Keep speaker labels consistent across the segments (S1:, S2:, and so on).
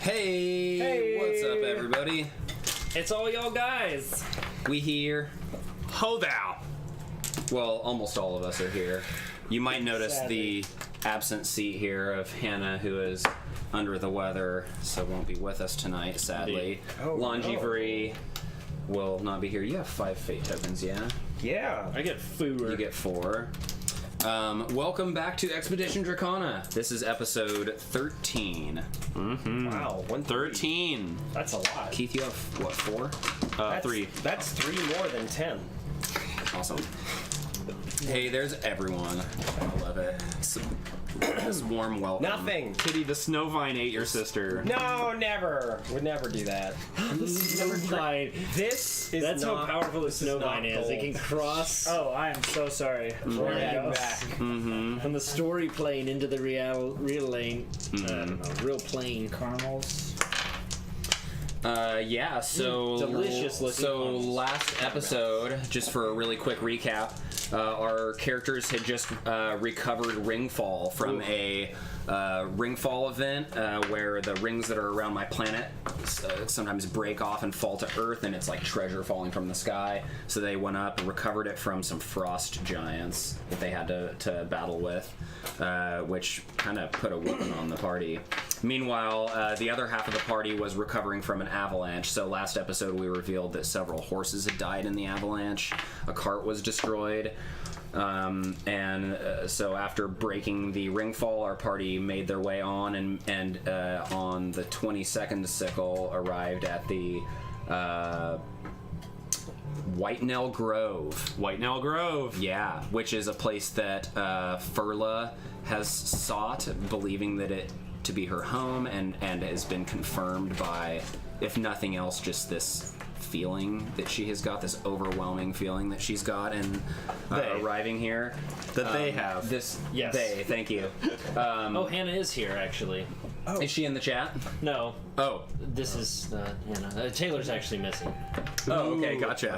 S1: Hey, what's up, everybody?
S2: It's all y'all guys.
S1: We here.
S2: Ho thou.
S1: Well, almost all of us are here. You might notice
S2: Sadly.
S1: the absent seat here of Hannah, who is under the weather, so won't be with us tonight, sadly. Lhanji will not be here. You have 5 fate tokens, yeah?
S2: Yeah. I get 4.
S1: You get 4. Welcome back to Expedition Dracana. This is episode 13.
S2: Mm-hmm. Wow,
S1: 13.
S2: That's a lot.
S1: Keith, you have, what, 4?
S2: 3. That's 3 more than 10.
S1: Awesome. Hey, there's everyone. I love it. It's warm welcome.
S2: Nothing.
S3: Kitty, the Snowvine ate your sister.
S2: No, never. Would never do that.
S4: The Snowvine.
S2: This is
S4: That's
S2: not,
S4: how powerful the Snowvine is. It
S2: gold.
S4: can cross. Oh, I am so sorry.
S2: Back.
S4: From the story plane into the real lane. I don't know, real plane.
S5: Caramels.
S1: Yeah, so
S4: delicious looking caramels.
S1: Last episode, just for a really quick recap, our characters had just recovered Ringfall from a Ringfall event where the rings that are around my planet sometimes break off and fall to Earth, and it's like treasure falling from the sky. So they went up and recovered it from some frost giants that they had to battle with, which kind of put a whooping on the party. Meanwhile, the other half of the party was recovering from an avalanche. So last episode we revealed that several horses had died in the avalanche. A cart was destroyed. So after breaking the Ringfall, our party made their way on, and on the 22nd sickle arrived at the Whitenell Grove.
S3: Whitenell Grove.
S1: Yeah, which is a place that Furla has sought, believing that it to be her home, and has been confirmed by, if nothing else, just this feeling that she has got, this overwhelming feeling that she's got in arriving here.
S3: That they have.
S4: Yes.
S1: They, thank you.
S4: Oh, Hannah is here, actually.
S1: Oh. Is she in the chat?
S4: No.
S1: Oh.
S4: This is Hannah. Taylor's actually missing.
S1: Oh, okay, gotcha.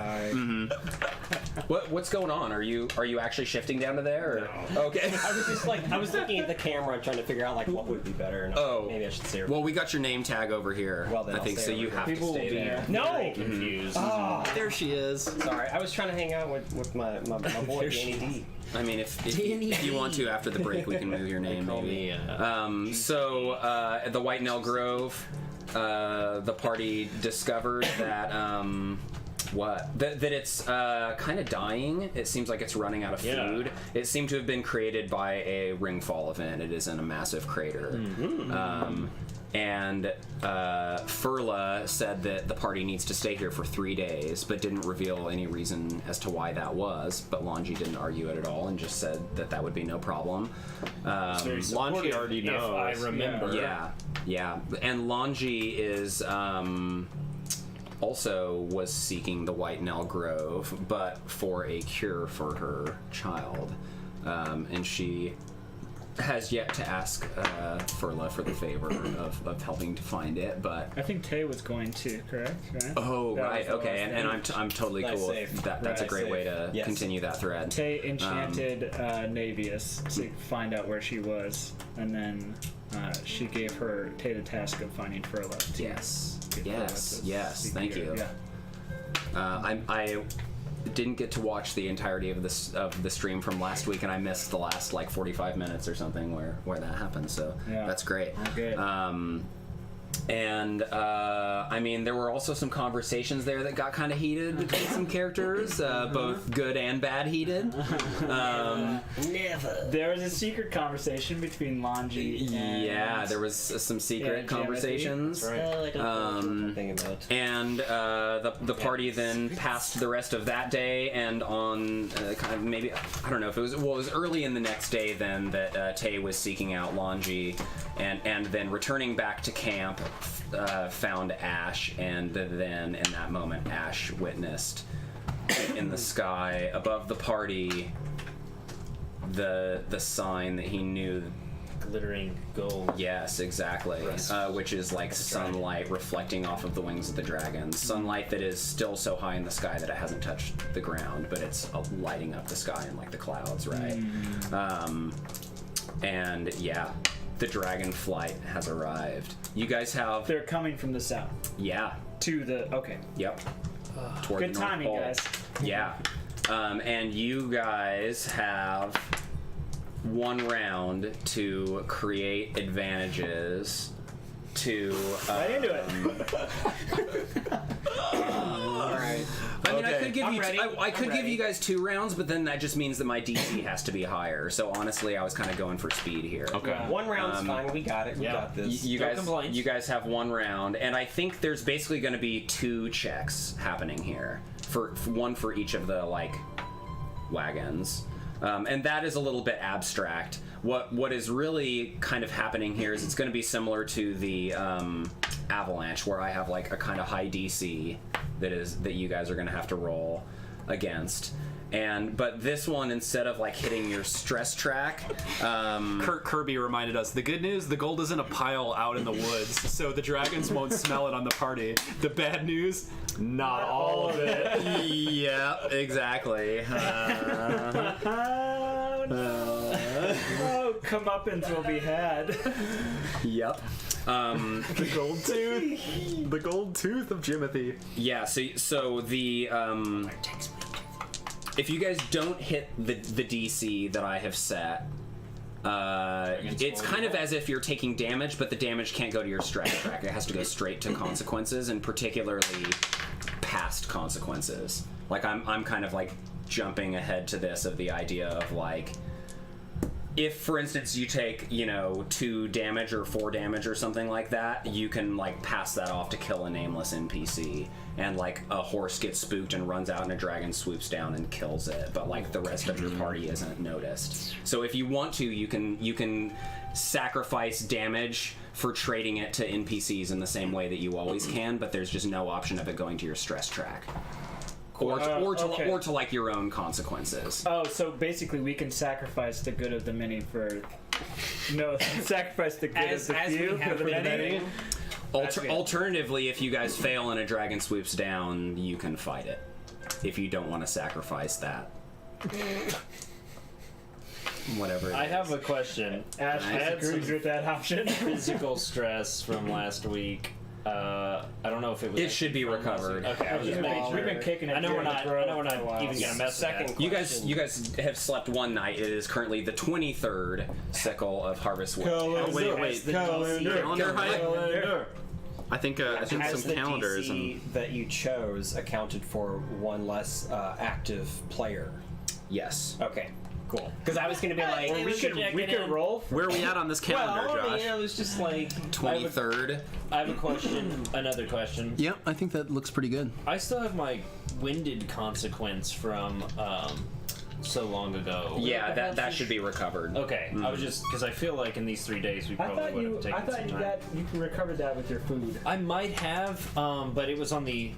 S1: What's going on? Are you actually shifting down to there? Or? No. Okay.
S2: I was just I was looking at the camera trying to figure out what would be better. And maybe I should say.
S1: Well, we got your name tag over here.
S2: Well, then
S1: I think so. You have
S4: People
S1: to stay
S4: will be
S1: there.
S2: No.
S4: Confused.
S2: Oh,
S3: There she is.
S2: sorry. I was trying to hang out with my boy Danny D.
S1: I mean, if you want to, after the break, we can move your name, maybe. So, at the Whitenell Grove, the party discovered that, that it's kind of dying. It seems like it's running out of food. It seemed to have been created by a Ringfall event. It is in a massive crater. And Furla said that the party needs to stay here for 3 days, but didn't reveal any reason as to why that was. But Lhanji didn't argue it at all and just said that would be no problem.
S3: Lhanji already knows.
S4: If I remember.
S1: Yeah. And Lhanji is also was seeking the Whitenell Grove, but for a cure for her child. And she has yet to ask Furla for the favor of helping to find it, but
S5: I think Tay was going to, correct? Right?
S1: oh,
S5: That
S1: right,
S5: was the
S1: okay,
S5: last
S1: and I'm totally
S2: Nice
S1: cool
S2: save.
S1: with that. That's a
S2: Right,
S1: great
S2: save.
S1: way to
S2: Yes.
S1: continue that thread.
S5: Tay enchanted Navius to find out where she was, and then she gave Tay the task of finding Furla. to
S1: Yes,
S5: get Furla to
S1: yes,
S5: seek
S1: thank
S5: her.
S1: you.
S5: Yeah.
S1: I didn't get to watch the entirety of the stream from last week, and I missed the last 45 minutes or something where that happened. So that's great.
S5: Good.
S1: And I mean, there were also some conversations there that got kind of heated between some characters, both good and bad heated.
S2: Never.
S5: There was a secret conversation between Lhanji and...
S1: there was some secret conversations.
S2: Thinking about.
S1: And the party then passed the rest of that day, and on kind of maybe, I don't know if it was early in the next day then that Tay was seeking out Lhanji, and then returning back to camp, found Ash, and then in that moment Ash witnessed in the sky above the party the sign that he knew.
S4: Glittering gold.
S1: Yes, exactly. Which is like sunlight reflecting off of the wings of the dragon. Sunlight that is still so high in the sky that it hasn't touched the ground, but it's lighting up the sky in the clouds, right? And yeah, the dragon flight has arrived. You guys have
S5: They're coming from the south to the. Okay.
S1: Yep. Toward
S5: Good
S1: the North
S5: timing,
S1: Pole.
S5: guys.
S1: Yeah. And you guys have 1 round to create advantages to.
S5: Right into it.
S2: All right.
S1: I mean, I
S3: Okay.
S1: could give
S2: I'm
S1: you.
S2: ready.
S1: I could
S2: I'm
S1: give you
S2: ready.
S1: guys 2 rounds, but then that just means that my DC has to be higher. So honestly, I was kind of going for speed here.
S3: Okay.
S5: Yeah.
S2: 1 round's fine. We got it. We
S4: yeah.
S2: got this.
S1: You
S4: No
S1: guys,
S4: complaints.
S1: you guys have 1 round, and I think there's basically going to be 2 checks happening here, for one for each of the wagons, and that is a little bit abstract. What is really kind of happening here is it's going to be similar to the Avalanche, where I have a kind of high DC that you guys are going to have to roll against. But this one, instead of hitting your stress track,
S3: Kirby reminded us, the good news, the gold is in a pile out in the woods, so the dragons won't smell it on the party. The bad news, not all of it.
S1: yeah, exactly.
S5: Oh no! Oh, comeuppance will be had.
S1: Yep.
S3: The gold tooth. The gold tooth of Jimothy.
S1: Yeah. So the if you guys don't hit the DC that I have set, it's kind of as if you're taking damage, but the damage can't go to your stress track. It has to go straight to consequences, and particularly past consequences. I'm kind of jumping ahead to this of the idea of if, for instance, you take 2 damage or 4 damage or something like that, you can pass that off to kill a nameless NPC, and a horse gets spooked and runs out, and a dragon swoops down and kills it, but the rest of your party isn't noticed. So if you want to, you can sacrifice damage for trading it to NPCs in the same way that you always can, but there's just no option of it going to your stress track. Or to your own consequences.
S5: Oh, so basically we can sacrifice the good of the many for. No, sacrifice the good of the few for the many.
S1: Alternatively, if you guys fail and a dragon swoops down, you can fight it. If you don't want to sacrifice that. Whatever.
S4: I have a question.
S5: Ash
S4: had
S5: disagrees
S4: some
S5: with that option.
S4: physical stress from last week. I don't know if it was.
S1: It should be recovered.
S4: Okay, I was just making sure.
S5: We've been kicking it.
S4: I know we're
S5: down
S4: not.
S5: the road
S4: I know we're
S5: for a
S4: not
S5: while.
S4: even gonna mess with
S2: Second
S4: that.
S1: You guys have slept 1 night. It is currently the 23rd sickle of Harvest Wood.
S3: Oh, wait.
S2: Calendar.
S3: I think
S2: Has
S3: some
S2: the
S3: calendars
S2: DC
S3: and
S2: that you chose accounted for 1 less active player?
S1: Yes.
S2: Okay, cool. Because I was going to be like,
S5: We could roll.
S3: where are we at on this calendar,
S2: well, I
S3: Josh?
S2: mean, it was just like
S1: 23rd.
S4: I have a question. Another question.
S6: Yeah, I think that looks pretty good.
S4: I still have my winded consequence from so long ago.
S1: Yeah, that should be recovered.
S4: Okay, I was just because I feel like in these 3 days we
S5: I
S4: probably
S5: thought
S4: would
S5: you.
S4: have taken
S5: I thought
S4: some
S5: you
S4: time.
S5: you recovered that with your food.
S4: I might have, but it was on the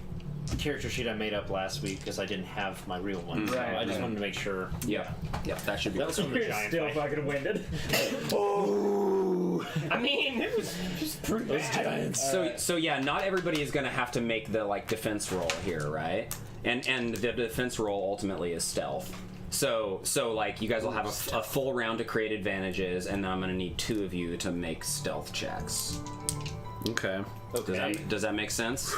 S4: character sheet I made up last week because I didn't have my real one. So
S5: Right,
S4: I just
S5: right.
S4: wanted to make sure.
S1: Yeah, that should be.
S4: That was from the
S5: You're
S4: giant
S5: still
S4: fight.
S5: fucking winded.
S2: I mean, it was just pretty bad.
S1: So yeah, not everybody is going to have to make the defense roll here, right? And the defense roll ultimately is stealth. So you guys will have a full round to create advantages, and then I'm going to need 2 of you to make stealth checks.
S3: Okay.
S1: Does that make sense?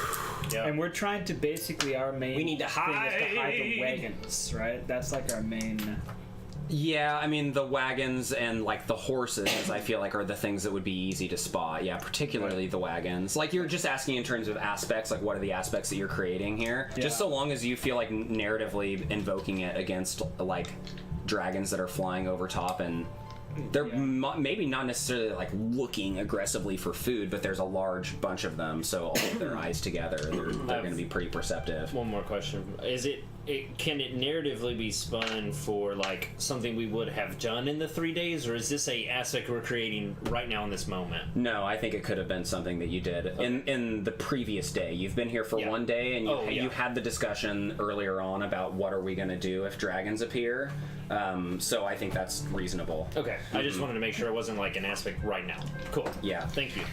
S4: Yeah.
S5: And we're trying to basically our main.
S2: We need to
S5: thing is to hide
S2: hide.
S5: the wagons, right? That's our main.
S1: Yeah, I mean the wagons and the horses, I feel are the things that would be easy to spot. Yeah, particularly the wagons. You're just asking in terms of aspects, what are the aspects that you're creating here?
S5: Yeah.
S1: Just so long as you feel narratively invoking it against dragons that are flying over top, and they're maybe not necessarily looking aggressively for food, but there's a large bunch of them, so all of their eyes together, they're going to be pretty perceptive.
S4: One more question: Is it can it narratively be spun for something we would have done in the 3 days, or is this a aspect we're creating right now in this moment?
S1: No, I think it could have been something that you did in the previous day. You've been here for 1 day, and you had the discussion earlier on about what are we going to do if dragons appear. So I think that's reasonable.
S4: Okay, I just wanted to make sure it wasn't an aspect right now. Cool.
S1: Yeah.
S4: Thank you.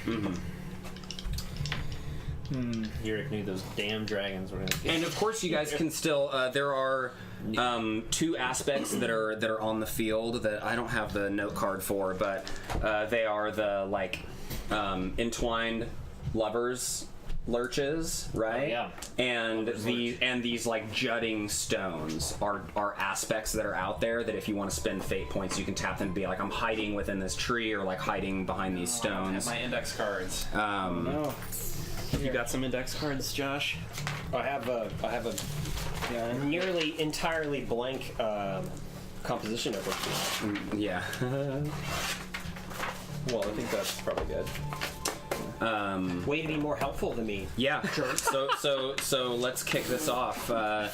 S4: Yurik knew those damn dragons were gonna get.
S1: And of course, you guys can still. There are two aspects that are on the field that I don't have the note card for, but they are the like entwined lovers lurches, right?
S4: Oh, yeah.
S1: And these like jutting stones are aspects that are out there that if you want to spend fate points, you can tap them and be like, I'm hiding within this tree or like hiding behind these
S3: I don't have
S1: stones.
S3: my index cards.
S5: No.
S3: You got some index cards, Josh?
S2: I have a nearly entirely blank composition of it.
S1: Yeah.
S6: Well, I think that's probably good.
S2: Way to be more helpful than me.
S1: Yeah. So let's kick this off. I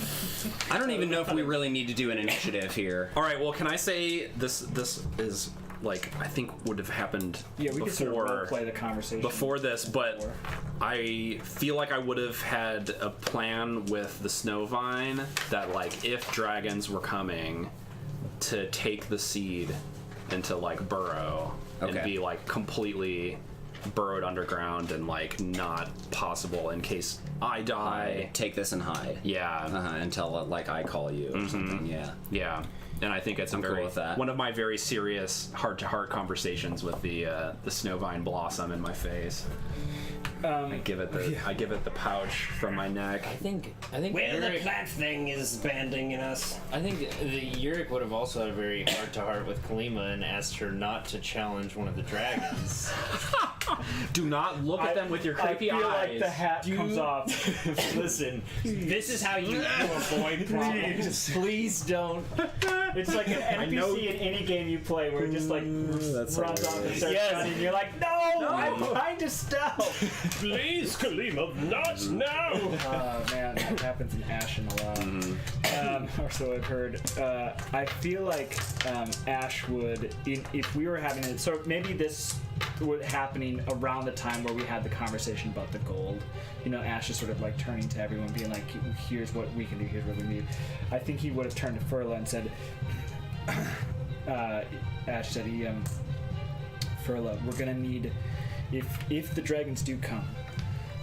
S1: don't even know if we really need to do an initiative here.
S3: All right. Well, can I say this is like I think would have happened
S5: Yeah, we could sort of
S3: before
S5: role play the conversation
S3: before this, but
S5: before.
S3: I feel like I would have had a plan with the snow vine that like if dragons were coming to take the seed into like burrow and
S1: Okay.
S3: be like completely burrowed underground and like not possible in case I die.
S1: Take this and hide.
S3: Yeah.
S1: Until like I call you or something. Yeah.
S3: Yeah, and I think it's
S1: I'm
S3: a
S1: cool
S3: very
S1: with that.
S3: one of my very serious heart-to-heart conversations with the snowvine blossom in my face. I give it the pouch from my neck.
S4: I think
S2: Well, the
S4: Yurik,
S2: plant thing is banding in us.
S4: I think the Yurik would have also had a very heart-to-heart with Kalima and asked her not to challenge one of the dragons.
S3: Do not look at them with your creepy
S5: I feel
S3: eyes.
S5: like the hat comes off.
S4: Listen, this is how you avoid problems. Please don't.
S5: It's like an NPC in any game you play where it just like runs off and starts
S4: Yes.
S5: running. You're like, no, I'm trying to stealth.
S2: Please, Kalima, not now!
S5: Oh man, that happens in Ashen a lot. Or so I've heard. I feel like Ash would, if we were having it, so maybe this was happening around the time where we had the conversation about the gold. You know, Ash is sort of like turning to everyone, being like, here's what we can do, here's what we need. I think he would have turned to Furla and said, Ash said, Furla, we're gonna need, if the dragons do come,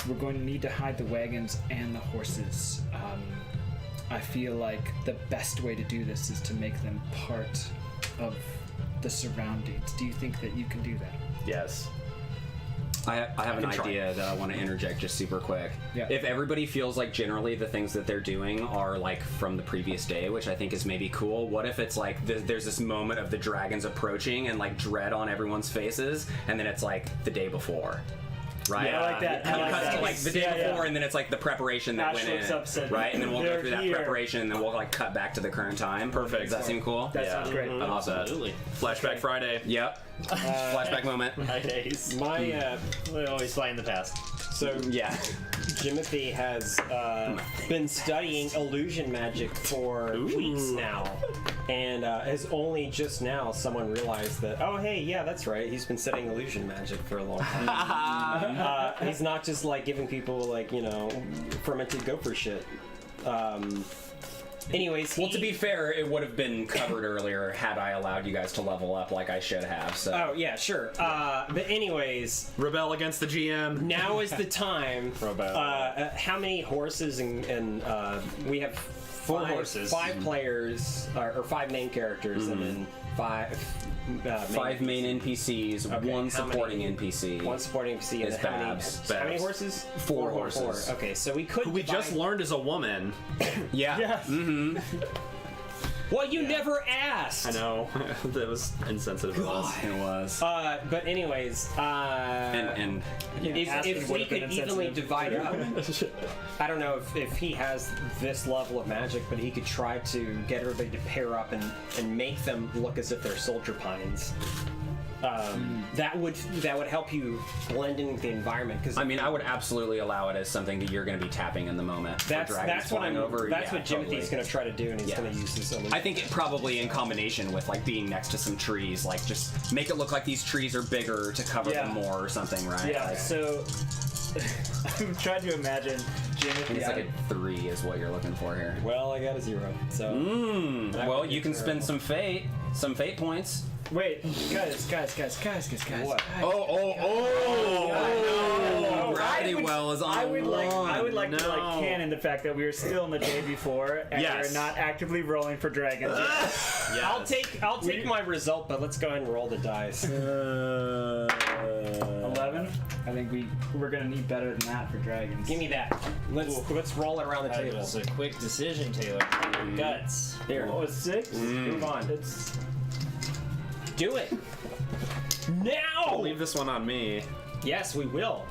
S5: we're going to need to hide the wagons and the horses. I feel like the best way to do this is to make them part of the surroundings. Do you think that you can do that?
S3: Yes.
S1: I have an
S3: can try.
S1: idea that I want to interject just super quick.
S5: Yeah.
S1: If everybody feels like generally the things that they're doing are like from the previous day, which I think is maybe cool, what if it's like there's this moment of the dragons approaching and like dread on everyone's faces, and then it's like the day before? Right?
S5: Yeah, I like that. I like
S1: Cuts to
S5: that.
S1: like the day
S5: Yeah,
S1: before,
S5: yeah.
S1: and then it's like the prepreparation that
S5: Ash
S1: went
S5: looks
S1: in,
S5: up, said,
S1: right? And then we'll go
S5: "They're
S1: through that
S5: here."
S1: preparation, and then we'll like cut back to the current time.
S3: Perfect.
S1: Does that seem cool?
S5: That sounds great.
S3: I love that.
S4: Absolutely.
S3: Flashback Friday.
S1: Yep. Flashback moment.
S2: My,
S4: We always fly in the past.
S2: so
S1: Yeah.
S2: Jimothy has been studying illusion magic for weeks now, and has only just now someone realized that, oh hey, yeah, that's right, he's been studying illusion magic for a long time. He's not just like giving people like, you know, fermented gopher shit. Anyways,
S1: Well, to be fair, it would have been covered earlier had I allowed you guys to level up like I should have. So.
S2: oh yeah, sure. But anyways,
S3: Rebel against the GM.
S2: now is the time.
S4: Rebel.
S2: How many horses and we have
S4: Four horses.
S2: 5 players or 5 main characters, and then 5
S1: 5 main NPCs,
S2: Okay,
S1: one
S2: how
S1: supporting
S2: many?
S1: NPC.
S2: One supporting NPC,
S1: Is
S2: and how many,
S1: Babs.
S2: how many
S3: Babs.
S2: horses?
S1: 4 horses.
S2: Okay, so we could.
S3: Who we just
S2: divide-
S3: learned is a woman.
S1: Yeah.
S5: Yes.
S2: Well, you never asked.
S3: I know. That was insensitive of us.
S1: It was.
S2: But anyways,
S1: and
S5: asking
S2: if
S5: would
S2: we
S5: have been
S2: could evenly
S5: insensitive.
S2: divide up, I don't know if he has this level of magic, but he could try to get everybody to pair up and make them look as if they're soldier pines. That would help you blend in with the environment. Because
S1: I mean, I would absolutely allow it as something that you're going to be tapping in the moment. for
S2: that's
S1: dragons
S2: what
S1: flying over.
S2: That's
S1: Yeah,
S2: what Jimothy's
S1: totally.
S2: going to try to do, and he's
S1: Yeah.
S2: going to use this illusion.
S1: I think it probably in combination with like being next to some trees, like just make it look like these trees are bigger to cover
S5: Yeah.
S1: them more or something, right?
S5: Yeah,
S1: Like,
S5: so I'm trying to imagine
S1: I think
S5: Jimothy.
S1: it's like a 3 is what you're looking for here.
S2: Well, I got a 0, so. I
S1: Well,
S2: would
S1: you
S2: be
S1: can spend some fate points.
S5: Wait, guys.
S2: What?
S1: Oh, righty. Honeywell is on.
S5: I would like to
S3: No.
S5: like canon the fact that we were still in the day before and
S3: Yes.
S5: we're not actively rolling for dragons.
S2: I'll take my result, but let's go ahead and roll the dice.
S5: 11. I think we're gonna need better than that for dragons.
S2: Give me that. Let's roll it around the
S4: That
S2: table.
S4: was a quick decision, Taylor. Guts.
S2: Here,
S5: What was 6?
S2: move on.
S5: It's
S2: Do it now.
S3: Leave this one on me.
S2: Yes, we will.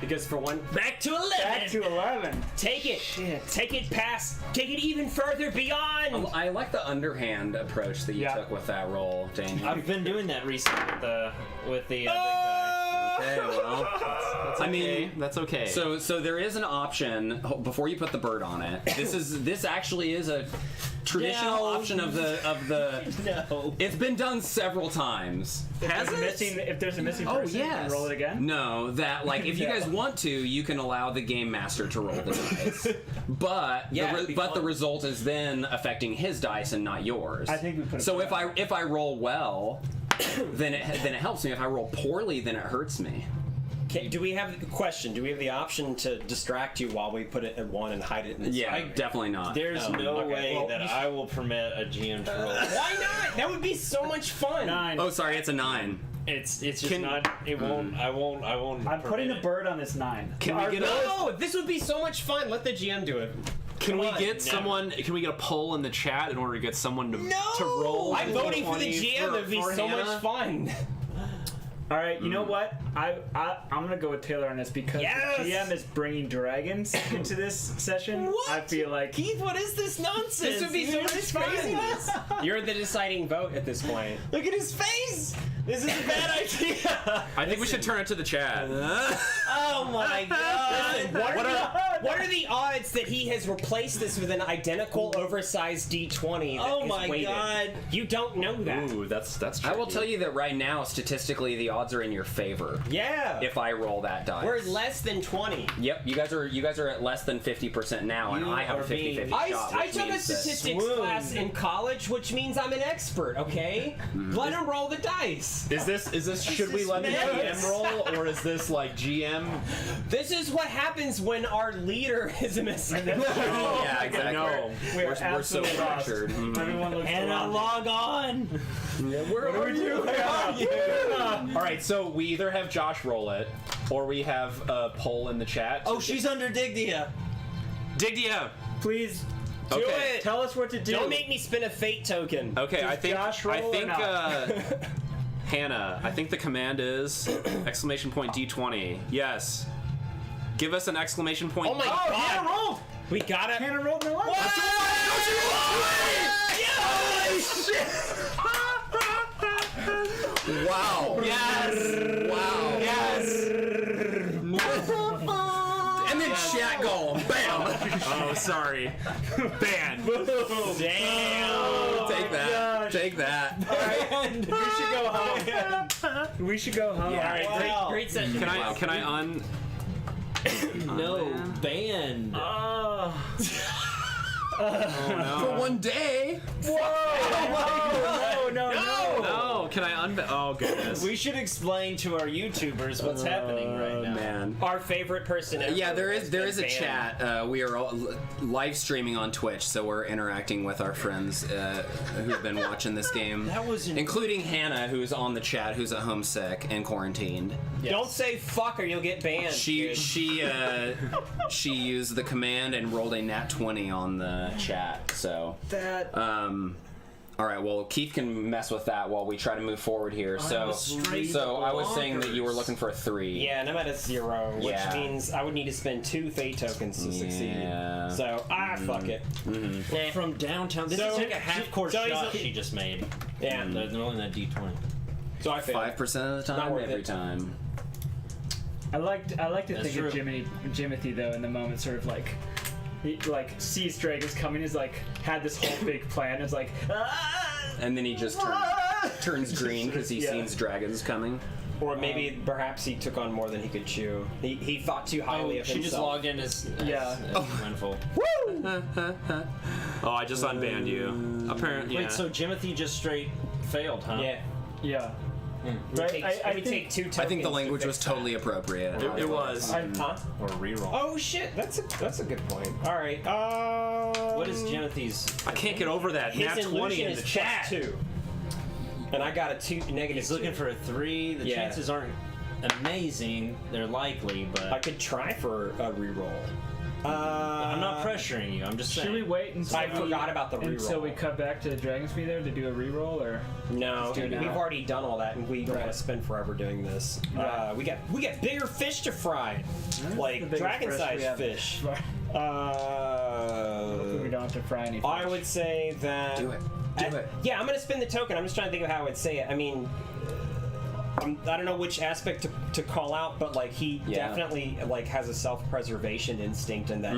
S2: Because for one,
S4: Back to 11.
S5: back to 11.
S2: take it. Take it past. Take it even further beyond.
S1: I like the underhand approach that you
S5: Yeah.
S1: took with that roll, Daniel.
S4: I've been doing that recently with the big guy.
S1: Okay, well, I mean,
S3: That's okay.
S1: so there is an option before you put the bird on it. This actually is a traditional
S4: No.
S1: option of the.
S4: No.
S1: It's been done several times.
S5: If there's a missing
S1: Oh
S5: person, you
S1: yes.
S5: can roll it again.
S1: No, that like if you
S5: No.
S1: guys want to, you can allow the game master to roll the dice, but
S2: Yeah, it'd be
S1: the
S2: fun.
S1: result is then affecting his dice and not yours.
S5: I think we put it
S1: So
S5: back.
S1: if I roll well, then it helps me. If I roll poorly, then it hurts me.
S2: Do we have the option to distract you while we put it at 1 and hide it in the
S1: Yeah, definitely not.
S4: There's no
S2: okay.
S4: way
S2: Well,
S4: that I will permit a GM to roll.
S2: Why not? That would be so much fun.
S5: 9.
S1: Oh, sorry, it's a 9.
S4: It's just
S3: Can-
S4: not. It won't. I won't.
S5: I'm putting a
S4: permit it.
S5: bird on this 9.
S3: Can we get a?
S2: No, this would be so much fun. Let the GM do it.
S3: Can we
S2: on,
S3: get
S4: no.
S3: someone? Can we get a poll in the chat in order to get someone to roll?
S2: I'm
S3: the
S2: voting for the
S3: 20
S2: GM. It'd be
S3: for
S2: so
S3: Hannah?
S2: much fun.
S5: All right, you know what? I'm gonna go with Taylor on this because
S2: Yes!
S5: the GM is bringing dragons into this session.
S2: What?
S5: I feel like
S4: Keith, what is this nonsense?
S2: This would be so much
S4: This
S2: fun.
S4: craziness.
S2: You're the deciding vote at this point.
S4: Look at his face. This is a bad idea.
S3: I think we should turn it to the chat.
S4: Oh my god.
S2: What are the odds that he has replaced this with an identical, oversized D20? That
S4: Oh
S2: is
S4: my
S2: weighted?
S4: God.
S2: You don't know that.
S3: Ooh, that's
S1: I will
S3: tricky.
S1: tell you that right now, statistically, the odds are in your favor
S2: Yeah.
S1: if I roll that dice.
S2: We're less than 20.
S1: Yep, you guys are at less than 50% now, and
S4: You
S1: I have a
S4: are being-
S1: 50-50
S2: I
S1: shot.
S2: I
S1: which
S2: took a
S1: means that-
S2: statistics
S4: Swoon.
S2: class in college, which means I'm an expert, okay? Let him roll the dice.
S3: Is this? Should we let the
S2: madness.
S3: GM roll, or is this like GM?
S2: This is what happens when our leader is missing.
S1: Yeah, exactly.
S3: No.
S1: We're so
S5: absolutely lost.
S1: pressured.
S5: Everyone looks
S4: And I
S5: around.
S4: log on.
S5: What do we do?
S3: All right, so we either have Josh roll it, or we have a poll in the chat.
S4: Oh, she's under Digdia.
S3: Digdia.
S5: Please
S2: Do
S3: Okay.
S2: it.
S5: tell us what to do.
S2: Don't make me spin a fate token.
S3: Okay,
S5: Does
S3: I think
S5: Josh roll or not?
S3: Hannah, I think the command is exclamation point D20. Yes. Give us an exclamation point.
S2: Oh my
S5: Oh,
S2: god.
S5: Hannah rolled.
S2: We gotta.
S5: Hannah rolled in the line.
S1: Wow.
S3: Yes.
S1: Wow.
S3: Yes.
S1: And then chat go, bam.
S3: Oh, sorry. Ban.
S2: Damn.
S1: Take that. Take that.
S5: We should go home. We should go home.
S1: Yeah.
S5: All right.
S2: Great, great session.
S3: Can I un?
S4: No, banned.
S1: For one day.
S5: Oh, no.
S3: No. Can I un? Oh goodness.
S4: We should explain to our YouTubers what's happening right now.
S1: Man.
S2: Our favorite person ever.
S1: Yeah, there
S2: has
S1: is a
S2: been banned.
S1: chat. We are all live streaming on Twitch, so we're interacting with our friends who have been watching this game,
S4: That was
S1: including Hannah, who's on the chat, who's at home sick and quarantined.
S2: Don't say fuck or you'll get banned.
S1: She
S2: dude.
S1: she used the command and rolled a nat 20 on the chat. So
S5: That.
S1: all right, well, Keith can mess with that while we try to move forward here. So I was saying that you were looking for a 3.
S2: Yeah, and I'm at a 0, which
S1: Yeah.
S2: means I would need to spend 2 fate tokens to succeed.
S1: Yeah.
S2: So fuck it. Nah.
S4: from downtown. This
S2: So-
S4: is like a half-course
S2: so he's
S4: shot
S2: a-
S4: she just made.
S2: Yeah.
S4: They're rolling that D20.
S2: So I failed.
S1: 5% of the
S2: Not
S1: time,
S2: worth
S1: every
S2: it.
S1: time.
S5: I like to
S4: That's
S5: think
S4: true.
S5: of Jimothy though in the moment, sort of like he like sees dragons coming, is like had this whole big plan. It's like
S1: And then he just turns green because he
S5: Yeah.
S1: sees dragons coming.
S2: Or maybe perhaps he took on more than he could chew. He thought too highly of
S4: She
S2: himself.
S4: just logged in as
S5: Yeah.
S4: mindful.
S3: Oh, I just unbanned you. Apparently.
S4: Wait, so Jimothy just straight failed, huh?
S2: Yeah.
S5: yeah. Right?
S2: I would take 2 tokens.
S1: I think the
S2: to
S1: language
S2: fix
S1: was totally appropriate.
S3: It was.
S2: Huh?
S4: Or reroll.
S2: Oh shit, that's a good point. All right.
S4: What is Timothy's?
S3: I can't get over that.
S2: His
S3: Nat 20
S2: illusion
S3: in
S2: is
S3: the chat.
S2: +2, and I got a -2.
S4: He's looking for a 3. The
S2: Yeah.
S4: chances aren't amazing. They're likely, but
S2: I could try for a reroll.
S4: I'm not pressuring you. I'm just saying.
S5: Should we wait until
S2: I forgot about the
S5: until
S2: reroll.
S5: we cut back to Dragonspeed there to do a reroll, or
S2: No,
S5: Let's do it
S2: we've
S5: now.
S2: already done all that, and we don't
S5: Right.
S2: want to spend forever doing this.
S5: Right.
S2: We got bigger fish to fry,
S5: the
S2: like
S5: biggest
S2: dragon-sized
S5: we have.
S2: fish.
S5: we don't have to fry any fish.
S2: I would say that.
S1: Do it. Do it.
S2: Yeah, I'm gonna spin the token. I'm just trying to think of how I would say it. I mean, I don't know which aspect to call out, but like he
S1: Yeah.
S2: definitely like has a self-preservation instinct, and that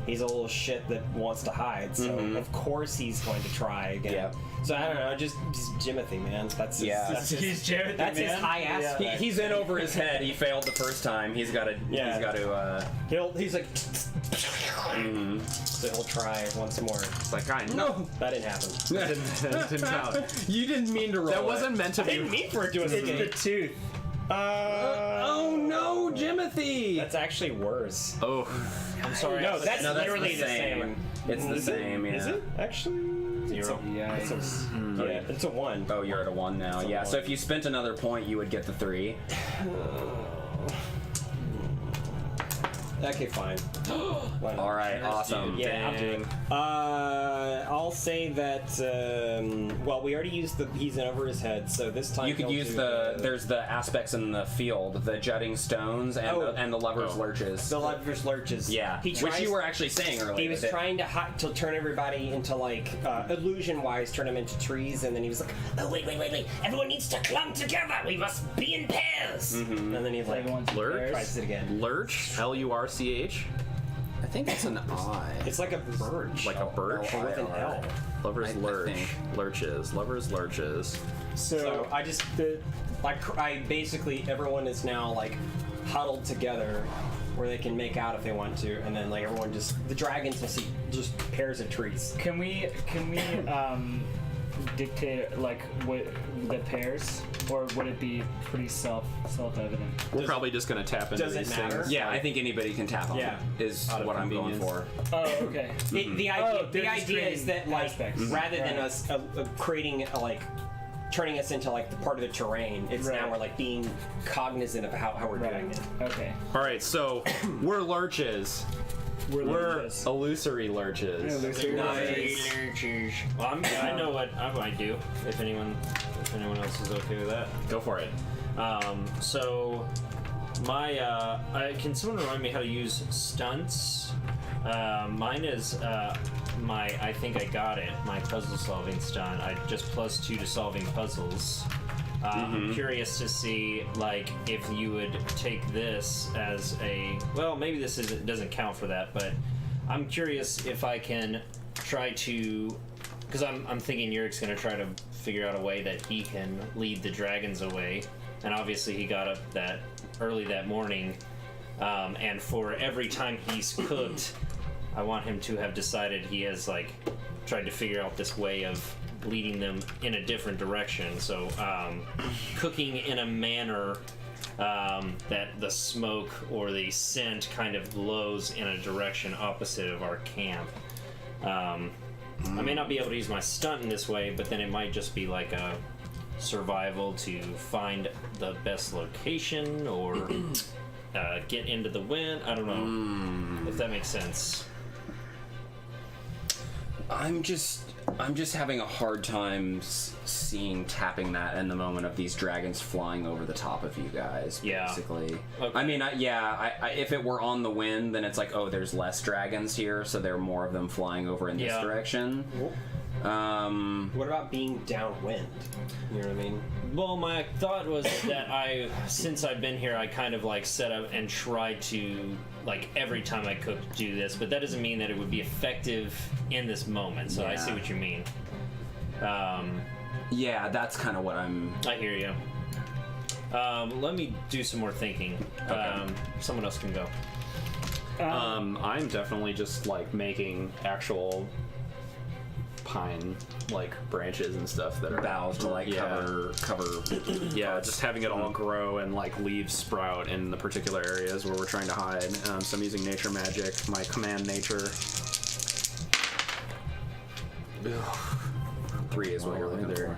S2: he's a little shit that wants to hide. So of course he's going to try again.
S1: Yeah.
S2: So I don't know, just Jimothy, man. That's his,
S1: Yeah.
S2: That's his,
S5: He's Jared,
S2: that's his
S5: man.
S2: high ass.
S5: Yeah.
S1: He's in over his head. He failed the first time. He's got to.
S2: Yeah.
S1: He's got to.
S2: He's like. So he'll try once more.
S3: It's like, I know.
S2: That didn't happen.
S3: Didn't count.
S1: You didn't mean to roll.
S3: That wasn't
S1: it.
S3: meant to
S2: I didn't
S3: be.
S2: mean for it to
S5: It's the
S2: escape.
S5: tooth.
S1: Oh no, Jimothy!
S2: That's actually worse.
S3: Oh.
S4: I'm sorry.
S2: No, that's
S1: No, that's
S2: literally
S1: the same. It's the
S2: Is
S1: same.
S2: Is
S1: Yeah.
S2: it actually?
S4: Zero.
S5: Yeah.
S2: Yeah, it's a 1.
S1: Oh, you're at a 1 now.
S2: It's a
S1: Yeah.
S2: 1.
S1: So if you spent another point, you would get the 3.
S2: Okay, fine. Why not?
S1: All right. Awesome.
S2: Yeah, I'll do it. I'll say that. Well, we already used the. He's in over his head, so this time
S1: You could
S2: he'll
S1: use
S2: do
S1: there's the aspects in the field, the jutting stones and
S2: Oh.
S1: the lover's lurches.
S2: the leverage lurches.
S1: Yeah,
S2: he
S1: which
S2: tries,
S1: you were actually saying earlier.
S2: He was
S1: that-
S2: trying to turn everybody into like illusion-wise, turn them into trees, and then he was like, "Oh wait! Everyone needs to clump together. We must be in pairs." And then he's like,
S5: Everyone's
S3: Lurch?
S2: tries it again.
S3: Lurch? L-U-R-C-H?
S1: I think it's an I.
S2: It's like a birch.
S3: Like a birch?
S2: But with an L.
S3: Lover's
S1: I
S3: lurch.
S1: think.
S3: Lurches. Lover's lurches.
S2: So I just, I basically everyone is now like huddled together, where they can make out if they want to, and then like everyone the dragons will see just pairs of trees.
S5: Can we dictate like what the pairs, or would it be pretty self-evident?
S3: We're probably just going to tap into
S2: does it
S3: these
S2: matter?
S3: things.
S1: Yeah, I think anybody can tap on
S2: Yeah.
S1: it, is
S3: Out of
S1: what I'm going
S3: convenience.
S1: for.
S5: Oh, okay.
S2: The idea,
S5: Oh, they're
S2: the
S5: just
S2: idea is that
S5: creating
S2: like
S5: aspects.
S2: rather than
S5: Right.
S2: us creating like turning us into like the part of the terrain, it's
S5: Right.
S2: now we're like being cognizant of how we're doing it.
S5: Okay.
S3: All right, so we're lurches. We're
S5: lurches.
S3: illusory lurches.
S2: Nice.
S4: Well, I know what I might do if anyone else is okay with that.
S3: Go for it.
S4: So my can someone remind me how to use stunts? Mine is I think I got it. My puzzle solving stunt. I just +2 to solving puzzles. I'm curious to see like if you would take this as a maybe this doesn't count for that, but I'm curious if I can try to, because I'm thinking Yurik's gonna try to figure out a way that he can lead the dragons away, and obviously he got up that early that morning, and for every time he's cooked, I want him to have decided he has like tried to figure out this way of leading them in a different direction. So cooking in a manner that the smoke or the scent kind of blows in a direction opposite of our camp. I may not be able to use my stunt in this way, but then it might just be like a survival to find the best location or get into the wind. I don't know if that makes sense.
S1: I'm just having a hard time seeing tapping that in the moment of these dragons flying over the top of you guys.
S4: Yeah.
S1: Basically.
S4: Okay.
S1: I mean, if it were on the wind, then it's like, oh, there's less dragons here, so there are more of them flying over in this
S4: Yeah.
S1: direction.
S2: What about being downwind? You know what I mean?
S4: Well, my thought was that since I've been here, I kind of like set up and try to, like every time I cook, do this, but that doesn't mean that it would be effective in this moment, so I see
S1: Yeah.
S4: what you mean.
S1: Yeah, that's kind of what I'm...
S4: I hear you. Let me do some more thinking. Someone else can go.
S3: I'm definitely just like making actual pine like branches and stuff that are
S1: Boughs to like cover.
S3: Yeah, just having it all grow and like leaves sprout in the particular areas where we're trying to hide. So I'm using nature magic, my command nature. 3 is what you're looking for.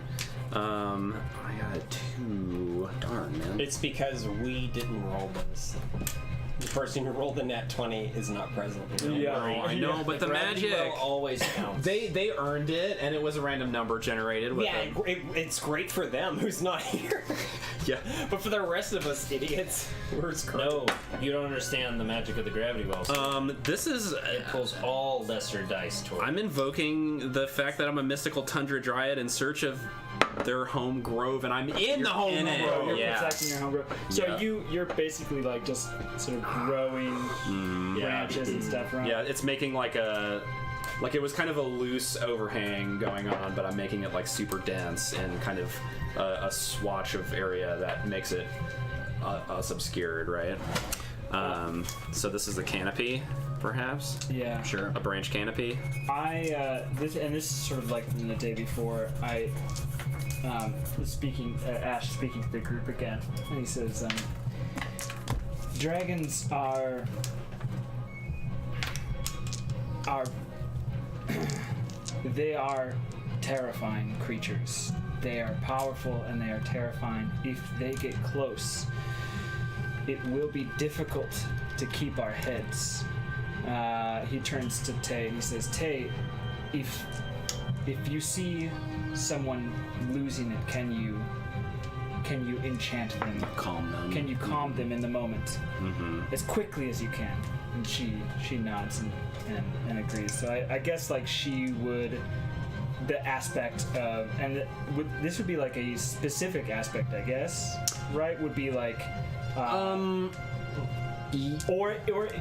S3: I got a 2.
S1: Darn, man.
S2: It's because we didn't roll this. The person who rolled the nat 20 is not present.
S5: Yeah.
S3: I know, but the
S4: Gravity
S3: magic.
S4: well always counts.
S3: They earned it, and it was a random number generated with
S2: Yeah,
S3: them.
S2: it's great for them who's not here.
S3: Yeah.
S2: But for the rest of us idiots, we're screwed.
S4: No, you don't understand the magic of the gravity well.
S3: This is.
S4: It pulls all lesser dice toward.
S3: I'm invoking the fact that I'm a mystical tundra dryad in search of their home grove, and I'm in the home
S1: in it.
S3: grove.
S5: You're
S1: Yeah.
S5: protecting your home grove. So
S3: Yeah.
S5: you're basically like just sort of growing branches and stuff around.
S3: Yeah, it's making like a. Like it was kind of a loose overhang going on, but I'm making it like super dense and kind of a swatch of area that makes it us obscured, right? So this is the canopy, perhaps?
S5: Yeah.
S1: Sure.
S3: A branch canopy?
S5: This is sort of like from the day before. I was speaking, Ash speaking to the group again, and he says, dragons are they are terrifying creatures. They are powerful and they are terrifying. If they get close, it will be difficult to keep our heads. He turns to Tay and he says, Tay, if you see someone losing it, can you enchant them?
S1: Calm them.
S5: Can you calm them in the moment? As quickly as you can? And she nods and agrees. So I guess like she would, the aspect of, and this would be like a specific aspect, I guess, right? Would be like, or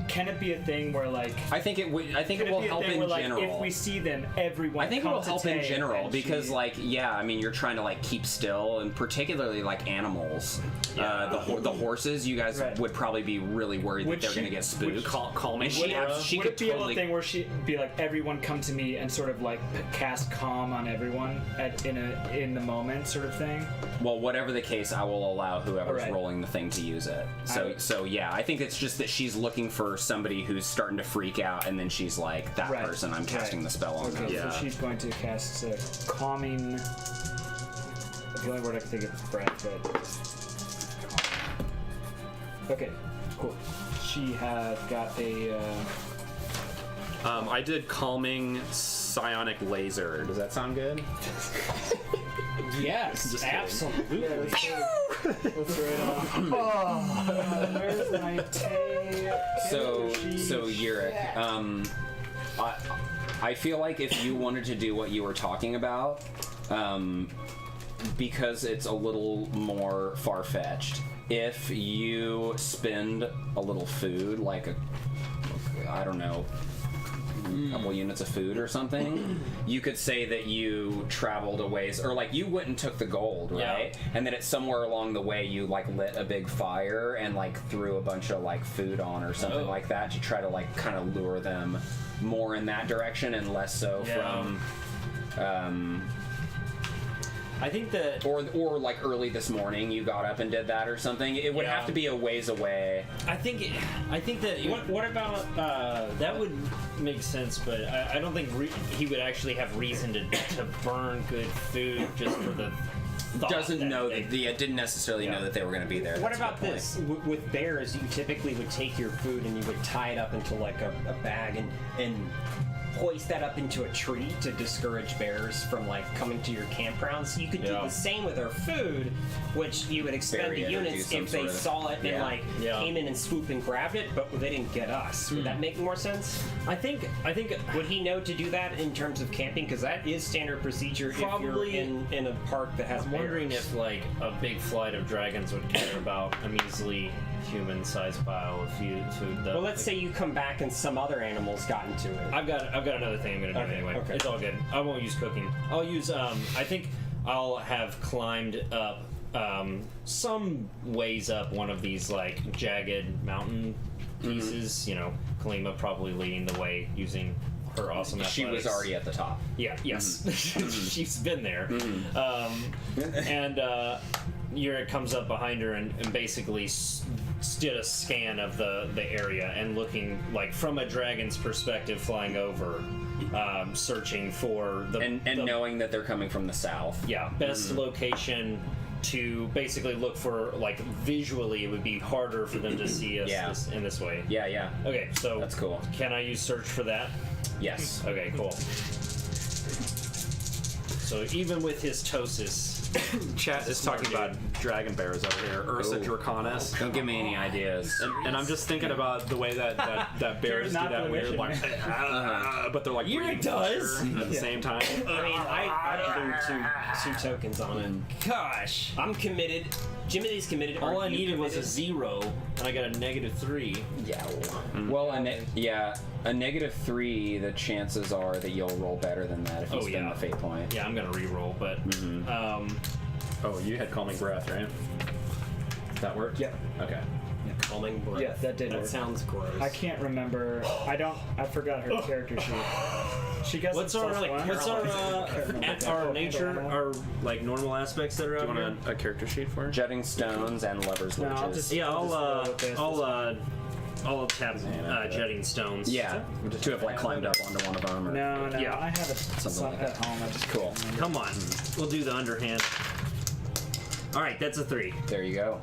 S5: can it be a thing where like,
S1: I think it would. I think it will help in general.
S5: If we see them, everyone.
S1: I think it
S5: come
S1: will
S5: to
S1: help in
S5: Tay
S1: general
S5: and
S1: because,
S5: she-
S1: like, yeah, I mean, you're trying to like keep still, and particularly like animals. The horses, you guys
S5: Right.
S1: would probably be really worried
S5: Would
S1: that they're
S5: she-
S1: going to get
S5: would
S1: spooked.
S3: Call me.
S1: And she
S5: would
S1: could
S5: it be able
S1: totally.
S5: a thing where she'd be like, everyone come to me and sort of like cast calm on everyone in the moment, sort of thing?
S1: Well, whatever the case, I will allow whoever's
S5: Alright.
S1: rolling the thing to use it. So yeah, I think it's just that she's looking for somebody who's starting to freak out, and then she's like, that
S5: Right.
S1: person, I'm casting
S5: Right.
S1: the spell on them.
S5: Okay,
S3: Yeah.
S5: so she's going to cast calming. The only word I can think of is breath, but okay, cool. She has got a.
S3: I did calming psionic laser. Does that sound good?
S2: Yes,
S3: Just kidding.
S2: absolutely.
S5: That's right on. Where's my Tay?
S1: So Yurik, I feel like if you wanted to do what you were talking about, because it's a little more far-fetched, if you spend a little food, like I don't know, a couple units of food or something, you could say that you traveled a ways, or like you went and took the gold, right?
S4: Yeah.
S1: And then it's somewhere along the way you like lit a big fire and like threw a bunch of like food on or something like that to try to like kind of lure them more in that direction and less so from
S4: I think that
S1: or like early this morning you got up and did that or something. It would
S4: Yeah.
S1: have to be a ways away.
S4: I think that
S2: What about
S4: that would make sense, but I don't think he would actually have reason to burn good food just for the thought
S1: Doesn't
S4: that
S1: know
S4: they-
S1: that didn't necessarily know that they were going to be there.
S2: What
S1: That's a
S2: about
S1: good point.
S2: this? With bears, you typically would take your food and you would tie it up into like a bag and hoist that up into a tree to discourage bears from like coming to your campgrounds. You could do
S4: Yeah.
S2: the same with our food, which you would expend
S1: Bury
S2: the
S1: it or do
S2: units
S1: some
S2: if they
S1: sort of-
S2: saw it and
S1: yeah.
S2: like
S4: Yeah.
S2: came in and swooped and grabbed it, but they didn't get us. Would that make more sense?
S4: I think
S2: Would he know to do that in terms of camping? Because that is standard procedure
S4: Probably-
S2: if you're in a park that has
S4: I'm wondering
S2: bears.
S4: if like a big flight of dragons would care about a measly human-sized pile of food.
S2: Well, let's say you come back and some other animals got into it.
S4: I've got another thing I'm gonna do
S2: Okay,
S4: anyway.
S2: okay.
S4: It's all good. I won't use cooking. I'll use I think I'll have climbed up some ways up one of these like jagged mountain pieces. You know, Kalima probably leading the way using her awesome athletics.
S1: She was already at the top.
S4: Yeah, yes. She's been there.
S1: Mm-hmm.
S4: And Yura comes up behind her and basically did a scan of the area and looking like from a dragon's perspective flying over, searching for the
S1: knowing that they're coming from the south.
S4: Yeah, best location to basically look for, like, visually it would be harder for them to see us in this way.
S1: Yeah.
S4: Okay, so
S1: That's cool.
S4: Can I use search for that?
S1: Yes.
S4: Okay, cool. So even with his Tosis,
S3: Chat is talking about dragon bears over here. Ursa Dracanis.
S1: Don't give me any ideas.
S3: And I'm just thinking about the way that bears do
S5: not
S3: that
S5: the
S3: weird,
S5: mission.
S3: like, but they're like
S4: It does.
S3: at the same time.
S2: I mean, I blew two tokens on it.
S4: gosh,
S2: I'm committed. Jimmy's committed.
S4: all
S2: Are
S4: I
S2: you
S4: needed was a
S2: committed?
S4: 0, and I got a -3.
S2: Yeah.
S1: Well, a -3. The chances are that you'll roll better than that if you spend the fate point.
S4: Yeah, I'm gonna re-roll, but
S3: Oh, you had calming breath, right? That worked?
S5: Yeah.
S3: Okay.
S2: Calming breath.
S5: Yeah, that did
S2: That
S5: work.
S2: sounds gross.
S5: I can't remember. I forgot her character sheet. She gets
S4: what's our nature, our like normal aspects that are
S3: Do
S4: out
S3: you
S4: here?
S3: want a character sheet for it?
S1: Jetting stones and lovers'
S5: No,
S1: leeches.
S5: I'll just
S4: I'll tap jetting stones.
S1: Yeah, to have like climbed up onto one of them. Or,
S5: No,
S4: Yeah.
S5: I have it
S1: Something like
S5: at
S1: that.
S5: home. I just
S1: Cool.
S5: can't remember.
S4: Come on, we'll do the underhand. All right, that's a 3.
S1: There you go.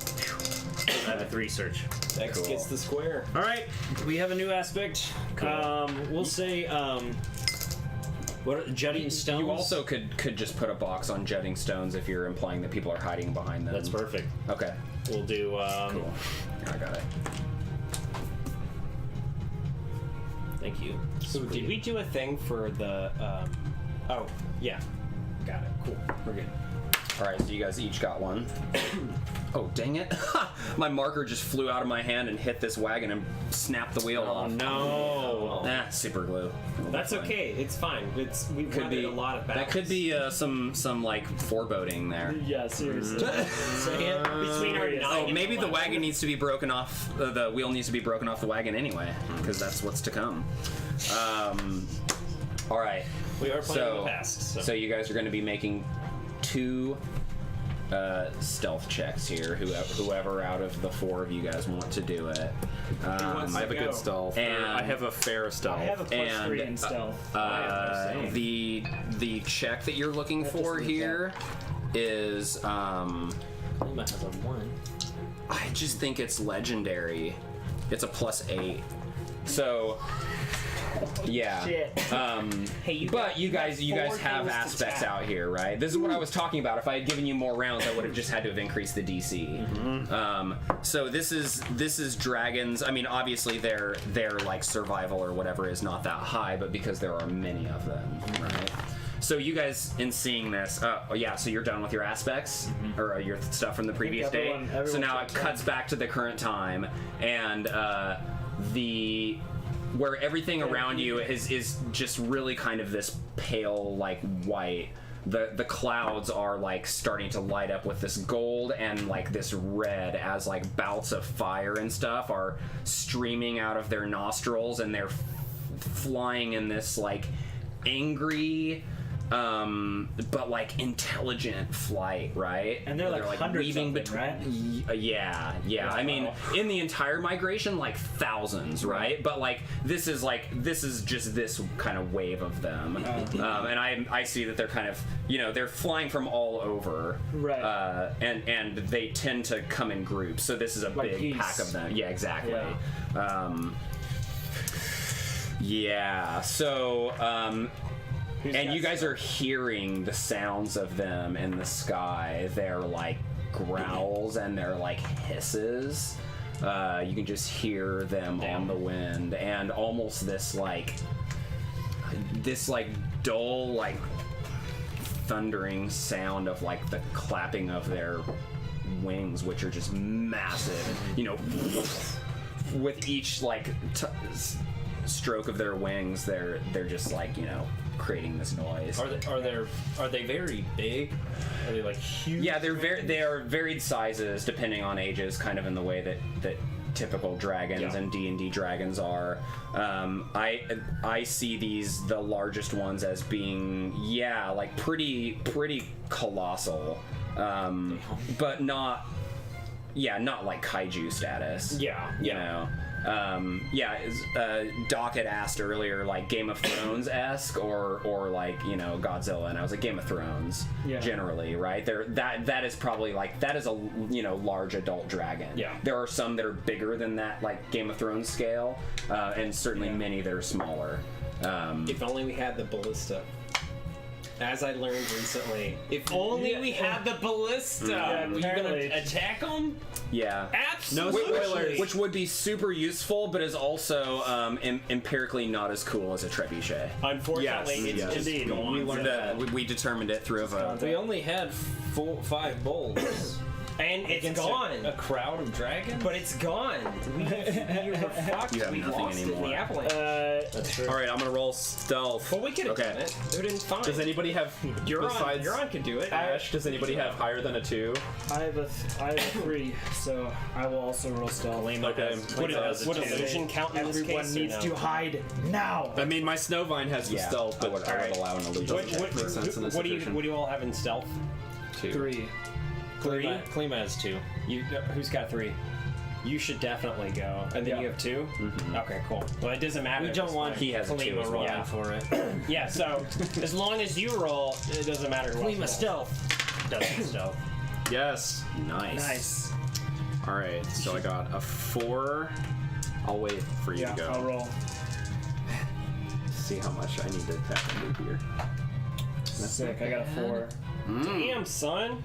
S4: I have a 3 search.
S2: X
S1: Cool.
S2: gets the square.
S4: All right, we have a new aspect. We'll say what are jetting stones?
S1: You also could just put a box on jetting stones if you're implying that people are hiding behind them.
S4: That's perfect.
S1: Okay.
S4: We'll do.
S1: Cool. I got it.
S4: Thank you.
S2: Ooh, did we do a thing for the? Oh, yeah. Got it. Cool. We're good.
S1: All right, so you guys each got one. Oh, dang it. My marker just flew out of my hand and hit this wagon and snapped the wheel
S4: Oh
S1: off.
S4: no!
S1: Super glue.
S2: That's okay. It's fine. We've
S1: Could
S2: weathered
S1: be
S2: a lot of battles.
S1: that could be some like foreboding there.
S5: Yeah, seriously.
S2: between our 9
S1: Oh,
S2: and
S1: maybe the
S2: 11.
S1: wagon needs to be broken off. The wheel needs to be broken off the wagon anyway, because that's what's to come. All right.
S4: We are playing in the past.
S1: So you guys are going to be making 2 stealth checks here. Whoever out of the 4 of you guys want to do it.
S3: I have a good stealth.
S1: And-
S3: I have a fair stealth.
S5: I have a +3 in
S1: And,
S5: stealth.
S1: the check that you're looking for
S5: doesn't
S1: here is
S4: Lima has a 1.
S1: I just think it's legendary. It's a +8. So yeah.
S5: Shit.
S2: Hey, you
S1: But you guys have aspects out here, right? This is what I was talking about. If I had given you more rounds, I would have just had to have increased the DC. So this is dragons. I mean, obviously their like survival or whatever is not that high, but because there are many of them, right? So you guys, in seeing this, so you're done with your aspects or your stuff from the previous day.
S5: everyone
S1: So now it
S5: checked out.
S1: cuts back to the current time, and where everything around you is just really kind of this pale like white. The clouds are like starting to light up with this gold and like this red as like bouts of fire and stuff are streaming out of their nostrils, and they're flying in this like angry but like intelligent flight, right?
S5: And they're like hundreds
S1: weaving
S5: of them,
S1: between.
S5: right?
S1: Yeah. I mean, in the entire migration, like thousands, right? But like this is just this kind of wave of them, and I see that they're kind of they're flying from all over,
S5: Right.
S1: and they tend to come in groups. So this is a
S5: Like
S1: big
S5: geese.
S1: pack of them. Yeah, exactly.
S5: Yeah.
S1: So.
S5: Who's
S1: And
S5: got
S1: you guys
S5: stealth?
S1: are hearing the sounds of them in the sky. They're like growls and they're like hisses. You can just hear them on the wind, and almost this dull like thundering sound of like the clapping of their wings, which are just massive. With each like stroke of their wings, they're just like creating this noise.
S4: Are they very big? Are they like huge?
S1: Yeah, they are varied sizes depending on ages, kind of in the way that typical dragons and D&D dragons are. I see the largest ones as being like pretty colossal, but not like kaiju status. You know. Doc had asked earlier, like Game of Thrones-esque or like, you know, Godzilla, and I was like, Game of Thrones, generally, right? That is probably like, that is a, you know, large adult dragon.
S2: Yeah.
S1: There are some that are bigger than that, like Game of Thrones scale, and certainly many that are smaller.
S2: If only we had the ballista. As I learned recently, if only we had the ballista. Were you gonna attack them?
S1: Yeah.
S2: Absolutely.
S1: No spoilers. Which would be super useful, but is also empirically not as cool as a trebuchet.
S2: Unfortunately, it's
S3: yes.
S2: just
S5: Indeed.
S2: gone.
S1: We learned that. We determined it through a vote.
S4: We only had 5 bowls.
S2: And it's gone.
S4: A crowd of dragons?
S2: But it's gone. We were fucked.
S1: You have
S2: We
S1: nothing
S2: lost
S1: anymore.
S2: it in the avalanche.
S4: That's true.
S3: All right, I'm gonna roll stealth.
S2: Well, we could have done it. It would have been fine.
S3: Does anybody have besides
S2: Euron could do it.
S3: Ash? Does anybody have higher than a 2?
S5: I have a 3, so I will also roll stealth.
S3: Okay.
S2: Would illusion count in this
S5: Everyone
S2: case? or
S5: needs
S2: no?
S5: to hide now.
S3: I mean, my snowvine has the stealth, but
S1: I would allow an illusion.
S3: Makes sense in this
S2: What do
S3: situation.
S2: you all have in stealth?
S3: 2.
S5: 3.
S4: Klima has 2.
S2: Who's got 3? You should definitely go. And then you have 2? Mm-hmm. Okay, cool. Well, it doesn't matter.
S4: We
S2: at
S4: don't
S2: this
S4: want
S2: point.
S1: He has a 2
S4: Klima
S1: as well.
S4: rolling for it.
S2: Yeah, so as long as you roll, it doesn't matter who else
S4: Klima
S2: rolls.
S4: stealth. Doesn't stealth.
S3: Yes.
S5: Nice.
S3: All right, so I got a 4. I'll wait for you
S5: Yeah,
S3: to go.
S5: I'll roll.
S3: See how much I need to tap into here.
S5: Sick. I got a 4.
S2: Damn, son.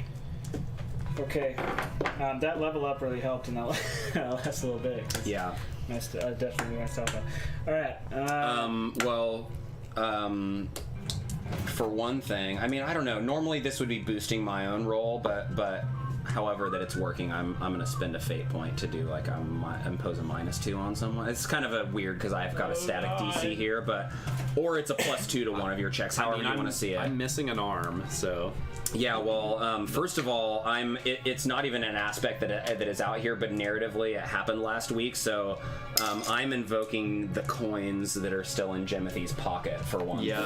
S5: Okay. That level up really helped in that last little bit. 'Cause
S1: Yeah.
S5: I definitely myself up. All right.
S1: For one thing, I mean, I don't know. Normally this would be boosting my own roll, but however that it's working, I'm gonna spend a fate point to do like impose a -2 on someone. It's kind of a weird because I've got a static DC here, or it's a +2 to one of your checks. However you want to see it.
S3: I'm missing an arm, so.
S1: Yeah, well, first of all, it's not even an aspect that is out here, but narratively it happened last week, so I'm invoking the coins that are still in Jimothy's pocket for one.
S3: Yeah.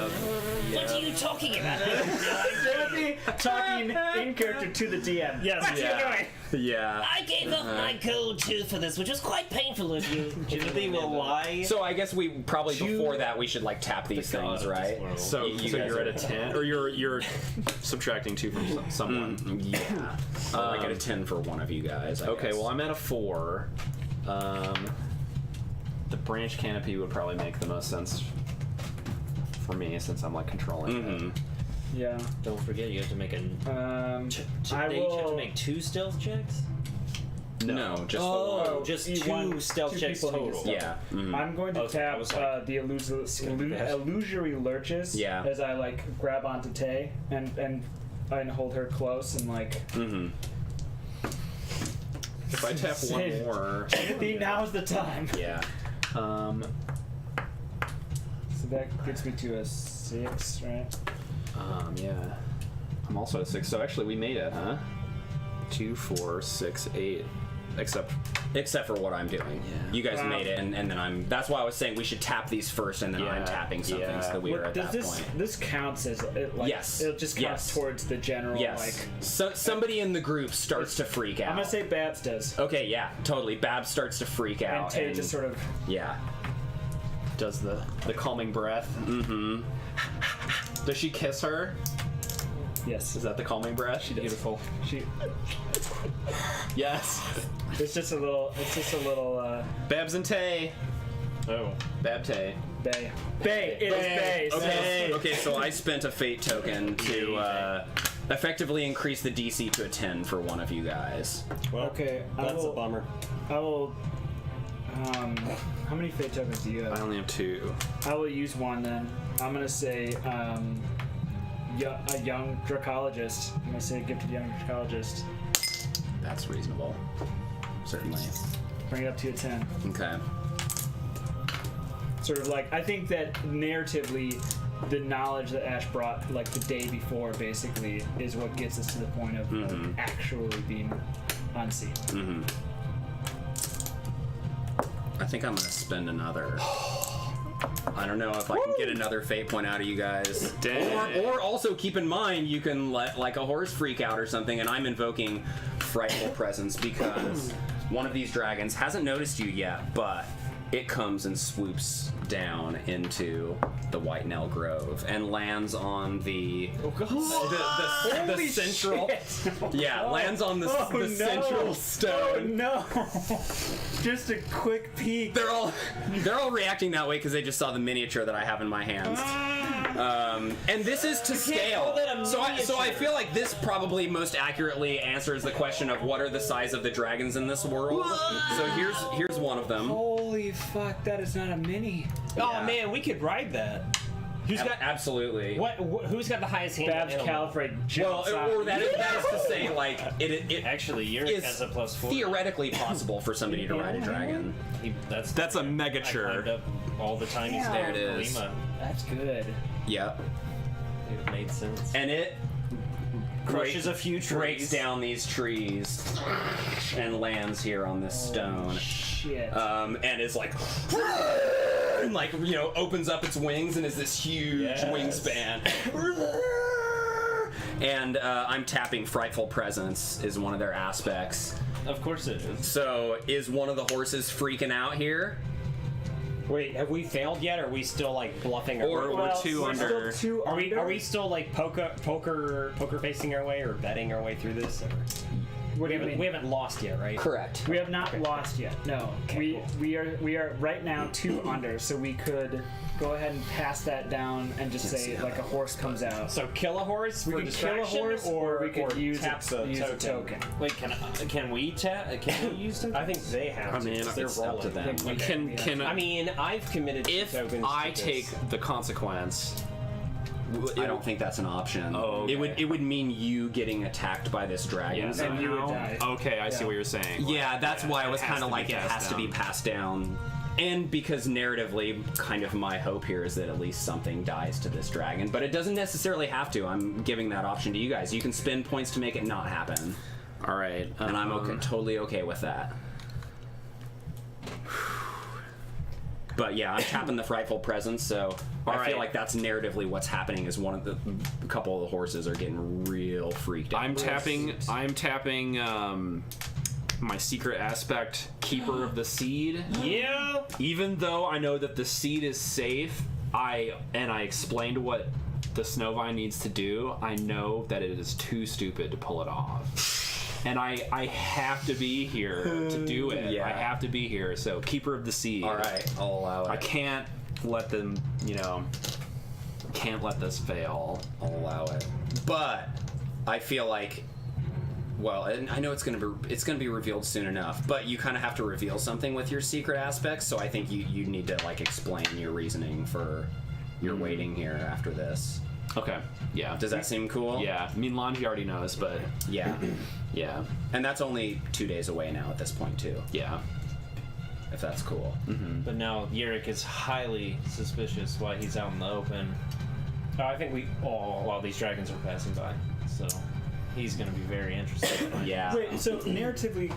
S6: What are you talking about?
S5: Timothy talking in character to the DM.
S2: Yes, what you doing?
S1: Yeah.
S6: I gave up my gold tooth for this, which was quite painful of you.
S2: Timothy will lie.
S1: So I guess we probably before that we should like tap these things, right?
S3: So,
S1: You
S3: so
S1: guys
S3: you're
S1: are-
S3: at a 10, or you're subtracting 2 from someone.
S1: Yeah. I get a 10 for one of you guys. I
S3: Okay,
S1: guess.
S3: well I'm at a 4. The branch canopy would probably make the most sense for me since I'm like controlling it.
S5: Yeah.
S4: Don't forget, you have to make a.
S5: I
S4: They each have to
S5: will.
S4: make 2 stealth checks?
S1: No, just
S4: Oh, just
S5: you
S4: 2
S5: want
S4: stealth
S5: 2
S4: checks
S5: people need to
S4: total.
S5: stealth.
S1: yeah.
S5: I'm going to
S4: Okay, I
S5: tap
S4: was like,
S5: the illusory lurches
S1: Yeah.
S5: as I like grab onto Tay and hold her close and like.
S3: If I tap one more,
S5: Timothy, now's the time.
S1: Yeah.
S3: um,
S5: So that gets me to a 6, right?
S3: yeah, I'm also at 6. So actually, we made it, huh? 2, 4, 6, 8.
S1: Except for what I'm doing.
S3: Yeah.
S1: You guys made it, and then that's why I was saying we should tap these first, and then I'm
S3: Yeah,
S1: tapping something
S3: yeah.
S1: so that we are at
S5: Does
S1: that
S5: this
S1: point.
S5: this counts as it, like
S1: Yes.
S5: it just counts
S1: Yes.
S5: towards the general
S1: Yes.
S5: like.
S1: So, somebody in the group starts to freak out.
S5: I'm gonna say Babs does.
S1: Okay, yeah, totally. Babs starts to freak
S5: And
S1: out.
S5: Tay just sort of.
S1: Yeah.
S3: Does the calming breath? Mm-hmm. Does she kiss her?
S5: Yes.
S3: Is that the calming breath? She
S4: Beautiful.
S5: She.
S3: Yes.
S5: It's just a little.
S3: Babs and Tay.
S4: Oh.
S3: Bab Tay.
S5: Bay. Bay. It is Bay.
S1: Okay, so I spent a fate token to effectively increase the DC to a 10 for one of you guys.
S2: Well,
S5: Okay,
S2: that's a bummer.
S5: I will. How many fate tokens do you
S3: I
S5: have?
S3: only have 2.
S5: I will use one then. I'm gonna say a young dracologist. I'm gonna say gifted young dracologist.
S1: That's reasonable. Certainly.
S5: Bring it up to a 10.
S1: Okay.
S5: Sort of like I think that narratively, the knowledge that Ash brought like the day before basically is what gets us to the point of actually being unseen.
S1: think I'm gonna spend another. I don't know if I can get another fate point out of you guys.
S3: Dang.
S1: Or also keep in mind you can let like a horse freak out or something, and I'm invoking Frightful Presence because one of these dragons hasn't noticed you yet, but it comes and swoops down into the White Nell Grove and lands on the central. Yeah, lands on the central stone.
S5: No. Just a quick peek.
S1: They're all reacting that way because they just saw the miniature that I have in my hands. And this is to scale. So I feel like this probably most accurately answers the question of what are the size of the dragons in this world. So here's one of them.
S5: Holy fuck, that is not a mini.
S2: Oh man, we could ride that. Who's got
S1: Absolutely.
S2: Who's got the highest hand?
S5: Babs Califrey
S1: Well,
S5: jumps out.
S1: or that is to say, like it
S4: Actually, Yurik
S1: is
S4: has a +4.
S1: theoretically possible for somebody to ride a dragon.
S3: That's a
S4: I
S3: megature.
S4: climbed up all the time he's
S1: There it is.
S4: Kalima.
S5: That's good.
S1: Yep.
S4: It made sense.
S1: And it
S2: crushes a few trees.
S1: breaks down these trees and lands here on this stone.
S5: Shit.
S1: And is like, and like, you know, opens up its wings and is this huge wingspan. And I'm tapping Frightful Presence is one of their aspects.
S4: Of course it is.
S1: So is one of the horses freaking out here?
S2: Wait, have we failed yet? Or are we still like bluffing?
S1: Or
S3: We're two under.
S5: Still two
S2: are we
S5: under?
S2: still like poker facing our way or betting our way through this? Or
S5: What do you mean?
S2: we haven't lost yet, right?
S1: Correct.
S5: We have not lost yet. No. We are right now 2 under, so we could go ahead and pass that down and just
S1: Can't see
S5: say
S1: how
S5: like a
S1: that
S5: horse comes out.
S2: So kill a horse
S5: We
S2: for
S5: could kill a
S2: distraction,
S5: horse, or we could use
S2: tap
S5: a
S2: the token.
S5: token.
S4: Wait, can we tap? Can we use them?
S2: I think they have.
S3: I
S2: to,
S3: mean,
S2: 'cause they're
S1: it's up to
S2: rolling.
S1: them.
S3: Can
S2: I mean, I've committed
S3: if
S2: tokens
S3: I
S2: to
S3: take
S2: this.
S3: the consequence?
S1: I don't think that's an option.
S3: Oh, okay.
S1: It would mean you getting attacked by this dragon.
S3: Yeah,
S5: And you would
S3: now-
S5: die.
S3: Okay, I see what you're saying.
S1: Yeah, that's why I was
S3: it has
S1: kind of
S3: to be
S1: like it
S3: passed
S1: has to be
S3: down.
S1: passed down. And because narratively, kind of my hope here is that at least something dies to this dragon. But it doesn't necessarily have to. I'm giving that option to you guys. You can spend points to make it not happen.
S3: All right,
S1: And I'm okay, totally okay with that. But yeah, I'm tapping the Frightful Presence, so I feel
S3: right.
S1: like that's narratively what's happening is a couple of the horses are getting real freaked out.
S3: I'm tapping my secret aspect, Keeper of the Seed.
S2: Yeah.
S3: Even though I know that the seed is safe, I explained what the Snowvine needs to do, I know that it is too stupid to pull it off. And I have to be here to do it.
S1: Yeah.
S3: I have to be here. So Keeper of the Seed.
S1: All right, I'll allow it.
S3: I can't let them, can't let this fail.
S1: I'll allow it. But I feel like, well, and I know it's gonna be revealed soon enough. But you kind of have to reveal something with your secret aspects. So I think you need to like explain your reasoning for your waiting here after this.
S3: Okay. Yeah.
S1: Does that seem cool?
S3: Yeah. I mean, Lhanji already knows, but
S1: Yeah.
S3: yeah.
S1: And that's only 2 days away now at this point too.
S3: Yeah.
S1: If that's cool.
S4: But now Yurik is highly suspicious why he's out in the open
S2: I think we all.
S4: while these dragons are passing by. So he's going to be very interested.
S1: Yeah.
S5: Wait, so narratively,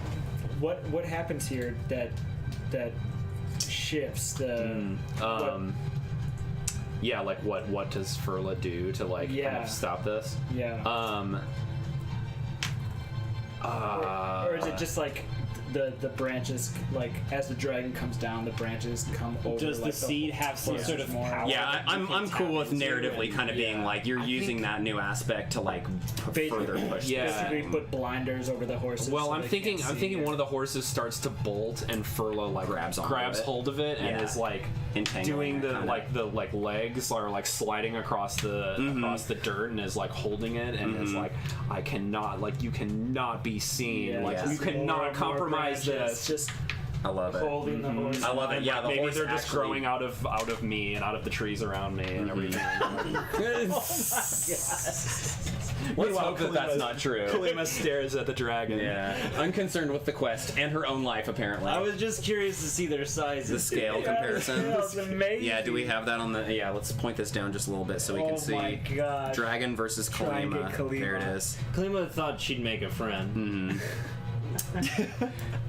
S5: what happens here that shifts the?
S3: Yeah, like what does Furla do to like kind
S5: Yeah.
S3: of stop this?
S5: Yeah. Or is it just like the branches, like as the dragon comes down, the branches come over?
S2: Does the
S5: like,
S2: seed have some
S5: horses
S2: sort of
S5: more?
S2: power?
S1: Yeah, I'm cool with narratively kind of being
S5: yeah.
S1: like you're using that new aspect to like further push.
S3: Yeah.
S1: this
S5: Basically,
S1: thing.
S5: put blinders over the horses.
S3: Well,
S5: so
S3: I'm
S5: they
S3: thinking
S5: can't see
S3: one of the horses starts to bolt and Furla like
S1: Grabs onto it.
S3: hold of it and
S1: Yeah.
S3: is like
S1: Entangling
S3: doing
S1: it,
S3: the
S1: kinda.
S3: legs are like sliding across the dirt and is like holding it and is like I cannot you cannot be seen
S5: Yeah,
S3: like
S1: Yes.
S3: you cannot
S5: more
S3: compromise
S5: branches,
S3: this.
S5: Just
S1: I love it.
S5: holding the horse.
S1: I love it.
S3: And,
S1: Yeah,
S3: like,
S1: the
S3: maybe
S1: horse
S3: they're just
S1: actually-
S3: growing out of me and out of the trees around me and everything.
S1: Let's hope that that's not true.
S3: Kalima stares at the dragon.
S1: Yeah, unconcerned with the quest and her own life apparently.
S4: I was just curious to see their sizes.
S1: the scale comparison.
S5: That's amazing.
S1: Yeah, do we have that on the? Yeah, let's point this down just a little bit so we
S5: Oh
S1: can see.
S5: my god.
S1: Dragon versus
S5: Try and
S1: Kalima.
S5: get Kalima.
S1: There it is.
S4: Kalima thought she'd make a friend.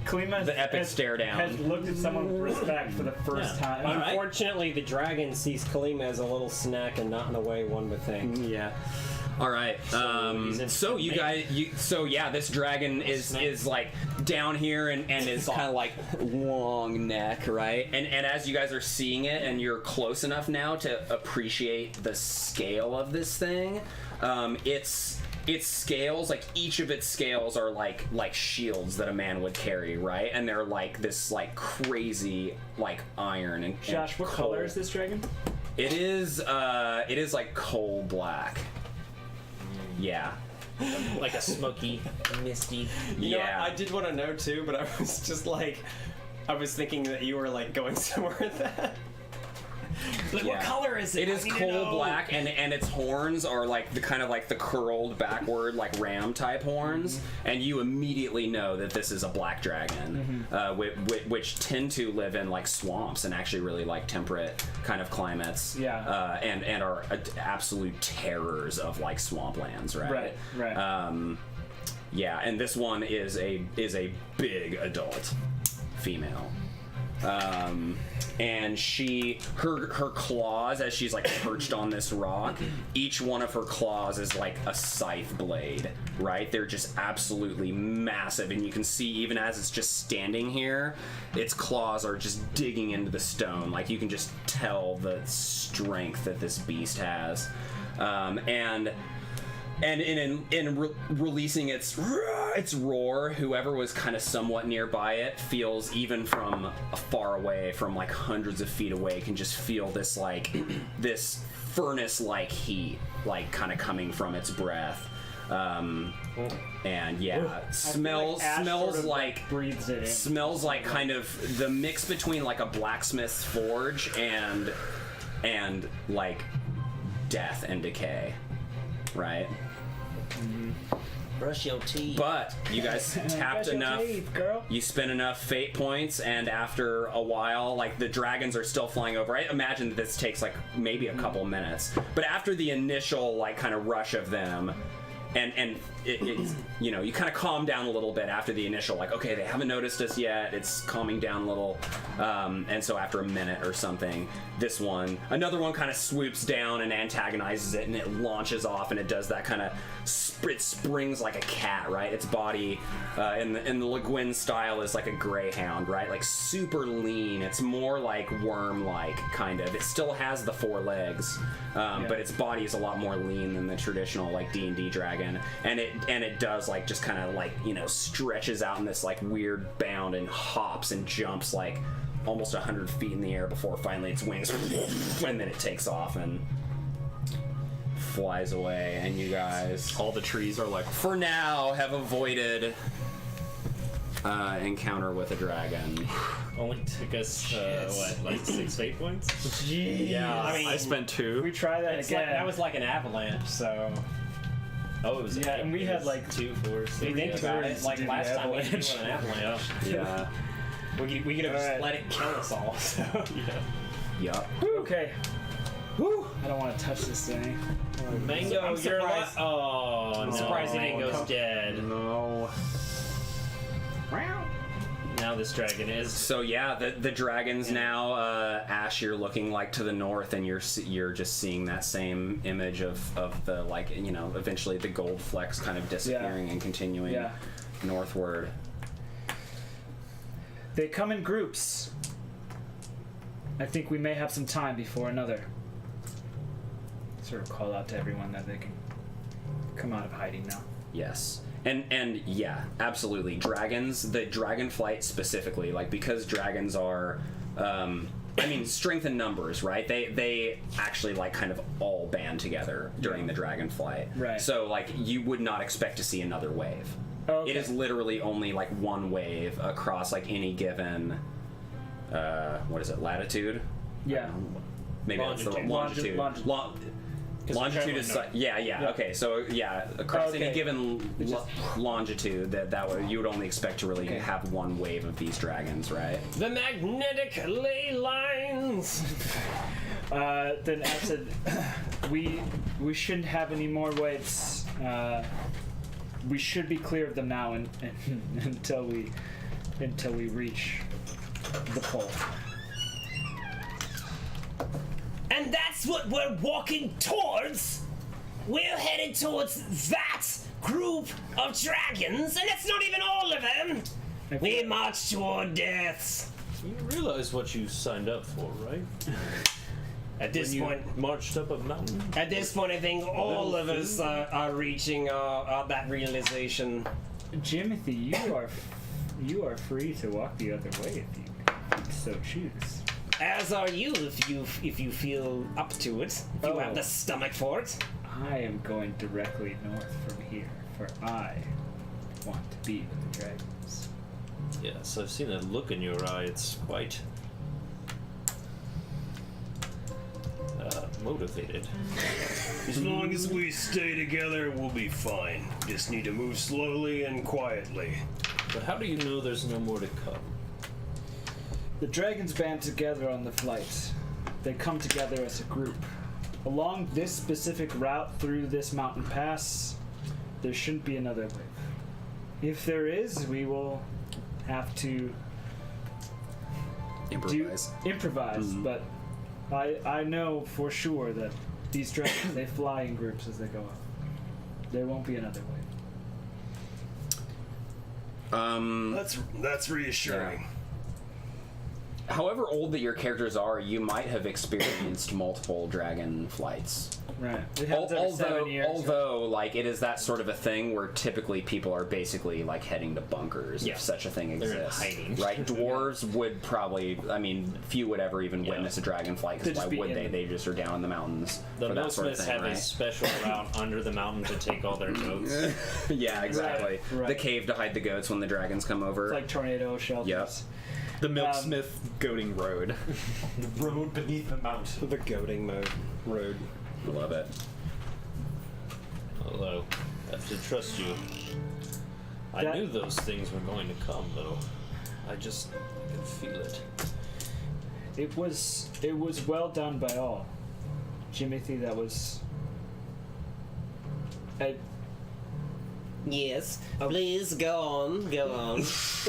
S5: Kalima
S1: The epic stare down.
S5: has looked at someone with respect for the first time.
S4: All right.
S2: Unfortunately, the dragon sees Kalima as a little snack and not in a way one would think.
S1: Yeah. All right.
S4: he's
S1: So you guys, this dragon is like down here and is kind of like long neck, right? And as you guys are seeing it, and you're close enough now to appreciate the scale of this thing, its scales, like each of its scales are like shields that a man would carry, right? And they're like this like crazy like iron and
S5: Josh, what
S1: coal.
S5: color is this dragon?
S1: It is like coal black. Yeah.
S4: Like a smoky, misty.
S2: You know,
S1: Yeah.
S2: I did want to know too, but I was just like, I was thinking that you were like going somewhere with that. Like,
S1: Yeah.
S2: what color is it?
S1: It is
S2: I need to
S1: coal
S2: know.
S1: black, and its horns are like the kind of like the curled backward like ram type horns, and you immediately know that this is a black dragon, which tend to live in like swamps and actually really like temperate kind of climates, and are absolute terrors of like swamplands, right?
S5: Right.
S1: Yeah, and this one is a big adult female. And her claws, as she's like perched on this rock, each one of her claws is like a scythe blade, right? They're just absolutely massive, and you can see even as it's just standing here, its claws are just digging into the stone. Like you can just tell the strength that this beast has, and in releasing its roar, whoever was kind of somewhat nearby it feels, even from far away, from like hundreds of feet away, can just feel this like this furnace-like heat, like kind of coming from its breath. And yeah, smells
S5: sort of
S1: like
S5: breathes it in.
S1: smells like kind of the mix between like a blacksmith's forge and like death and decay. Right?
S4: Brush your teeth.
S1: But you guys tapped
S5: Brush your
S1: enough.
S5: teeth, girl.
S1: You spent enough fate points, and after a while, like the dragons are still flying over. I imagine that this takes like maybe a couple minutes. But after the initial like kind of rush of them, and it's, you know, you kind of calm down a little bit after the initial, like, okay, they haven't noticed us yet, it's calming down a little, and so after a minute or something, another one kind of swoops down and antagonizes it, and it launches off, and it does that kind of, it springs like a cat, right? Its body, in the Le Guin style, is like a greyhound, right? Like super lean, it's more like worm-like, kind of. It still has the 4 legs, but its body is a lot more lean than the traditional, like, D&D dragon, and it does like just kind of like, you know, stretches out in this like weird bound and hops and jumps like almost 100 feet in the air before finally its wings and then it takes off and flies away. And you guys,
S3: All the trees are like,
S1: for now, have avoided encounter with a dragon.
S4: Only took us, like 6 fate points?
S2: Yeah, I mean,
S3: I spent 2.
S5: We try that
S2: it's
S5: again.
S2: like, that was like an avalanche, so.
S4: Oh, it was
S5: Yeah, and we
S4: it
S5: had,
S4: was
S5: like,
S4: 2, 4, 6.
S2: If you think about it,
S5: turns
S2: like
S5: to do
S2: last
S5: the
S2: time we did
S5: avalanche.
S2: an avalanche.
S1: Yeah.
S2: We could have just
S5: Alright.
S2: let it kill us all, so.
S1: Yup.
S5: Okay. Woo! I don't want to touch this thing.
S4: Mango,
S2: I'm
S4: you're alive.
S2: surprised-
S4: Oh, no.
S2: surprised it didn't
S4: Mango's
S2: come-
S4: dead.
S1: No.
S4: Now this dragon is.
S1: So yeah, the dragons now. Ash, you're looking like to the north, and you're just seeing that same image of the, like, you know, eventually the gold flecks kind of disappearing and continuing northward.
S5: They come in groups. I think we may have some time before another. Sort of call out to everyone that they can come out of hiding now.
S1: Yes. And yeah, absolutely. Dragons, the dragon flight specifically, like, because dragons are, I mean, strength in numbers, right? They actually, like, kind of all band together during the dragon flight.
S5: Right.
S1: So, like, you would not expect to see another wave.
S5: Oh, okay.
S1: It is literally only, like, one wave across, like, any given, what is it, latitude?
S5: Yeah.
S1: Maybe that's the
S4: Longitude.
S1: longitude. Longitude is yeah. Okay, so yeah, across any given longitude, that would, you would only expect to really have one wave of these dragons, right?
S2: The magnetic ley lines!
S5: Then I said, we shouldn't have any more waves. we should be clear of them now and until we reach the pole.
S6: And that's what we're walking towards? We're headed towards that group of dragons, and that's not even all of them! We march toward deaths.
S4: You realize what you signed up for, right?
S6: At this point,
S4: marched up a mountain.
S6: I think all of us are reaching that realization.
S5: Jimothy, you are free to walk the other way if you so choose.
S6: As are you, if you feel up to it. If you have the stomach for it.
S5: I am going directly north from here, for I want to be with the dragons.
S4: Yes, I've seen that look in your eye. It's quite motivated.
S2: As long as we stay together, we'll be fine. Just need to move slowly and quietly.
S4: But how do you know there's no more to come?
S5: The dragons band together on the flight. They come together as a group. Along this specific route through this mountain pass, there shouldn't be another wave. If there is, we will have to improvise. But I know for sure that these dragons, they fly in groups as they go up. There won't be another wave.
S2: That's reassuring.
S1: Yeah. However old that your characters are, you might have experienced multiple dragon flights.
S5: Right. It happens every 7 years.
S1: Although, like, it is that sort of a thing where typically people are basically, like, heading to bunkers if such a thing
S4: They're in
S1: exists.
S4: hiding.
S1: Right? Dwarves would probably, I mean, few would ever even witness a dragon flight, because why would they? They just are down in the mountains
S4: The
S1: for that sort of
S4: Milksmiths
S1: thing,
S4: have
S1: right?
S4: a special route under the mountain to take all their goats.
S1: Yeah, exactly.
S5: Right.
S1: The cave to hide the goats when the dragons come over.
S5: It's like tornado shelters.
S1: Yep.
S3: The Milksmith goating road.
S4: The road beneath the mountain.
S2: The goading road.
S1: I love it.
S4: Although, I have to trust you. I knew those things were going to come, though. I could feel it.
S5: It was well done by all. Jimothy, that was.
S6: Yes. Please go on.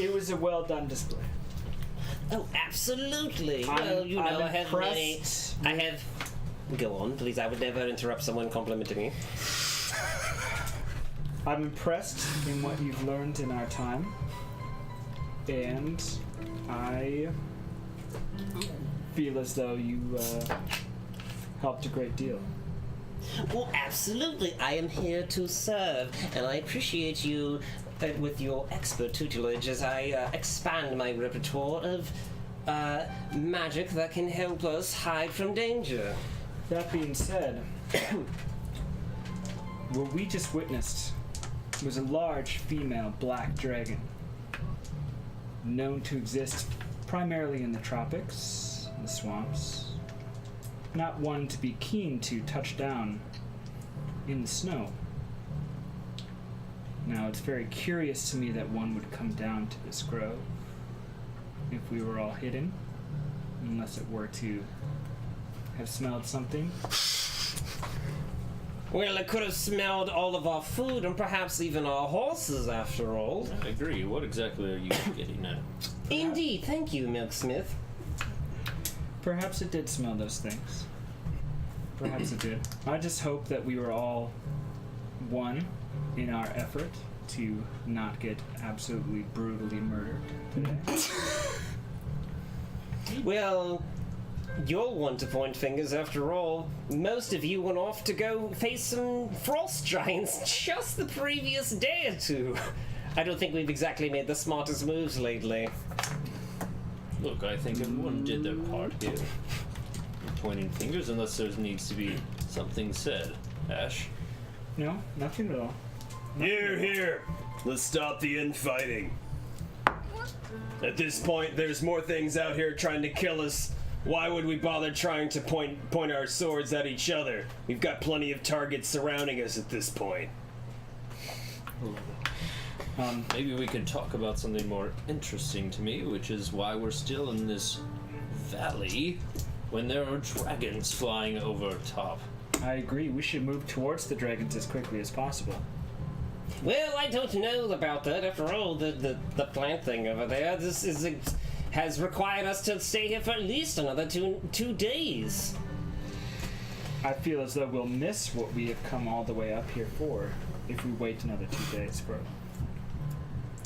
S5: It was a well done display.
S6: Oh, absolutely.
S5: I'm
S6: I have many.
S5: impressed
S6: I have. Go on, please. I would never interrupt someone complimenting me.
S5: I'm impressed in what you've learned in our time, and I feel as though you helped a great deal.
S6: Well, absolutely. I am here to serve, and I appreciate you with your expert tutelage as I expand my repertoire of magic that can help us hide from danger.
S5: That being said, what we just witnessed was a large female black dragon, known to exist primarily in the tropics, the swamps, not one to be keen to touch down in the snow. Now, it's very curious to me that one would come down to this grove if we were all hidden, unless it were to have smelled something.
S6: Well, it could have smelled all of our food and perhaps even our horses, after all.
S4: I agree. What exactly are you getting at?
S6: Indeed. Thank you, Milksmith.
S5: Perhaps it did smell those things. Perhaps it did. I just hope that we were all one in our effort to not get absolutely brutally murdered today.
S6: Well, you're one to point fingers after all. Most of you went off to go face some frost giants just the previous day or two. I don't think we've exactly made the smartest moves lately.
S4: Look, I think everyone did their part here. Pointing fingers unless there needs to be something said. Ash?
S5: No, nothing at all.
S2: Here. Let's stop the infighting. At this point, there's more things out here trying to kill us. Why would we bother trying to point our swords at each other? We've got plenty of targets surrounding us at this point.
S4: Maybe we could talk about something more interesting to me, which is why we're still in this valley when there are dragons flying over top.
S5: I agree. We should move towards the dragons as quickly as possible.
S6: Well, I don't know about that. After all, the plant thing over there, has required us to stay here for at least another two days.
S5: I feel as though we'll miss what we have come all the way up here for if we wait another 2 days, bro.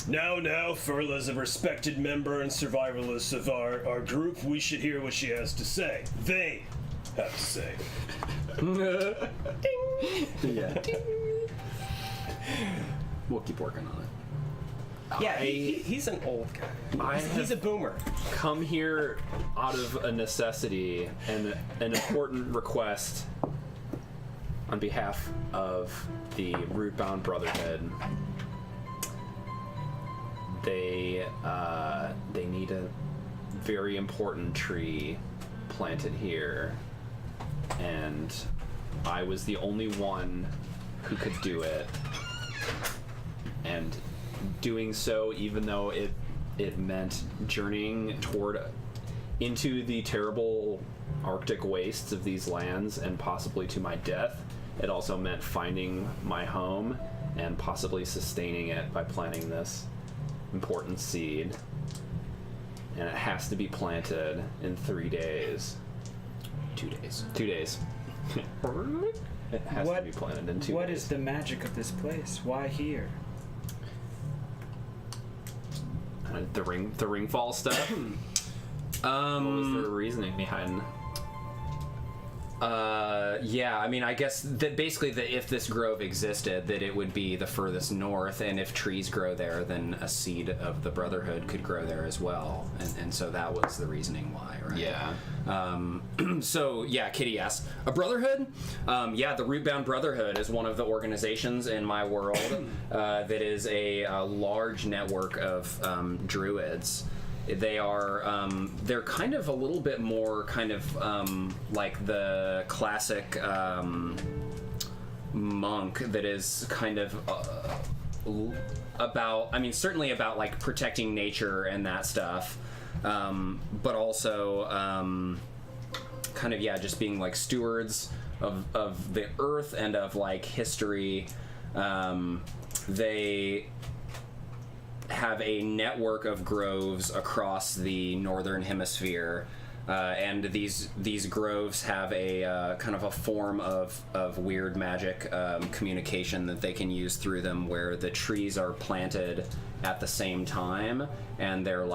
S7: Now, Furla's a respected member and survivalist of our group. We should hear what she has to say. They have to say.
S1: Yeah. We'll keep working on it.
S2: Yeah, he's an old guy. He's a boomer.
S3: Come here out of a necessity and an important request on behalf of the Rootbound Brotherhood. They need a very important tree planted here, and I was the only one who could do it. And doing so, even though it meant journeying into the terrible Arctic wastes of these lands and possibly to my death, it also meant finding my home and possibly sustaining it by planting this important seed. And it has to be planted in 3 days.
S1: 2 days.
S3: 2 days. It has to be planted in 2 days.
S5: What is the magic of this place? Why here?
S3: The ringfall stuff? What was the reasoning behind?
S1: Yeah, I mean, I guess that basically that if this grove existed, that it would be the furthest north, and if trees grow there, then a seed of the Brotherhood could grow there as well, and so that was the reasoning why, right?
S3: Yeah.
S1: So, yeah, Kitty asks, a Brotherhood? Yeah, the Rootbound Brotherhood is one of the organizations in my world that is a large network of druids. They are, they're kind of a little bit more kind of like the classic monk that is kind of about, I mean, certainly about like protecting nature and that stuff, but also kind of, yeah, just being like stewards of the earth and of like history. They have a network of groves across the northern hemisphere, and these groves have a kind of a form of weird magic communication that they can use through them, where the trees are planted at the same time and their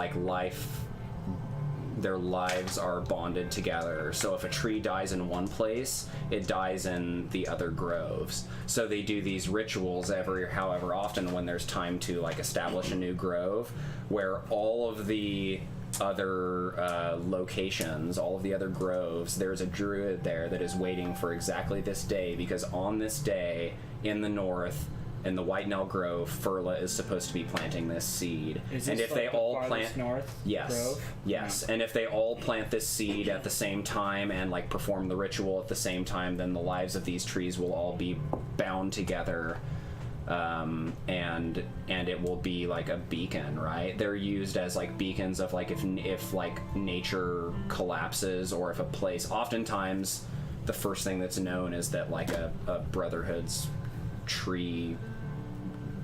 S1: lives are bonded together. So if a tree dies in one place, it dies in the other groves. So they do these rituals however often when there's time to like establish a new grove, where all of the other locations, all of the other groves, there's a druid there that is waiting for exactly this day, because on this day in the north, in the White Nell Grove, Furla is supposed to be planting this seed.
S5: Is
S1: and
S5: this
S1: if they
S5: like the
S1: all
S5: farthest
S1: plant
S5: north
S1: yes
S5: grove?
S1: yes and if they all plant this seed at the same time and like perform the ritual at the same time, then the lives of these trees will all be bound together, and it will be like a beacon, right? They're used as like beacons of like if like nature collapses, or if a place, oftentimes the first thing that's known is that like a Brotherhood's tree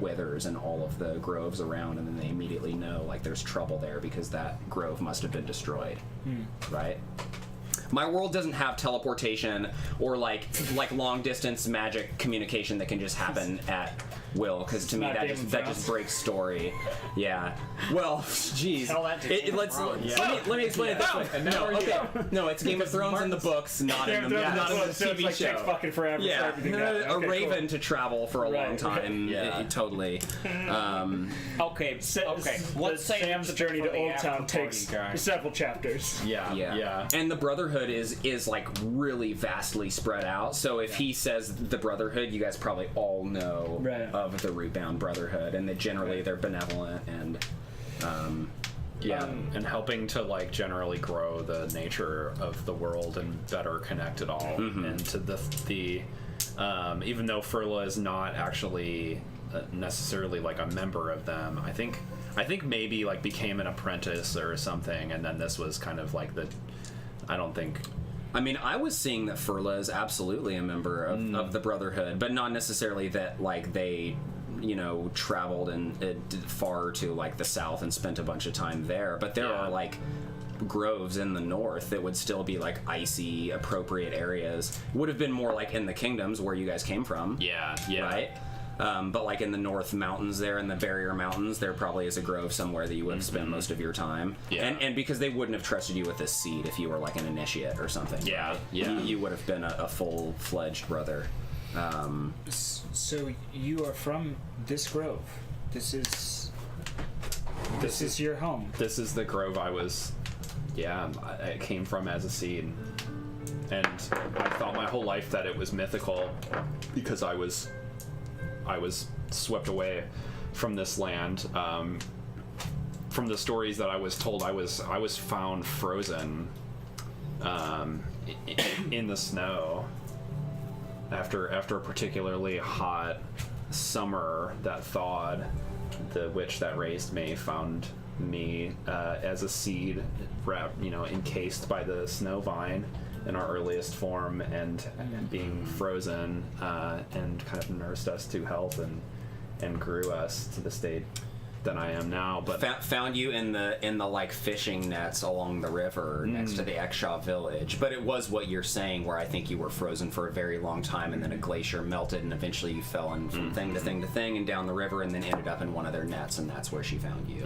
S1: withers in all of the groves around, and then they immediately know like there's trouble there because that grove must have been destroyed, right? My world doesn't have teleportation or like long distance magic communication that can just happen at will, because to me
S5: not
S1: that
S5: Game of
S1: just
S5: Thrones.
S1: breaks story. Yeah. Well, geez.
S2: Tell that to Game of
S1: Let's
S2: Thrones.
S1: let me explain it this way. No, okay. No, it's Game of Thrones in the books, not in the
S5: Yeah,
S1: not in the
S5: so it's
S1: TV
S5: like
S1: show.
S5: takes fucking forever for
S1: Yeah,
S5: everything to happen.
S1: a
S5: Okay,
S1: raven
S5: cool.
S1: to travel for a long
S5: Right.
S1: time.
S3: Yeah.
S1: Totally.
S2: Okay, okay. Let's say
S5: Sam's journey to
S2: for the
S5: Old
S2: after
S5: Town
S2: party
S5: takes
S2: guy.
S5: several chapters.
S3: Yeah.
S1: And the Brotherhood is like really vastly spread out. So if he says the Brotherhood, you guys probably all know
S5: Right.
S1: of the Rootbound Brotherhood, and that generally they're benevolent and
S3: And helping to like generally grow the nature of the world and better connect it all into the even though Furla is not actually necessarily like a member of them, I think maybe like became an apprentice or something, and then this was kind of like
S1: I mean, I was seeing that Furla is absolutely a member of the Brotherhood, but not necessarily that like they traveled and far to like the south and spent a bunch of time there, but there are like groves in the north that would still be like icy appropriate areas. Would have been more like in the kingdoms where you guys came from.
S3: Yeah.
S1: Right? But like in the North Mountains there, in the Barrier Mountains, there probably is a grove somewhere that you would have spent most of your time.
S3: Yeah.
S1: And because they wouldn't have trusted you with this seed if you were like an initiate or something.
S3: Yeah,
S1: right?
S3: yeah.
S1: You would have been a full-fledged brother.
S5: So you are from this grove. This is your home.
S3: This is the grove I came from as a seed. And I thought my whole life that it was mythical because I was swept away from this land. From the stories that I was told, I was found frozen in the snow after a particularly hot summer that thawed. The witch that raised me found me as a seed, encased by the snow vine in our earliest form, and being frozen, and kind of nursed us to health and grew us to the state that I am now. But
S1: Found you in the like fishing nets along the river next to the Ekshaw village. But it was what you're saying, where I think you were frozen for a very long time, and then a glacier melted, and eventually you fell in from thing to thing to thing and down the river, and then ended up in one of their nets, and that's where she found you.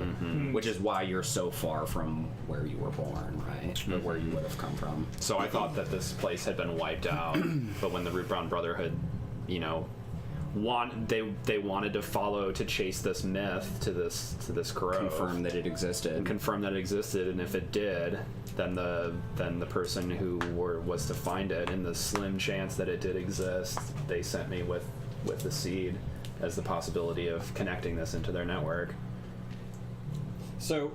S1: Which is why you're so far from where you were born, right? Or where you would have come from.
S3: so I thought that this place had been wiped out. But when the Root Brown Brotherhood, they wanted to follow, to chase this myth to this grove,
S1: Confirm that it existed.
S3: and if it did, then the person who was to find it, in the slim chance that it did exist, they sent me with the seed as the possibility of connecting this into their network.
S2: So,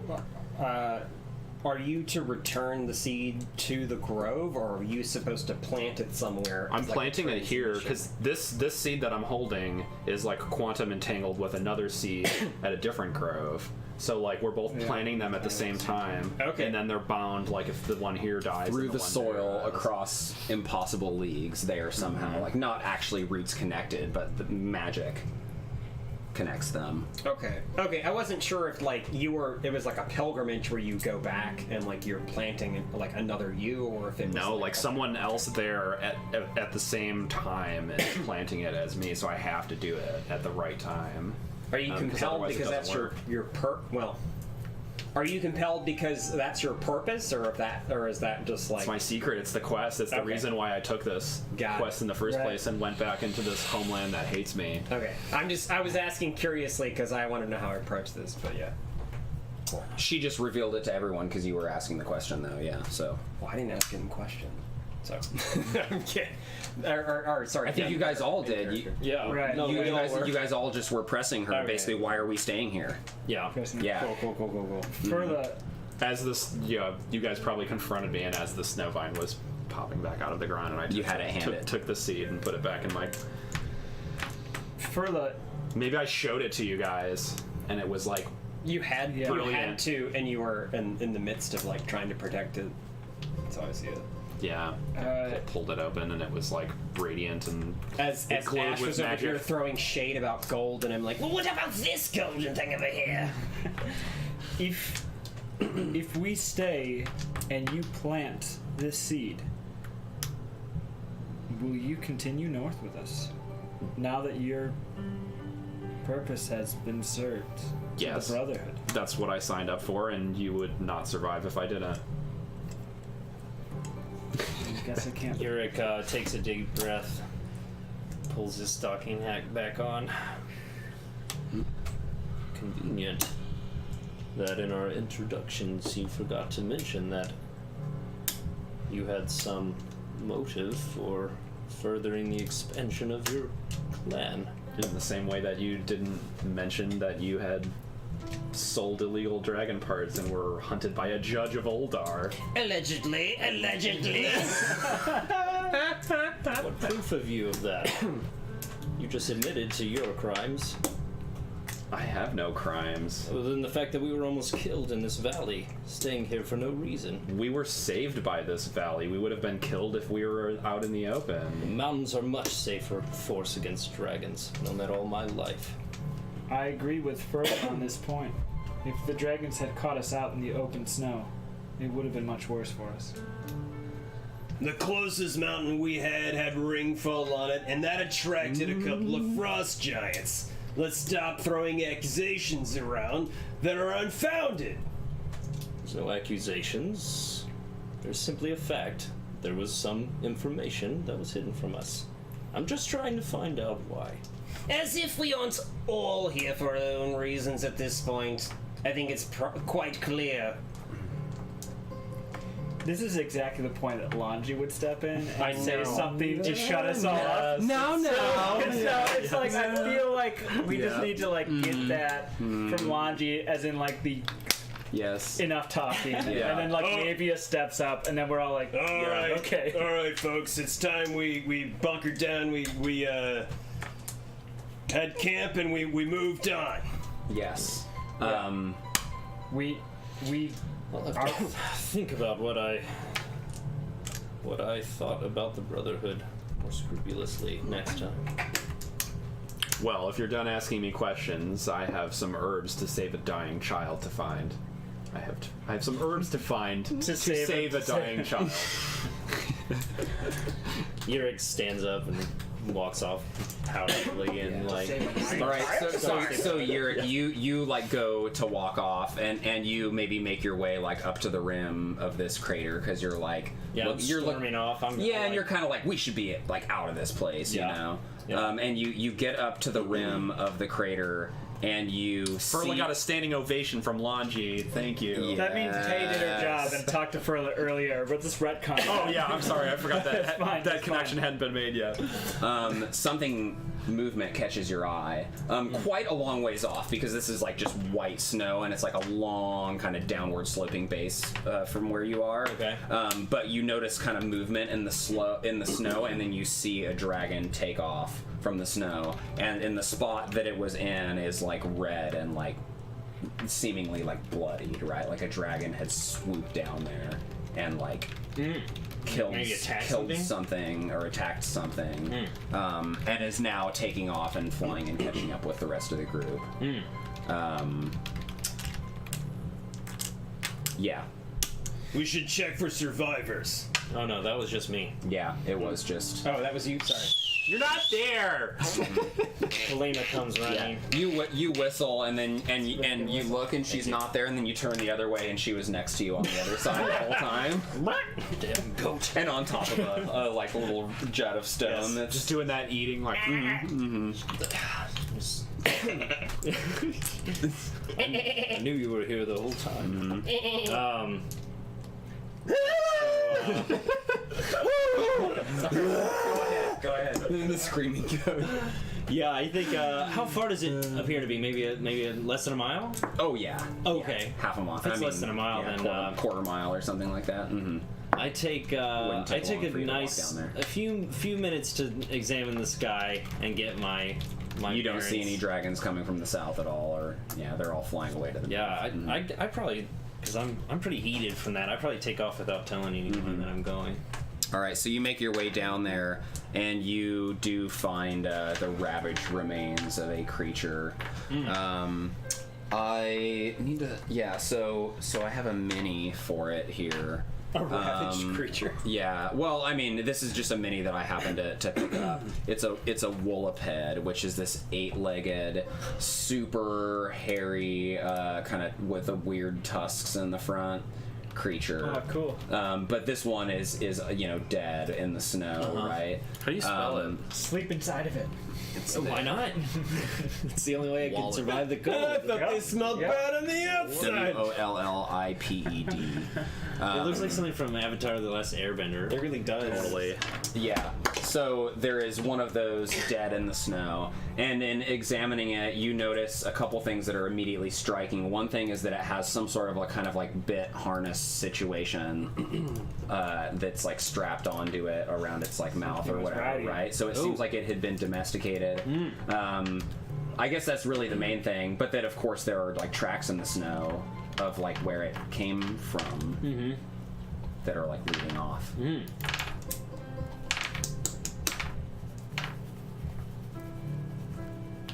S2: are you to return the seed to the grove, or are you supposed to plant it somewhere?
S3: I'm
S2: as, like, a
S3: planting it here
S2: transmission?
S3: because this seed that I'm holding is like quantum entangled with another seed at a different grove. So like we're both planting them at the same time.
S2: Okay.
S3: And then they're bound, like if the one here dies,
S1: Through
S3: then
S1: the
S3: one
S1: soil
S3: there does.
S1: across impossible leagues, they are somehow like not actually roots connected, but the magic connects them.
S2: Okay. I wasn't sure if like it was like a pilgrimage where you go back and like you're planting like another you, or if it was
S3: No, like someone else there at the same time is planting it as me, so I have to do it at the right time.
S2: Are you
S3: 'cause
S2: compelled
S3: otherwise it
S2: because
S3: doesn't
S2: that's
S3: work.
S2: are you compelled because that's your purpose, or is that just like
S3: It's my secret. It's the quest. It's the
S2: Okay.
S3: reason why I took this
S2: Got it.
S3: quest in the first
S5: Right.
S3: place and went back into this homeland that hates me.
S2: Okay. I was asking curiously because I want to know how I approach this, but yeah.
S1: She just revealed it to everyone because you were asking the question, though. Yeah. So
S2: Well, I didn't ask him a question. So I'm kidding. Or sorry.
S1: I think you guys all did.
S4: Yeah.
S5: Right.
S4: No,
S1: You
S4: we all
S1: guys,
S4: were.
S1: you guys all just were pressing her.
S2: Okay.
S1: Basically, why are we staying here?
S4: Yeah.
S1: Yeah.
S2: Cool.
S5: For the
S3: As this, you guys probably confronted me, and as the snow vine was popping back out of the ground, and I
S1: You had it handed.
S3: took the seed and put it back in my.
S5: for the
S3: Maybe I showed it to you guys, and it was like,
S2: You had
S5: Yeah.
S2: you
S3: Brilliant.
S2: had to, and you were in the midst of like trying to protect it. That's how I see it.
S3: yeah, pulled it open, and it was like radiant and
S2: As
S3: glowed
S2: Ash
S3: with
S2: was over
S3: magic.
S2: here throwing shade about gold, and I'm like, well, what about this golden thing over here?
S5: if we stay and you plant this seed, will you continue north with us? Now that your purpose has been served to
S3: Yes.
S5: the Brotherhood.
S3: that's what I signed up for, and you would not survive if I didn't.
S5: I guess I can't.
S4: Yurik takes a deep breath, pulls his stocking hat back on. Convenient that in our introductions you forgot to mention that you had some motive for furthering the expansion of your clan.
S3: In the same way that you didn't mention that you had sold illegal dragon parts and were hunted by a judge of Oldar.
S6: Allegedly.
S4: What proof have you of that? You just admitted to your crimes.
S3: I have no crimes.
S4: Other than the fact that we were almost killed in this valley, staying here for no reason.
S3: We were saved by this valley. We would have been killed if we were out in the open.
S4: Mountains are much safer force against dragons, known that all my life.
S5: I agree with Fur on this point. If the dragons had caught us out in the open snow, it would have been much worse for us.
S7: The closest mountain we had ringfall on it, and that attracted a couple of frost giants. Let's stop throwing accusations around that are unfounded.
S4: There's no accusations. There's simply a fact. There was some information that was hidden from us. I'm just trying to find out why.
S6: As if we aren't all here for our own reasons at this point. I think it's quite clear.
S5: This is exactly the point that Lhanji would step in and
S2: I
S5: say
S2: know.
S5: something to shut us all up.
S1: No.
S5: So it's like I feel like we just need to like get that from Lhanji, as in like the
S1: Yes.
S5: enough talking, and then like Navia steps up, and then we're all like,
S7: All right,
S5: okay.
S7: All right, folks. It's time we bunkered down. We had camp and we moved on.
S1: Yes.
S5: We
S4: I'll have to think about what I thought about the Brotherhood more scrupulously next time.
S3: Well, if you're done asking me questions, I have some herbs to save a dying child to find. I have some herbs to find to save a dying child.
S4: Yurik stands up and walks off proudly and like.
S1: All right, so you like go to walk off, and you maybe make your way like up to the rim of this crater because you're like,
S4: Yeah, I'm storming off.
S1: and you're kind of like, we should be like out of this place, you know.
S4: Yeah.
S1: And you get up to the rim of the crater, and you
S3: Furla
S1: see.
S3: got a standing ovation from Lhanji. Thank you.
S1: Yeah.
S5: That means Tay did her job and talked to Furla earlier, but this retcon.
S3: Oh yeah, I'm sorry, I forgot that
S5: It's fine,
S3: that
S5: it's
S3: connection
S5: fine.
S3: hadn't been made yet.
S1: Something movement catches your eye quite a long ways off, because this is like just white snow, and it's like a long kind of downward sloping base from where you are.
S4: Okay.
S1: But you notice kind of movement in the snow, and then you see a dragon take off from the snow, and in the spot that it was in is like red and like seemingly like bloodied, right? Like a dragon had swooped down there and like killed
S4: Maybe attacked
S1: something or attacked something, and is now taking off and flying and catching up with the rest of the group. Yeah,
S7: We should check for survivors.
S4: Oh no, that was just me.
S1: yeah, it was just.
S2: Oh, that was you. Sorry.
S3: You're not there.
S4: Elena comes running.
S1: You whistle, and then you look, and she's not there, and then you turn the other way, and she was next to you on the other side the whole time,
S4: Damn goat.
S1: and on top of a like little jet of stone. That's
S3: Just doing that eating like.
S4: I knew you were here the whole time.
S1: Go ahead. The screaming goat.
S4: Yeah, I think. How far does it appear to be? Maybe less than a mile.
S1: Oh yeah.
S4: Okay.
S1: Half a mile.
S4: If it's less than a mile, then,
S1: quarter mile or something like that. Mm-hmm.
S4: I take
S1: wouldn't take long
S4: a
S1: for you to walk
S4: nice
S1: down there.
S4: a few minutes to examine the sky and get my
S1: You don't see
S4: bearings.
S1: any dragons coming from the south at all, or they're all flying away to the
S4: Yeah,
S1: north.
S4: I probably, because I'm pretty heated from that. I probably take off without telling anyone that I'm going.
S1: All right, so you make your way down there, and you do find the ravaged remains of a creature. I need to. Yeah, so I have a mini for it here.
S2: A ravaged creature.
S1: Yeah, well, I mean, this is just a mini that I happened to pick up. It's a Wooliped, which is this 8-legged, super hairy, kind of with the weird tusks in the front creature.
S5: Oh, cool.
S1: But this one is dead in the snow, right?
S3: How do you spell it?
S5: Sleep inside of it.
S4: Why not? It's the only way I can survive the
S7: I
S4: cold.
S7: thought they smelled bad on the outside.
S1: Wolliped.
S4: It looks like something from Avatar: The Last Airbender.
S2: It really does.
S3: Totally.
S1: Yeah. So there is one of those dead in the snow, and in examining it, you notice a couple things that are immediately striking. One thing is that it has some sort of like kind of like bit harness situation that's like strapped onto it around its like mouth or whatever,
S5: riding.
S1: right? So it seems like it had been domesticated. I guess that's really the main thing. But then, of course, there are like tracks in the snow of like where it came from that are like leading off.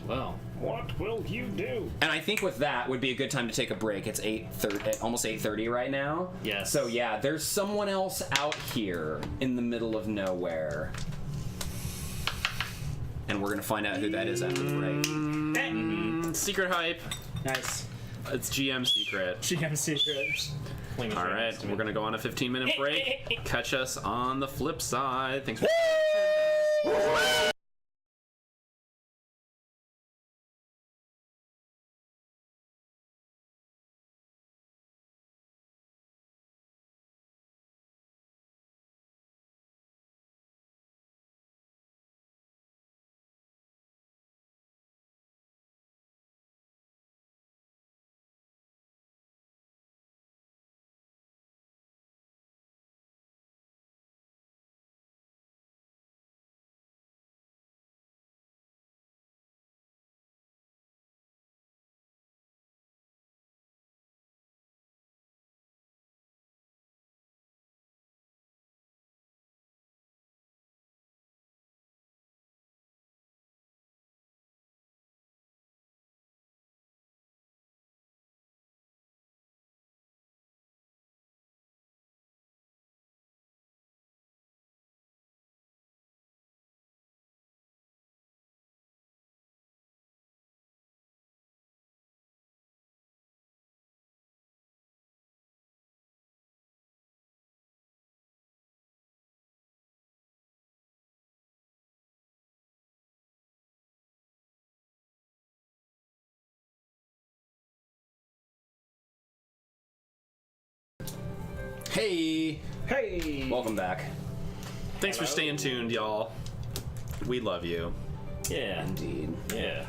S4: Well,
S2: What will you do?
S1: And I think with that would be a good time to take a break. It's 8:30, almost 8:30 right now.
S4: Yes.
S1: So yeah, there's someone else out here in the middle of nowhere. And we're gonna find out who that is after the break.
S3: Secret hype.
S5: Nice.
S3: It's GM secret.
S5: GM secret.
S3: All right, we're gonna go on a 15-minute break. Catch us on the flip side. Thanks for. Hey!
S5: Hey!
S1: Welcome back.
S3: Thanks for staying tuned, y'all. We love you.
S4: Yeah.
S1: Indeed.
S4: Yeah.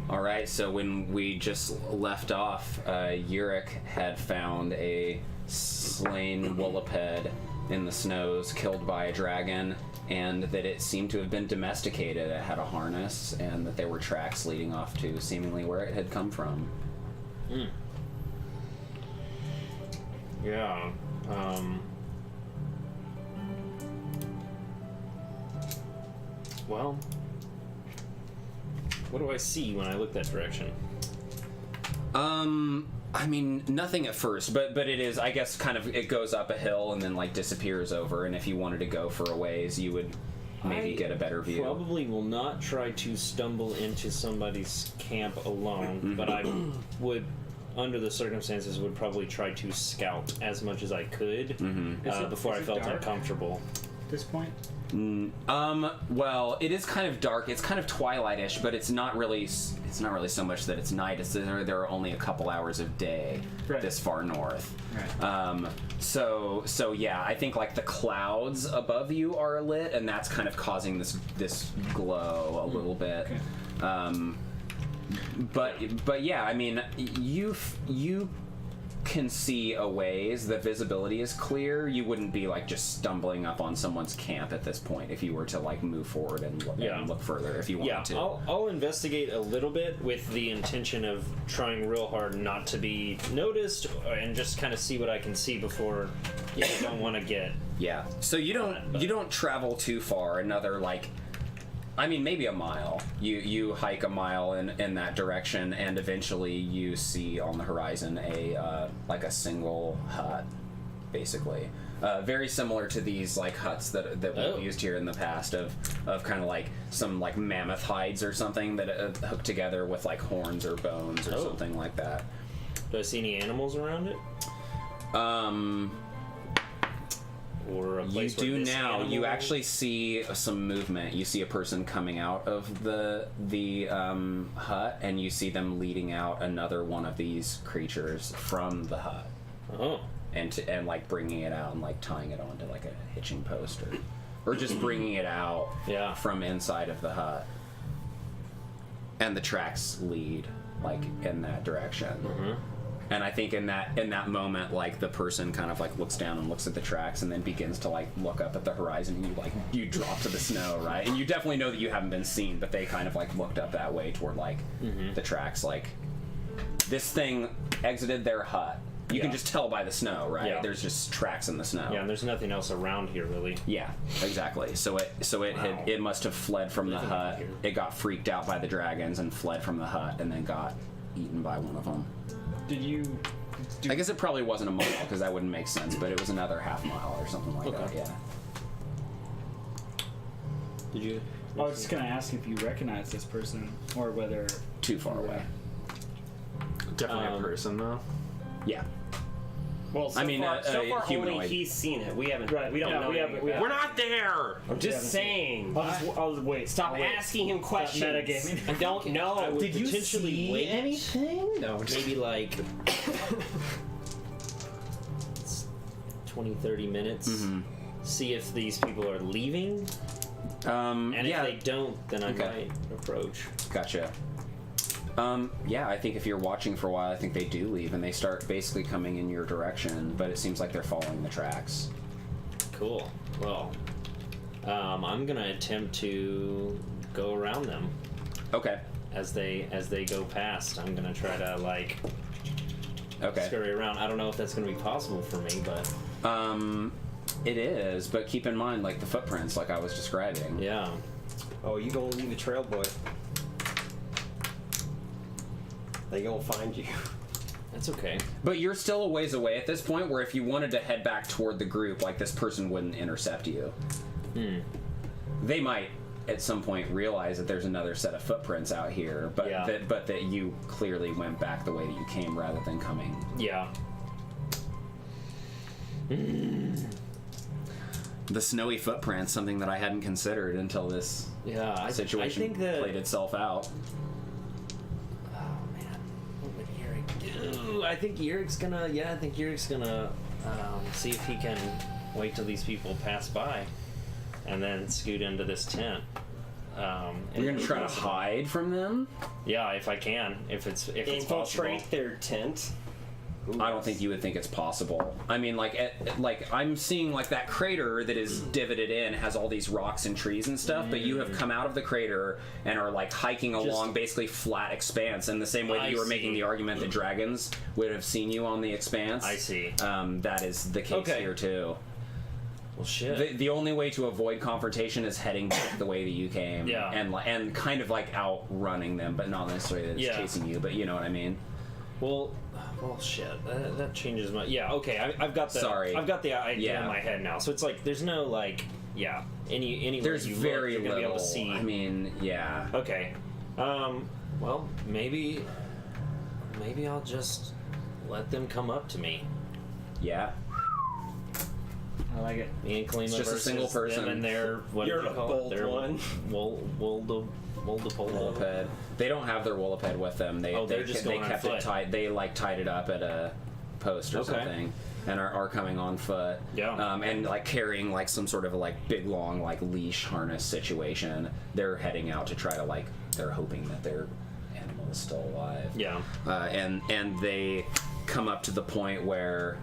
S1: All right, so when we just left off, Yurik had found a slain Wooliped in the snows, killed by a dragon, and that it seemed to have been domesticated. It had a harness, and that there were tracks leading off to seemingly where it had come from.
S4: Yeah. Well, what do I see when I look that direction?
S1: I mean, nothing at first, but it is, I guess, kind of, it goes up a hill and then, like, disappears over, and if you wanted to go for a ways, you would maybe get a better view.
S4: Probably will not try to stumble into somebody's camp alone, but I would, under the circumstances, would probably try to scout as much as I could before I felt uncomfortable.
S5: At this point?
S1: Well, it is kind of dark. It's kind of twilight-ish, but it's not really so much that it's night. It's that there are only a couple hours of day this far north.
S5: Right.
S1: So yeah, I think like the clouds above you are lit, and that's kind of causing this glow a little bit.
S5: Okay.
S1: But yeah, I mean, you can see a ways. The visibility is clear. You wouldn't be like just stumbling up on someone's camp at this point if you were to like move forward and look further if you wanted to.
S4: I'll investigate a little bit with the intention of trying real hard not to be noticed and just kind of see what I can see before I don't want to get.
S1: Yeah. So you don't travel too far. Another like, I mean, maybe a mile. You hike a mile in that direction, and eventually you see on the horizon a like a single hut, basically. Very similar to these like huts that we've used here in the past of kind of like some like mammoth hides or something that hooked together with like horns or bones or something like that.
S4: Do I see any animals around it? Or a place
S1: you
S4: where
S1: do
S4: this
S1: now.
S4: animal...
S1: You actually see some movement. You see a person coming out of the hut, and you see them leading out another one of these creatures from the hut.
S4: Oh.
S1: And like bringing it out and like tying it onto like a hitching post or just bringing it out from inside of the hut. And the tracks lead like in that direction. And I think in that moment, like the person kind of like looks down and looks at the tracks, and then begins to like look up at the horizon, and you drop to the snow, right? And you definitely know that you haven't been seen, but they kind of like looked up that way toward like the tracks. Like this thing exited their hut. You can just tell by the snow, right?
S4: Yeah.
S1: There's just tracks in the snow.
S4: Yeah, and there's nothing else around here really.
S1: Yeah, exactly. So it must have fled from the hut.
S4: here.
S1: It got freaked out by the dragons and fled from the hut, and then got eaten by one of them.
S5: Did you?
S1: I guess it probably wasn't a mile because that wouldn't make sense, but it was another half mile or something like that. Yeah.
S4: Did you?
S5: I was just gonna ask if you recognize this person or whether.
S1: Too far away.
S3: Definitely a person, though.
S1: Yeah.
S2: Well, so
S1: I mean,
S2: far, so far
S1: humanoid.
S2: only he's seen it. We haven't.
S5: Right,
S2: We don't
S5: yeah,
S2: know.
S5: we haven't-
S2: anything
S5: we
S2: about
S3: We're
S2: it.
S3: not there.
S2: I'm just saying.
S5: I'll wait.
S2: Stop asking him questions.
S5: metagaming.
S2: I don't know.
S4: Did you potentially
S2: see
S4: wait
S2: anything? No.
S4: maybe like 20-30 minutes, see if these people are leaving, and
S1: yeah.
S4: if they don't, then I
S1: Okay.
S4: might approach.
S1: Gotcha. Yeah, I think if you're watching for a while, I think they do leave and they start basically coming in your direction, but it seems like they're following the tracks.
S4: Cool. Well, I'm gonna attempt to go around them
S1: Okay.
S4: as they go past. I'm gonna try to like
S1: Okay.
S4: scurry around. I don't know if that's gonna be possible for me, but
S1: It is, but keep in mind, like the footprints, like I was describing.
S4: yeah.
S2: Oh, you gonna leave the trail, boy? They gonna find you.
S4: That's okay.
S1: But you're still a ways away at this point, where if you wanted to head back toward the group, like this person wouldn't intercept you. They might at some point realize that there's another set of footprints out here, but
S4: Yeah.
S1: that you clearly went back the way that you came rather than coming.
S4: Yeah.
S1: The snowy footprints, something that I hadn't considered until this
S4: Yeah. I
S1: situation
S4: think that.
S1: played itself out.
S4: Oh man, what would Yurik do? I think Yurik's gonna see if he can wait till these people pass by, and then scoot into this tent.
S1: You're gonna try to hide from them?
S4: Yeah, if I can, if it's possible.
S2: Infiltrate their tent.
S1: I don't think you would think it's possible. I mean, like I'm seeing like that crater that is divoted in has all these rocks and trees and stuff, but you have come out of the crater and are like hiking along basically flat expanse in the same way that you were making the argument that dragons would have seen you on the expanse.
S4: I see.
S1: That is the case
S4: Okay.
S1: here too.
S4: Well, shit.
S1: The only way to avoid confrontation is heading back the way that you came,
S4: Yeah.
S1: and kind of like outrunning them, but not necessarily that it's
S4: Yeah.
S1: chasing you. But you know what I mean.
S4: Well, shit. That changes my. Yeah. Okay. I've got the.
S1: Sorry.
S4: I've got the idea
S1: Yeah.
S4: in my head now. So it's like there's no like. Yeah. Anywhere
S1: There's
S4: you
S1: very
S4: look, you're gonna
S1: little.
S4: be able to see.
S1: I mean, yeah.
S4: Okay. Well, maybe I'll just let them come up to me.
S1: Yeah.
S5: I like it.
S4: Me and Kalima
S1: It's just a
S4: versus
S1: single person.
S4: them and their what
S2: You're
S4: do you
S2: a
S4: call
S2: bold
S4: it? Their
S2: one.
S4: Woldapolo.
S1: Wooliped. They don't have their wooliped with them. They
S4: They're just
S1: they
S4: going on
S1: kept
S4: foot.
S1: it tied. They like tied it up at a post or
S4: Okay.
S1: something, and are coming on foot.
S4: Yeah.
S1: And like carrying like some sort of like big long like leash harness situation. They're heading out to try to like. They're hoping that their animal is still alive.
S4: Yeah.
S1: And they come up to the point where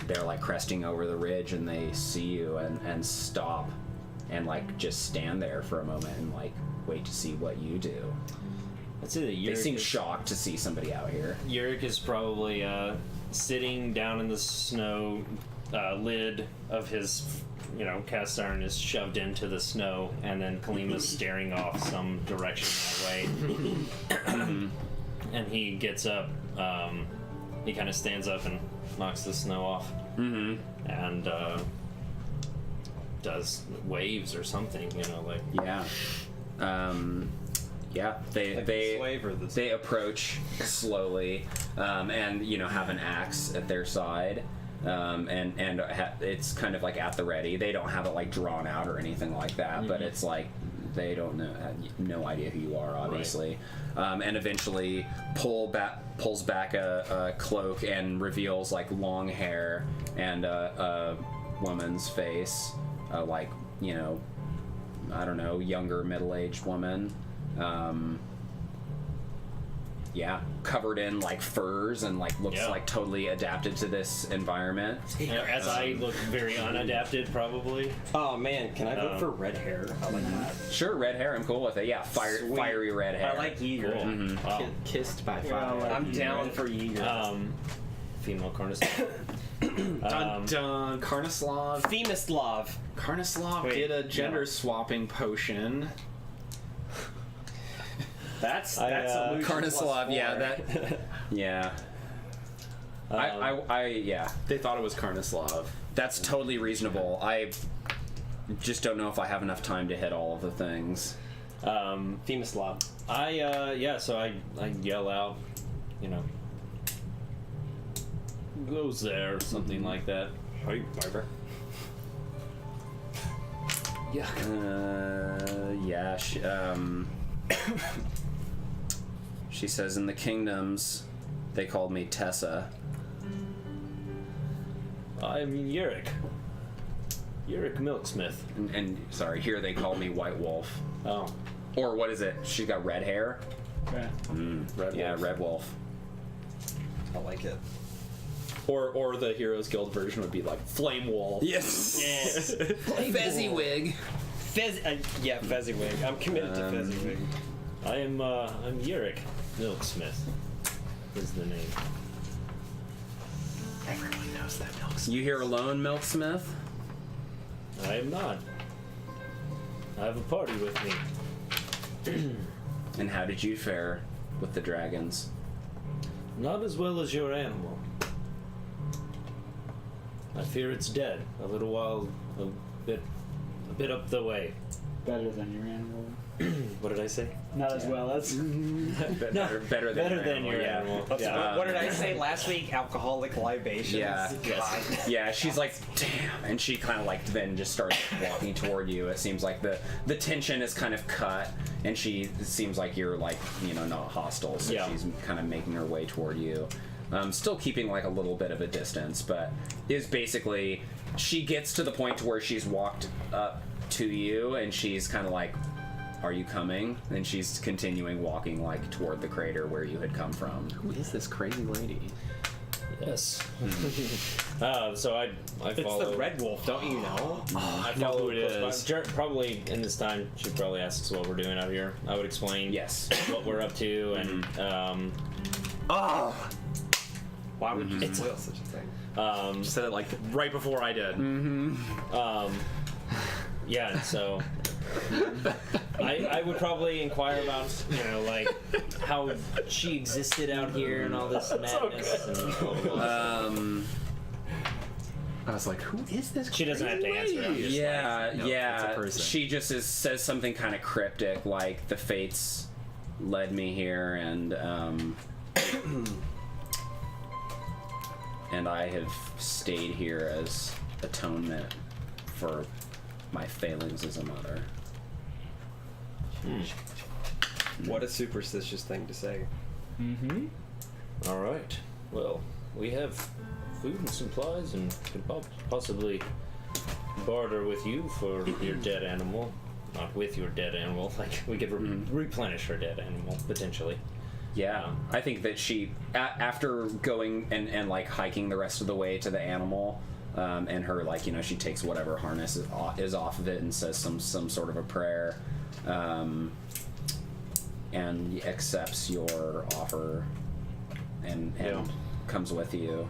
S1: they're like cresting over the ridge and they see you and stop and like just stand there for a moment and like wait to see what you do.
S4: I'd say that
S1: They
S4: Yurik
S1: seem
S4: is,
S1: shocked to see somebody out here.
S4: Yurik is probably sitting down in the snow. Lid of his, cast iron is shoved into the snow, and then Kalima's staring off some direction that way. And he gets up. He kind of stands up and knocks the snow off, and does waves or something. Like
S1: Yeah. Yeah, they
S2: slave or the
S1: they approach slowly, and have an axe at their side, and it's kind of like at the ready. They don't have it like drawn out or anything like that, but it's like they don't know, have no idea who you are, obviously, and eventually pulls back a cloak and reveals like long hair and a woman's face, like I don't know, younger middle-aged woman. yeah, covered in like furs and like looks
S4: Yeah.
S1: like totally adapted to this environment.
S4: As I look very unadapted, probably.
S2: Oh man, can I vote for red hair? I like that.
S1: Sure, red hair, I'm cool with it. Yeah,
S2: Sweet.
S1: fiery red hair.
S2: I like Yeager.
S4: Cool. Wow.
S3: Kissed by fire.
S2: I'm down for Yeager.
S4: Female Carnislav.
S3: Dun dun. Karnislav.
S2: Themislav.
S3: Karnislav
S2: Wait,
S3: did a gender swapping potion.
S2: That's
S4: I,
S2: illusion
S1: Karnislav,
S2: plus
S1: yeah,
S2: 4.
S1: that. Yeah. Yeah.
S3: They thought it was Karnislav.
S1: That's totally reasonable. I just don't know if I have enough time to hit all of the things.
S2: Themislav.
S4: So I yell out, you know, goes there, something like that.
S2: Hey, Barber.
S1: Yeah. Yeah. She says in the kingdoms, they called me Tessa.
S4: I'm Yurik. Yurik Milksmith.
S1: And sorry, here they call me White Wolf.
S4: Oh.
S1: Or what is it? She's got red hair.
S5: Okay.
S1: Red Wolf.
S2: I like it.
S3: Or the Heroes Guild version would be like Flame Wolf.
S1: Yes.
S2: Yes.
S1: Fezziwig.
S2: Fezziwig. I'm committed to Fezziwig.
S4: I'm Yurik Milksmith is the name.
S3: Everyone knows that milk's.
S1: You here alone, Milksmith?
S4: I am not. I have a party with me.
S1: And how did you fare with the dragons?
S4: Not as well as your animal. I fear it's dead. A little while, a bit up the way.
S5: Better than your animal.
S4: What did I say?
S5: Not as well. That's
S1: Better than
S4: your
S1: yeah.
S4: animal.
S2: What did I say last week? Alcoholic libations.
S1: Yeah.
S2: God.
S1: Yeah, she's like, damn, and she kind of like then just starts walking toward you. It seems like the tension is kind of cut, and it seems like you're like, you know, not hostile, so
S4: Yeah.
S1: she's kind of making her way toward you. Still keeping like a little bit of a distance, but is basically, she gets to the point to where she's walked up to you, and she's kind of like, are you coming? And she's continuing walking like toward the crater where you had come from.
S3: Who is this crazy lady?
S4: Yes. So I
S2: It's
S4: follow.
S2: the red wolf, don't you know?
S4: I follow close by. Probably in this time, she probably asks what we're doing out here. I would explain
S1: Yes.
S4: what we're up to, and
S1: Oh!
S2: Why would you spoil such a thing?
S3: She said it like right before I did.
S4: yeah. And so I would probably inquire about, you know, like how she existed out here and all this madness. And
S3: I was like, who is this?
S4: she doesn't have to answer. I'm just
S1: Yeah,
S3: no,
S1: yeah.
S3: it's a person.
S1: She just says something kind of cryptic, like the fates led me here, and and I have stayed here as atonement for my failings as a mother.
S2: What a superstitious thing to say.
S4: All right. Well, we have food and supplies, and could possibly barter with you for your dead animal. Not with your dead animal. Like we could replenish her dead animal potentially.
S1: Yeah, I think that she, after going and like hiking the rest of the way to the animal, and her like, you know, she takes whatever harness is off of it and says some sort of a prayer, and accepts your offer, and comes with you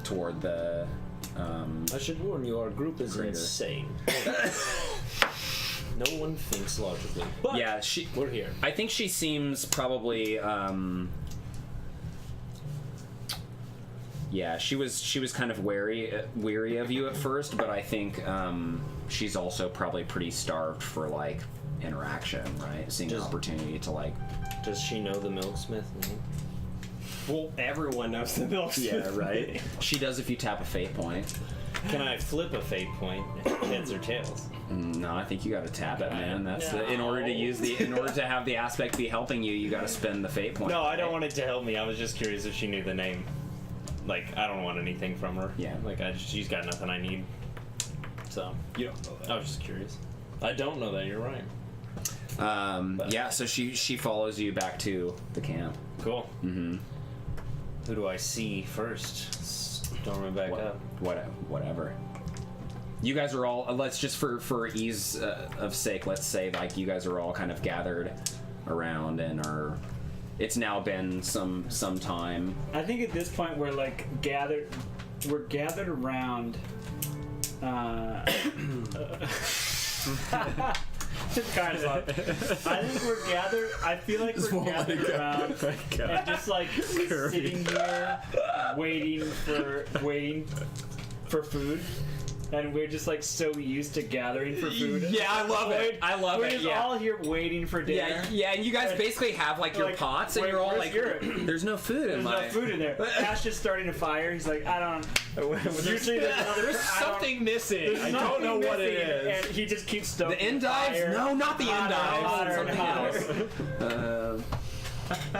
S1: toward the.
S4: I should warn you, our group is
S1: Crater.
S4: insane. No one thinks logically. But
S1: Yeah,
S4: we're here.
S1: I think she seems probably. Yeah, she was kind of weary of you at first, but I think she's also probably pretty starved for like interaction, right? Seeing an
S4: Just-
S1: opportunity to like.
S4: Does she know the milksmith name?
S2: Well, everyone knows the milk.
S1: right. She does if you tap a fate point.
S4: Can I flip a fate point? Heads or tails?
S1: No, I think you got to tap it, man. That's
S4: No.
S1: in order to have the aspect be helping you, you got to spend the fate point.
S4: No, I don't want it to help me. I was just curious if she knew the name. Like, I don't want anything from her.
S1: Yeah.
S4: Like, she's got nothing I need. So,
S2: You don't know that.
S4: I was just curious. I don't know that, you're right.
S1: Yeah, so she follows you back to the camp.
S4: Cool. Mm-hmm. Who do I see first? Storming back up.
S1: Whatever. You guys are all. Let's just for ease of sake, let's say like you guys are all kind of gathered around and are. It's now been some time.
S5: I think at this point we're like gathered. We're gathered around. Kind of. I think we're gathered. I feel like we're gathered around and just like sitting here waiting for food. And we're just like so used to gathering for food.
S1: Yeah, I love it. I love
S5: we're
S1: it.
S5: just
S1: Yeah.
S5: all here waiting for dinner.
S1: Yeah, and you guys basically have like your
S5: Like,
S1: pots, and you're all like, "There's no food in
S5: There's
S1: my."
S5: no food in there. Ash just starting a fire. He's like, I don't. Usually there's another.
S3: There's something missing. I don't know what it is.
S5: And he just keeps stoking
S1: The endives?
S5: fire.
S1: No, not the
S5: Hotter,
S1: endives.
S5: hotter,
S1: Something
S5: hotter.
S1: else.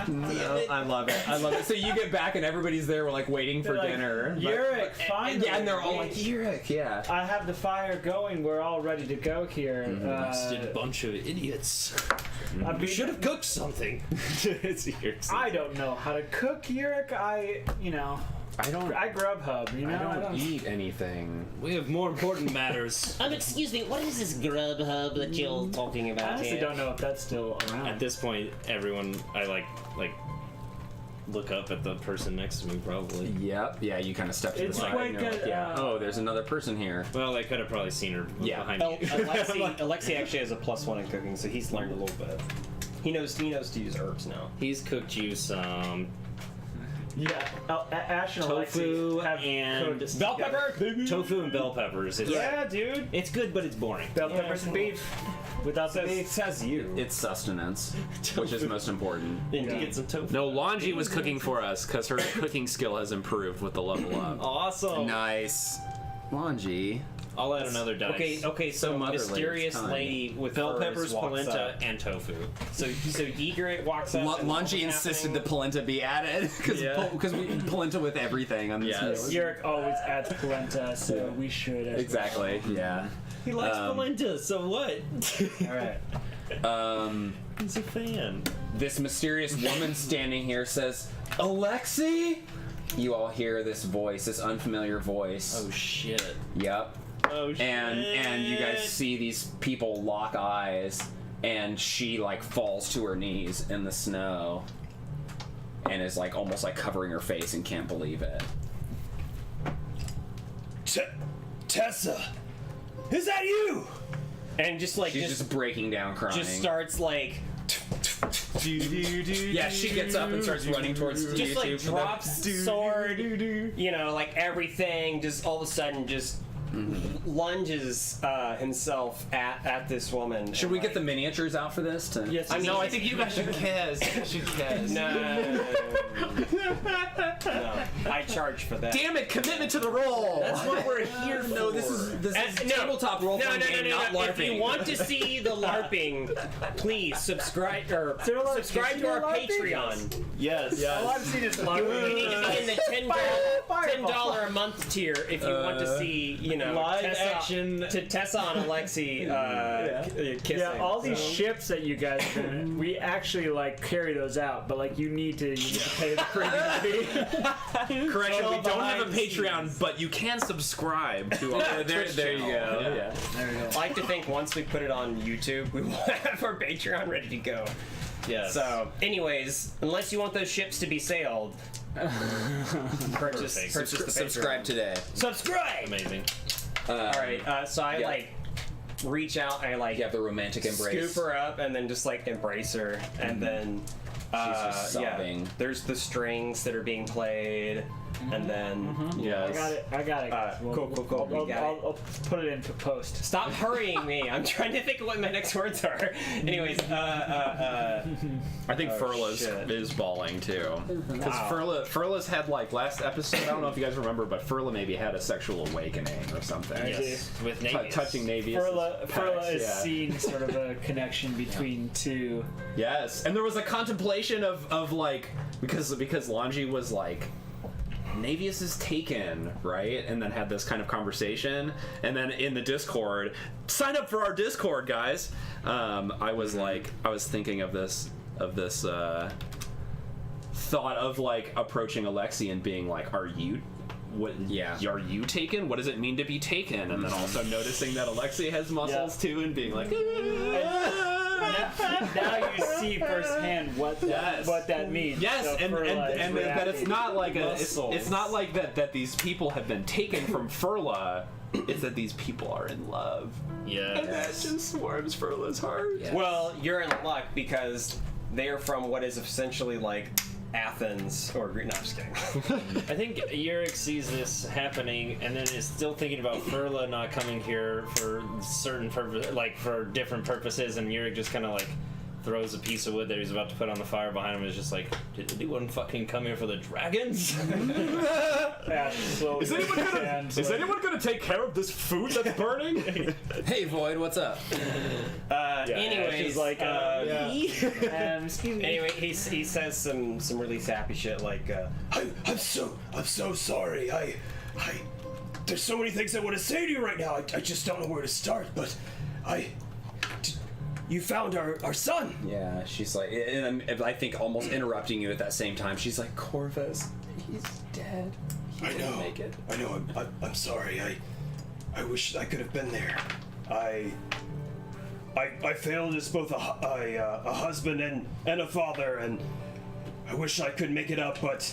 S1: No, I love it. I love it. So you get back and everybody's there, we're like waiting for
S5: They're like,
S1: dinner.
S5: Yurik, finally.
S1: Yeah, and they're all like, Yurik, yeah.
S5: I have the fire going. We're all ready to go here.
S4: Busted bunch of idiots.
S5: I mean,
S7: Should have cooked something.
S5: I don't know how to cook, Yurik. I Grubhub, you know?
S3: I don't eat anything.
S7: We have more important matters.
S6: Excuse me, what is this grub hub that you're talking
S5: I
S6: about
S5: honestly
S6: here?
S5: don't know if that's still around.
S4: At this point, everyone, I like look up at the person next to me, probably.
S1: Yep. Yeah, you kind of step to the
S5: It's
S1: side.
S5: quite
S1: And you're like,
S5: good,
S1: yeah. Oh, there's another person here.
S4: Well, they could have probably seen her behind me.
S2: Alexi actually has a +1 in cooking, so he's learned a little bit. He knows to use herbs now.
S4: He's cooked you some
S5: Yeah, Ash and
S4: tofu
S5: Alexi have
S4: and
S5: cooked
S2: Bell pepper!
S4: tofu and bell peppers. It's,
S5: Yeah, dude.
S4: it's good, but it's boring.
S5: Bell peppers and beef. Without the
S2: It
S5: beef.
S2: says you.
S1: It's sustenance, which is most important.
S2: Indeed.
S4: Get some tofu.
S3: No, Lhanji was cooking for us because her cooking skill has improved with the level up.
S4: Awesome.
S1: Nice. Lhanji.
S4: I'll add another dice.
S2: Okay, so
S1: motherly,
S2: mysterious
S1: it's time.
S2: lady with
S4: Bell
S2: furs
S4: peppers,
S2: walks
S4: polenta,
S2: up.
S4: and tofu.
S2: So Ygritte walks up. and
S1: Lhanji
S2: what's
S1: insisted
S2: happening?
S1: the polenta be added because
S3: Yeah.
S1: we polenta with everything on this
S3: Yes.
S1: meal.
S5: Yurik always adds polenta, so we should. As
S1: Exactly. Yeah.
S4: He likes polenta, so what?
S5: All right.
S4: He's a fan.
S1: This mysterious woman standing here says, "Alexi." You all hear this voice, this unfamiliar voice.
S4: Oh shit.
S1: Yep.
S4: Oh shit.
S1: And you guys see these people lock eyes, and she like falls to her knees in the snow, and is like almost like covering her face and can't believe it.
S7: Tessa, is that you?
S2: And just like
S1: She's just breaking down, crying.
S2: just starts like
S1: Yeah, she gets up and starts running towards you.
S2: just like drops sword, you know, like everything. Just all of a sudden, just lunges himself at this woman.
S1: Should we get the miniatures out for this? To...
S5: Yes.
S2: I mean,
S3: No, I think you guys should kiss.
S2: No. I charge for that.
S1: Damn it! Commitment to the role.
S2: That's what we're here for.
S1: No, this is
S2: No.
S1: tabletop role playing game, not LARPing.
S2: If you want to see the LARPing, please subscribe to our Patreon.
S4: Yes.
S5: All I've seen is
S2: You
S5: larvae.
S2: need to be in the $10 a month tier if you want to see, you know,
S4: Live
S2: Tessa,
S4: action.
S2: to Tessa and Alexi kissing.
S5: Yeah, all these ships that you guys do, we actually like carry those out, but like you need to pay the premium fee.
S3: Correction, we don't have a
S5: behind the
S3: Patreon, but you can subscribe to our
S1: there
S3: Twitch
S1: you
S3: channel.
S1: go.
S3: Yeah.
S5: There we go.
S2: I like to think once we put it on YouTube, we will have our Patreon ready to go.
S4: Yes.
S2: So, anyways, unless you want those ships to be sailed, purchase the Patreon.
S1: Subscribe today.
S2: Subscribe.
S4: Amazing.
S2: All right. So I
S1: Yeah.
S2: like reach out. I like
S1: You have the romantic embrace.
S2: scoop her up and then just like embrace her, and then
S1: just sobbing.
S2: Yeah, there's the strings that are being played, and then
S1: Yes.
S5: I got it.
S2: cool. We got it.
S5: I'll put it in for post.
S2: Stop hurrying me. I'm trying to think of what my next words are. Anyways,
S3: I think Furla's
S2: shit.
S3: is bawling too. Because
S2: Wow.
S3: Furla's had like last episode, I don't know if you guys remember, but Furla maybe had a sexual awakening or something.
S4: Yes. With
S3: T-
S4: Navius.
S3: touching Navius.
S5: Furla is seeing sort of a connection between two.
S3: Yes, and there was a contemplation of like because Lhanji was like, Navius is taken, right? And then had this kind of conversation, and then in the Discord, sign up for our Discord, guys. I was thinking of this thought of like approaching Alexi and being like, are you taken? What does it mean to be taken? And then also noticing that Alexi has muscles too and being like,
S5: now you see firsthand what that means.
S3: yes,
S5: So
S3: and that it's not like
S2: Muscles.
S3: it's not like that these people have been taken from Furla. It's that these people are in love.
S4: Yeah.
S3: And that just warms Furla's heart.
S1: Yes.
S2: Well, you're in luck because they're from what is essentially like Athens or no, I'm just kidding.
S4: I think Yurik sees this happening and then is still thinking about Furla not coming here for certain purpose, like for different purposes, and Yurik just kind of like throws a piece of wood that he's about to put on the fire behind him and is just like, did anyone fucking come here for the dragons?
S3: Is anyone gonna take care of this food that's burning?
S1: Hey, Void, what's up?
S2: Anyways,
S5: like,
S2: excuse me. Anyway, he says some really sappy shit like,
S7: I'm so sorry. I there's so many things I want to say to you right now. I just don't know where to start. But you found our son.
S1: Yeah, she's like, and I think almost interrupting you at that same time. She's like, Corvus, he's dead. He
S7: I
S1: didn't
S7: know.
S1: make it.
S7: I know. I'm sorry. I wish I could have been there. I failed as both a husband and a father, and I wish I could make it up. But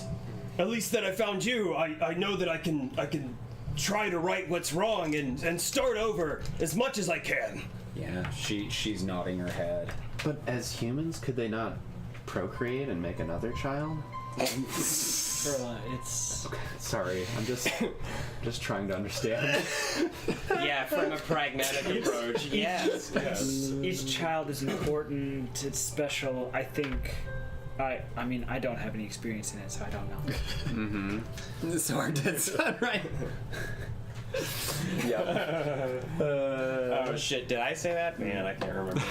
S7: at least that I found you. I know that I can try to right what's wrong and start over as much as I can.
S1: Yeah, she's nodding her head.
S3: But as humans, could they not procreate and make another child?
S5: It's
S3: Sorry, I'm just trying to understand.
S2: yeah, from a pragmatic approach. Yes.
S5: each child is important. It's special. I think. I mean, I don't have any experience in it, so I don't know.
S1: So our dead son, right?
S2: Oh shit! Did I say that? Man, I can't remember.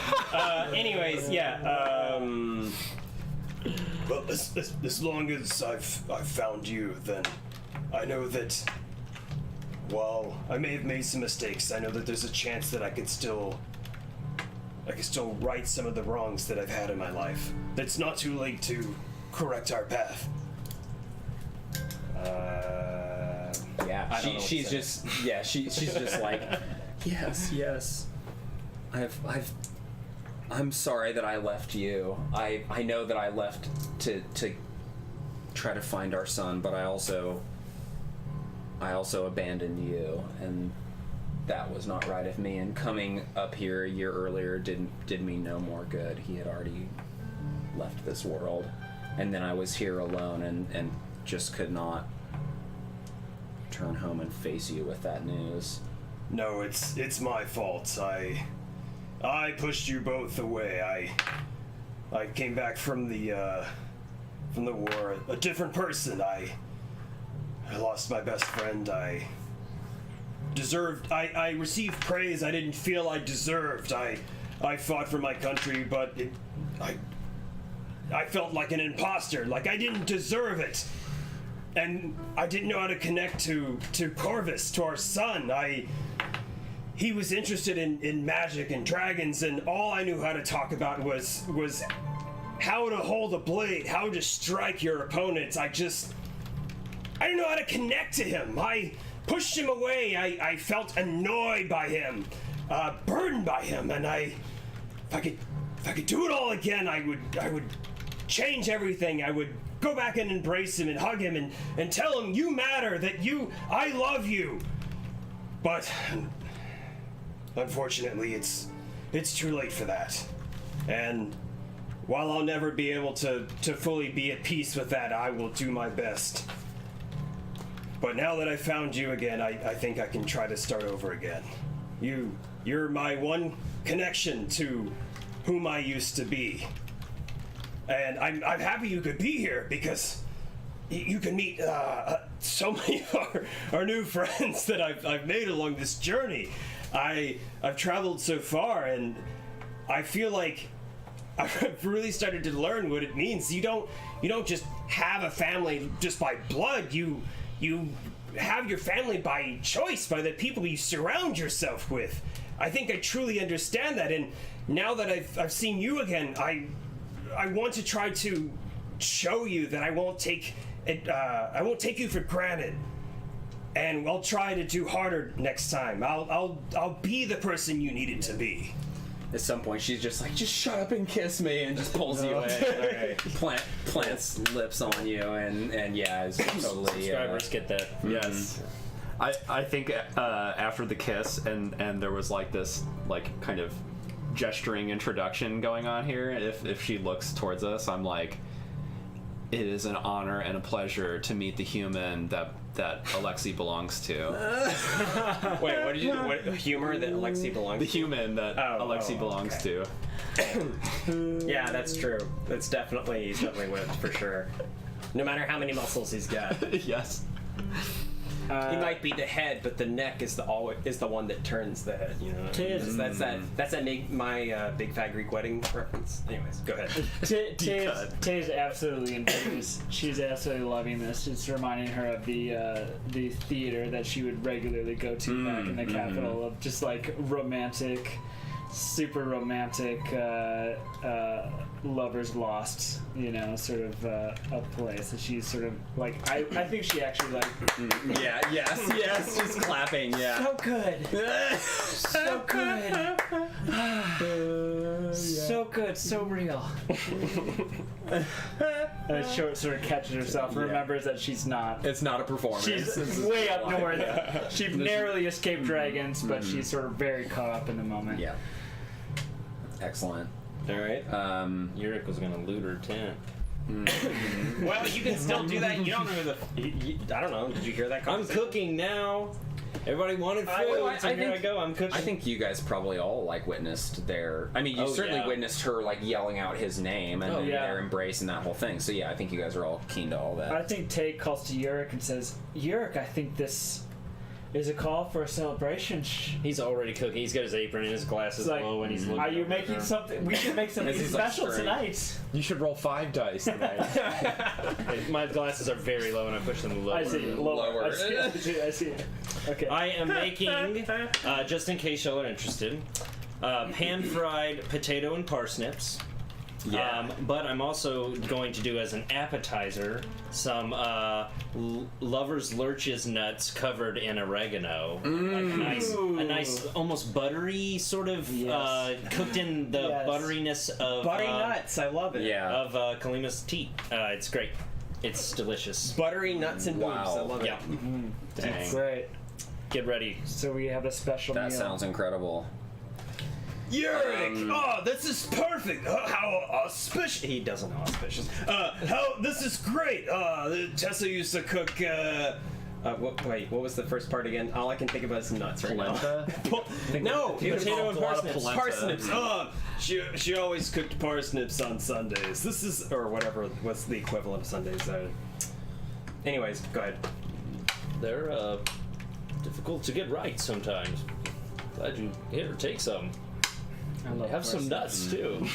S2: Anyways, yeah.
S7: Well, as long as I've found you, then I know that while I may have made some mistakes, I know that there's a chance that I can still right some of the wrongs that I've had in my life. It's not too late to correct our path.
S1: Yeah, she's just like, yes. I'm sorry that I left you. I know that I left to try to find our son, but I also abandoned you, and that was not right of me. And coming up here a year earlier did me no more good. He had already left this world, and then I was here alone and just could not turn home and face you with that news.
S7: No, it's my fault. I pushed you both away. I came back from the war a different person. I lost my best friend. I received praise I didn't feel I deserved. I fought for my country, but I felt like an imposter, like I didn't deserve it. And I didn't know how to connect to Corvus, to our son. He was interested in magic and dragons, and all I knew how to talk about was how to hold a blade, how to strike your opponents. I didn't know how to connect to him. I pushed him away. I felt annoyed by him, burdened by him, and if I could do it all again, I would change everything. I would go back and embrace him and hug him and tell him you matter, that I love you. But unfortunately, it's too late for that. And while I'll never be able to fully be at peace with that, I will do my best. But now that I found you again, I think I can try to start over again. You're my one connection to whom I used to be. And I'm happy you could be here because you can meet so many of our new friends that I've made along this journey. I've traveled so far, and I feel like I've really started to learn what it means. You don't just have a family just by blood. You have your family by choice, by the people you surround yourself with. I think I truly understand that, and now that I've seen you again, I want to try to show you that I won't take you for granted, and I'll try to do harder next time. I'll be the person you needed to be.
S1: At some point, she's just like, just shut up and kiss me, and just pulls you in. Plants lips on you, and yeah, it's totally.
S4: Subscribers get that.
S3: Yes. I think after the kiss and there was like this like kind of gesturing introduction going on here. If she looks towards us, I'm like, it is an honor and a pleasure to meet the human that Alexi belongs to.
S2: Wait, what humor that Alexi belongs
S3: The human that Alexi belongs to.
S2: Yeah, that's true. That's definitely whipped for sure. No matter how many muscles he's got.
S3: Yes.
S2: He might be the head, but the neck is the one that turns the head. You know, that's that my big fat Greek wedding reference. Anyways, go ahead.
S5: Tay's absolutely enthused. She's absolutely loving this. It's reminding her of the theater that she would regularly go to back in the capital, of just like romantic, super romantic lovers lost, you know, sort of a place that she's sort of like, I think she actually like
S1: Yes, she's clapping, yeah.
S5: so good so good so good, so real. Sort of catches herself, remembers that she's not.
S1: It's not a performance.
S5: She's way up north. She narrowly escaped dragons, but she's sort of very caught up in the moment.
S1: Yeah. Excellent.
S2: All right.
S4: Yurik was gonna loot her tent.
S2: Well, you can still do that. You don't know I don't know. Did you hear that
S4: I'm
S2: conversation?
S4: cooking now. Everybody wanted food, so here I go. I'm cooking.
S1: I think you guys probably all like witnessed their. I mean, you certainly witnessed her like yelling out his name and their embrace and that whole thing. So yeah, I think you guys are all keen to all that.
S5: I think Tay calls to Yurik and says, "Yurik, I think this is a call for a celebration."
S4: He's already cooking. He's got his apron and his glasses
S5: Like,
S4: low, and he's looking.
S5: Are you
S4: over
S5: making
S4: her.
S5: something? We should make something
S1: He's, like,
S5: special
S1: stirring.
S5: tonight.
S3: You should roll 5 dice tonight.
S4: My glasses are very low, and I push them lower.
S5: I see. Lower.
S1: Lower.
S5: I see. Okay.
S4: I am making, just in case y'all are interested, pan-fried potato and parsnips.
S1: Yeah.
S4: But I'm also going to do as an appetizer some lover's lurches nuts covered in oregano. Like a nice, almost buttery sort of cooked in the butteriness of
S2: Buttery nuts. I love it.
S1: Yeah.
S4: of Kalima's tea. It's great. It's delicious.
S2: Buttery nuts and boobs.
S1: Wow.
S2: I love it.
S4: Yeah.
S3: Dang.
S5: Great.
S4: Get ready.
S5: So we have a special
S1: That
S5: meal.
S1: sounds incredible.
S7: Yurik! Oh, this is perfect! How auspicious!
S2: He doesn't know auspicious.
S7: This is great! Tessa used to cook,
S2: Wait, what was the first part again? All I can think about is nuts right now. No, it was
S4: Potato and parsnips.
S7: parsnips. She always cooked parsnips on Sundays. This is,
S2: or whatever. What's the equivalent of Sundays? Anyways, go ahead.
S4: They're difficult to get right sometimes. Glad you hit or take some.
S5: I love
S4: Have some nuts too.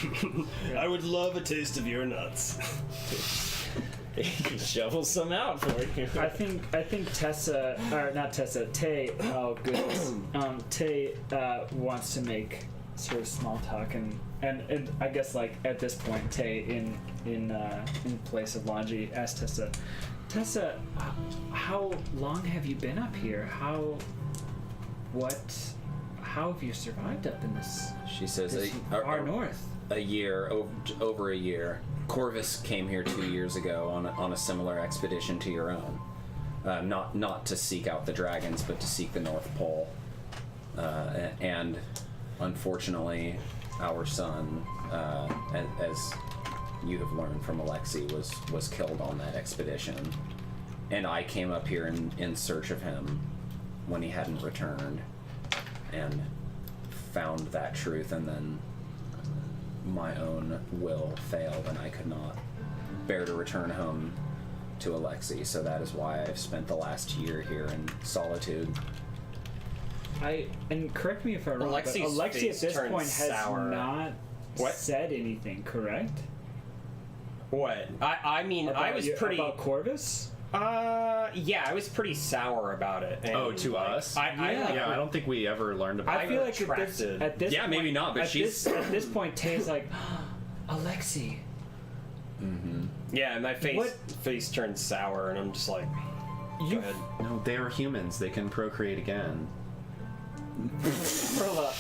S7: I would love a taste of your nuts.
S4: Shovel some out for you.
S5: I think Tessa, or not Tessa, Tay. Oh goodness. Tay wants to make sort of small talk, and I guess like at this point, Tay in place of Lhanji asks Tessa, how long have you been up here? How have you survived up in this?
S1: She says
S5: far north.
S1: A year, over a year. Corvus came here 2 years ago on a similar expedition to your own. Not to seek out the dragons, but to seek the North Pole. And unfortunately, our son, as you have learned from Alexi, was killed on that expedition. And I came up here in search of him when he hadn't returned, and found that truth, and then my own will failed, and I could not bear to return home to Alexi. So that is why I've spent the last year here in solitude.
S5: And correct me if I'm wrong, but
S2: Alexi's
S5: Alexi
S2: face
S5: at this
S2: turned
S5: point has
S2: sour.
S5: not said anything, correct?
S2: What? I mean, I was pretty.
S5: about Corvus.
S2: Yeah, I was pretty sour about it. And,
S3: Oh, to us?
S2: I
S3: I don't think we ever learned about
S5: I feel like
S2: retracted.
S5: at this
S1: Yeah,
S5: point,
S1: maybe not, but
S5: at
S1: she's-
S5: this point, Tay's like, Alexi.
S2: Yeah, and my face turned sour, and I'm just like, go ahead.
S3: No, they are humans. They can procreate again.
S5: Perla,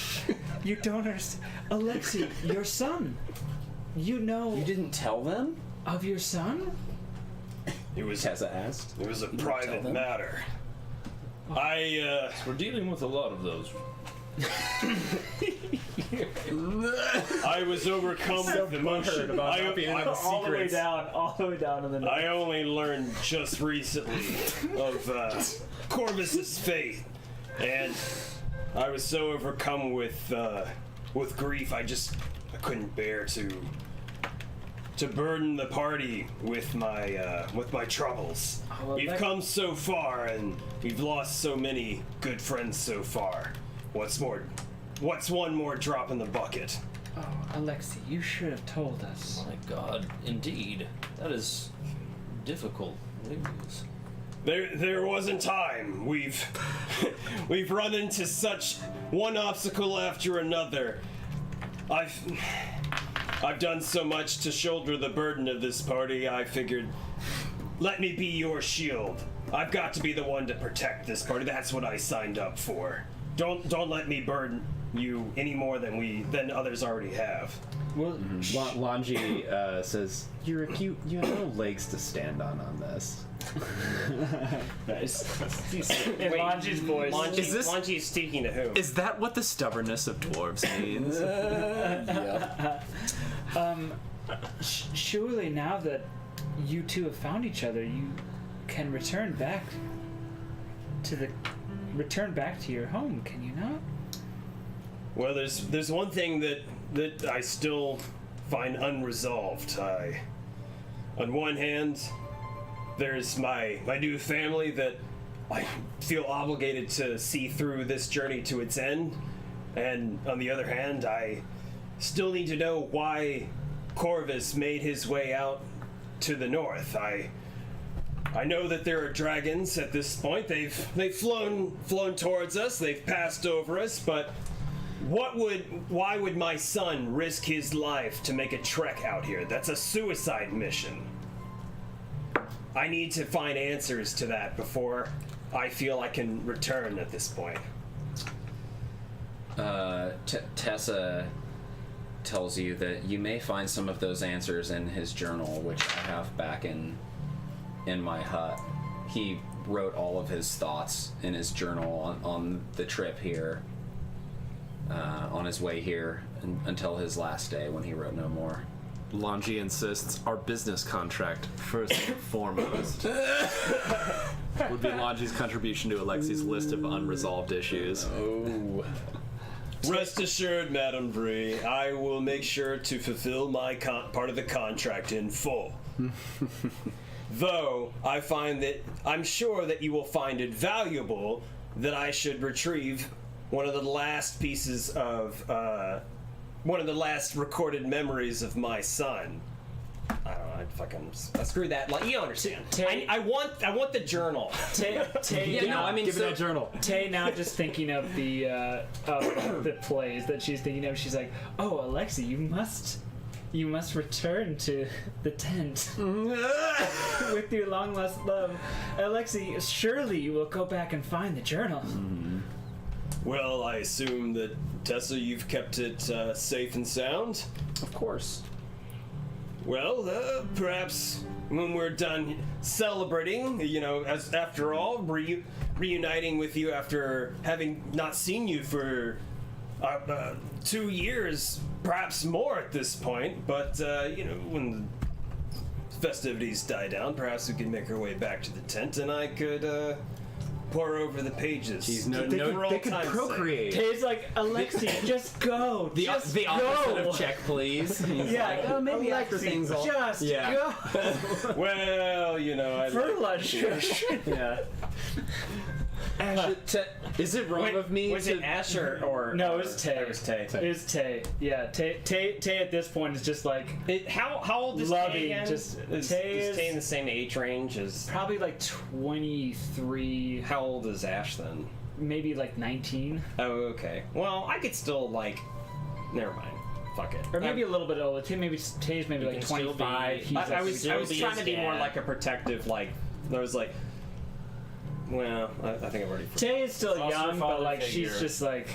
S5: you don't understand. Alexi, your son. You know
S1: You didn't tell them?
S5: of your son?
S7: It was
S1: Tessa asked.
S7: It was a
S1: tell
S7: private
S1: them?
S7: matter.
S4: We're dealing with a lot of those.
S7: I was overcome with emotion.
S5: all the way down in the notes.
S7: I only learned just recently of Corvus's fate, and I was so overcome with grief. I couldn't bear to burden the party with my troubles.
S5: well,
S7: We've
S5: that-
S7: come so far, and we've lost so many good friends so far. What's one more drop in the bucket?
S5: Oh, Alexi, you should have told us.
S4: My God, indeed, that is difficult news.
S7: There wasn't time. We've run into such one obstacle after another. I've done so much to shoulder the burden of this party. I figured, let me be your shield. I've got to be the one to protect this party. That's what I signed up for. Don't let me burden you any more than others already have.
S5: Well,
S3: Lhanji says, you have no legs to stand on this.
S5: nice. In Lhanji's voice.
S2: Lhanji is speaking to whom?
S3: Is that what the stubbornness of dwarves means?
S5: Surely now that you two have found each other, you can return back to your home, can you not?
S7: Well, there's one thing that I still find unresolved. On one hand, there's my new family that I feel obligated to see through this journey to its end, and on the other hand, I still need to know why Corvus made his way out to the north. I know that there are dragons at this point. They've flown towards us. They've passed over us, but why would my son risk his life to make a trek out here? That's a suicide mission. I need to find answers to that before I feel I can return at this point.
S1: Tessa tells you that you may find some of those answers in his journal, which I have back in my hut. He wrote all of his thoughts in his journal on the trip here, on his way here, until his last day when he wrote no more.
S3: Lhanji insists our business contract, first and foremost, would be Lhanji's contribution to Alexi's list of unresolved issues.
S1: Oh.
S7: Rest assured, Madame Brie, I will make sure to fulfill my part of the contract in full. Though I'm sure that you will find it valuable that I should retrieve one of the last pieces of one of the last recorded memories of my son. I don't know. Screw that. Like, you understand. I want the journal.
S5: Tay,
S1: Give me that
S3: journal.
S5: Tay now just thinking of the plays that she's thinking of. She's like, oh, Alexi, you must return to the tent with your long lost love. Alexi, surely you will go back and find the journal.
S7: Well, I assume that, Tessa, you've kept it safe and sound?
S1: Of course.
S7: Well, perhaps when we're done celebrating, as after all, reuniting with you after having not seen you for 2 years, perhaps more at this point, but, when the festivities die down, perhaps we could make our way back to the tent and I could, pour over the pages.
S3: They could procreate.
S5: Tay's like, Alexi, just go.
S1: The opposite
S5: go.
S1: of check, please. He's
S5: Yeah,
S1: like, oh, maybe after
S5: Alexi,
S1: things all...
S5: just
S1: Yeah.
S5: go.
S7: Well, I
S5: For lunch.
S1: Yeah.
S3: Is it wrong of me
S2: Was it Ash or
S5: No, it was Tay.
S2: It was Tay.
S5: It was Tay. Yeah, Tay at this point is just like
S2: How old is
S5: Lovey,
S2: Tay again?
S5: just-
S2: is
S5: Tay is-
S2: Tay in the same age range as...
S5: probably like 23,
S2: How old is Ash then?
S5: maybe like 19,
S2: Oh, okay. Well, I could still, like... Never mind. Fuck it.
S5: or maybe a little bit older. Tay's maybe
S4: You
S5: like
S4: can still
S5: 25.
S4: be-
S5: He's
S2: I
S5: like
S2: was
S4: be
S2: trying
S4: his
S2: to be more
S4: dad.
S2: like a protective, like... I was like... Well, I think I've already...
S5: Tay is still
S4: Foster
S5: young, but
S4: father
S5: like
S4: figure.
S5: she's just like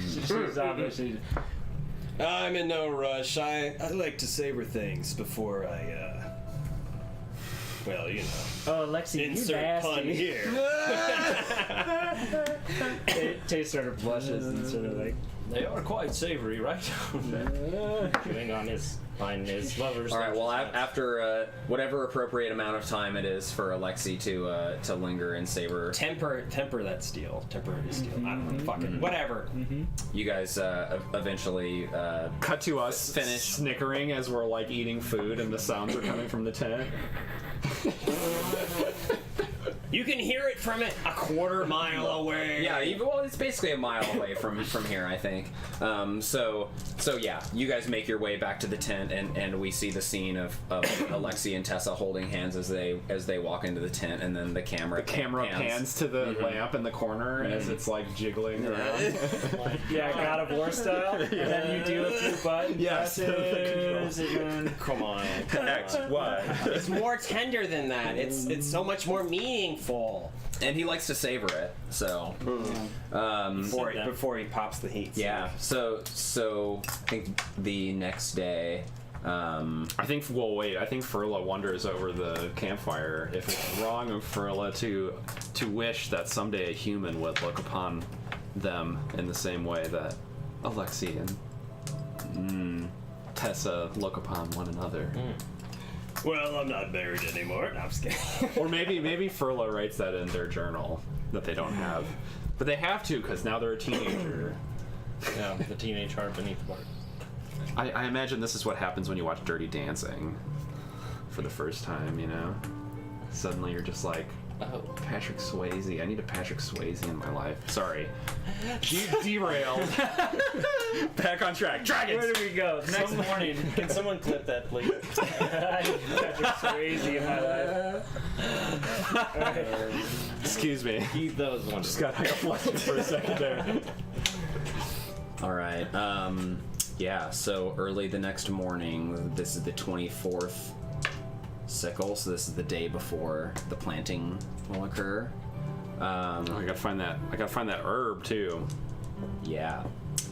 S5: she's obviously.
S7: I'm in no rush. I like to savor things before I, well, you know,
S5: Oh, Lexi, you
S7: insert pun
S5: nasty.
S7: here.
S5: Tay sort of blushes and sort of like.
S4: They are quite savory, right? Chewing on his lover's.
S1: All right. Well, after whatever appropriate amount of time it is for Alexi to linger and savor,
S2: Temper that steel. Temper his steel. I don't know. Fuck it. Whatever.
S1: you guys eventually
S3: Cut to us
S1: Finish.
S3: snickering as we're like eating food and the sounds are coming from the tent.
S2: You can hear it from a quarter mile away.
S1: Yeah, well, it's basically a mile away from here, I think. So yeah, you guys make your way back to the tent, and we see the scene of Alexi and Tessa holding hands as they walk into the tent, and then the camera
S3: Pans to the lamp in the corner as it's like jiggling around.
S5: Yeah, God of War style. And then you do a few button
S3: Yes, the
S5: presses, and then
S2: Come on.
S3: X, Y.
S2: It's more tender than that. It's so much more meaningful.
S1: and he likes to savor it. So
S2: Before he pops the heat.
S1: yeah, so I think the next day.
S3: I think Furla wonders over the campfire if it's wrong of Furla to wish that someday a human would look upon them in the same way that Alexi and Tessa look upon one another.
S7: Well, I'm not married anymore.
S2: I'm just kidding.
S3: Or maybe Furla writes that in their journal that they don't have, but they have to because now they're a teenager.
S4: Yeah, the teenage heart beneath the bark.
S3: I imagine this is what happens when you watch Dirty Dancing for the first time, you know? Suddenly you're just like,
S4: Oh.
S3: Patrick Swayze. I need a Patrick Swayze in my life. Sorry. Derailed. Back on track. Dragons!
S5: where do we go? Next morning.
S4: Can someone clip that, please?
S5: I need Patrick Swayze in my life.
S3: Excuse me.
S4: Keep those ones.
S3: Just got hypofluxion for a second there.
S1: All right. Yeah. So early the next morning. This is the 24th sickle. So this is the day before the planting will occur.
S3: I gotta find that. I gotta find that herb too.
S1: Yeah.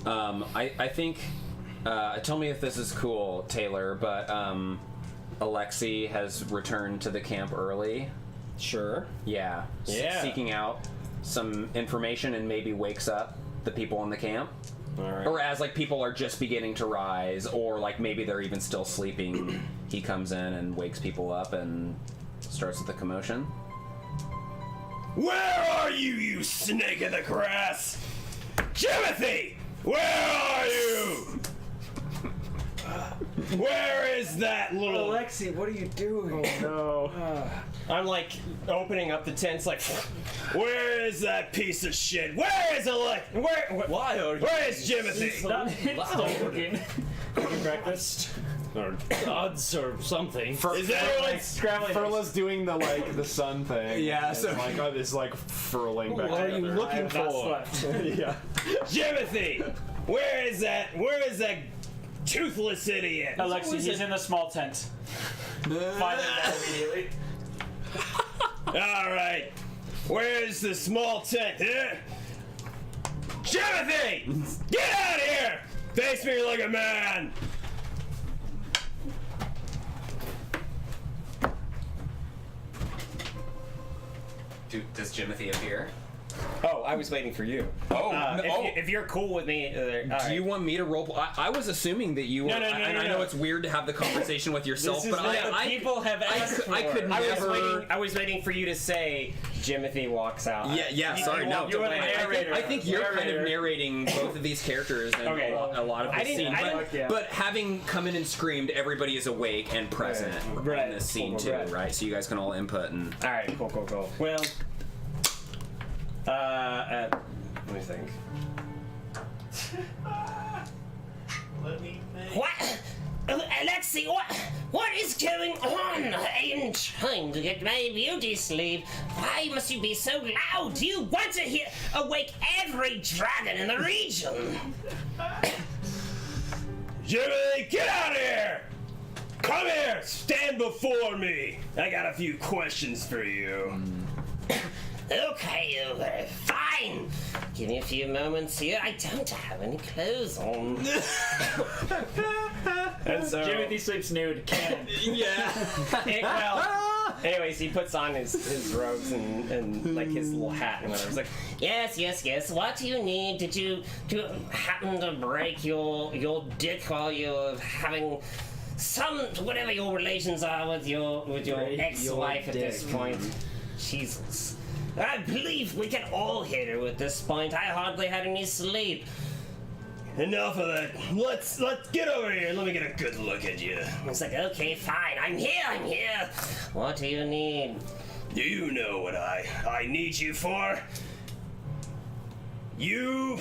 S1: I think. Tell me if this is cool, Taylor. But Alexi has returned to the camp early.
S2: Sure.
S1: Yeah.
S2: Yeah.
S1: Seeking out some information and maybe wakes up the people in the camp.
S2: All right.
S1: Or as like people are just beginning to rise, or like maybe they're even still sleeping, he comes in and wakes people up and starts with the commotion.
S7: Where are you, you snake of the grass? Timothy! Where are you? Where is that little...
S5: Alexi, what are you doing?
S3: No.
S2: I'm like opening up the tents, like,
S7: Where is that piece of shit? Where is
S2: why are you?
S7: Where is Timothy?
S5: Stop looking.
S4: Breakfast or odds or something.
S7: Is anyone...
S5: Scrambling.
S3: Furla's doing the sun thing.
S1: Yeah,
S3: It's
S1: so-
S3: like furling back
S4: What are you
S3: together.
S5: I have not slept.
S3: Yeah.
S7: Timothy! Where is that toothless idiot?
S5: Alexi, he's in the small tent. Find him now immediately.
S7: Alright. Where's the small tent? Here? Timothy! Get out of here! Face me like a man!
S1: Does Jimothy appear?
S2: Oh, I was waiting for you.
S1: Oh,
S2: If you're cool with me,
S1: do you want me to roll? I was assuming that you were.
S2: No,
S1: and I know it's weird to have the conversation with yourself, but
S2: people have asked for.
S1: I could never.
S2: I was waiting for you to say, Jimothy walks out.
S1: Yeah. Sorry, no.
S2: You were the narrator.
S1: I think you're kind of narrating both of these characters and
S2: Okay.
S1: a lot of
S2: I
S1: this
S2: didn't-
S1: scene.
S2: I
S1: But,
S5: didn't-
S1: but having come in and screamed, everybody is awake and present
S5: Right.
S1: in this scene
S5: Cool,
S1: too,
S5: right.
S1: right? So you guys can all input and.
S2: All right, cool. Well, Let me think.
S4: Let me think.
S6: What? Alexi, what is going on? I am trying to get my beauty sleep. Why must you be so loud? Do you want to awake every dragon in the region?
S7: Jimmy, get out of here! Come here! Stand before me! I got a few questions for you.
S6: Okay, fine. Give me a few moments here. I don't have any clothes on.
S2: And so,
S5: Jimothy sleeps nude. Canon.
S2: well, anyways, he puts on his robes and like his little hat and whatever. He's like,
S6: Yes. What do you need? Did you happen to break your dick while you were having some whatever your relations are with your ex-wife at this point? Jesus. I believe we can all hit her at this point. I hardly had any sleep.
S7: Enough of that. Let's get over here. Let me get a good look at you.
S6: It's like, okay, fine. I'm here. What do you need?
S7: Do you know what I need you for? You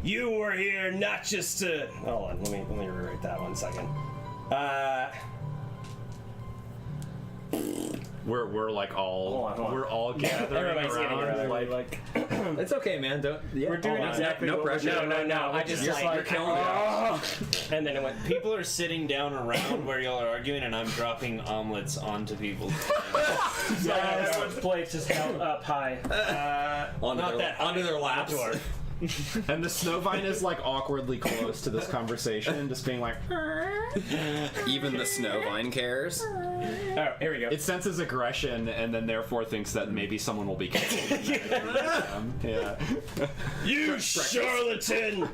S7: were here not just to.
S2: hold on, let me rewrite that 1 second.
S3: We're like all
S2: Hold on.
S3: we're all gathering
S2: Everybody's getting
S3: around.
S2: together.
S5: Like,
S1: It's okay, man. Don't. Yeah,
S5: we're doing exactly
S1: no
S5: what
S1: pressure.
S5: we're doing.
S2: No. I just
S1: You're
S2: like,
S1: killing it.
S2: and then it went.
S4: People are sitting down around where y'all are arguing, and I'm dropping omelets onto people's.
S5: Yeah, everyone's plates just held up high.
S1: Onto their laps.
S3: And the Snowvine is like awkwardly close to this conversation, just being like.
S1: Even the Snowvine cares.
S2: Oh, here we go.
S3: It senses aggression, and then therefore thinks that maybe someone will be killed. Yeah.
S7: You charlatan!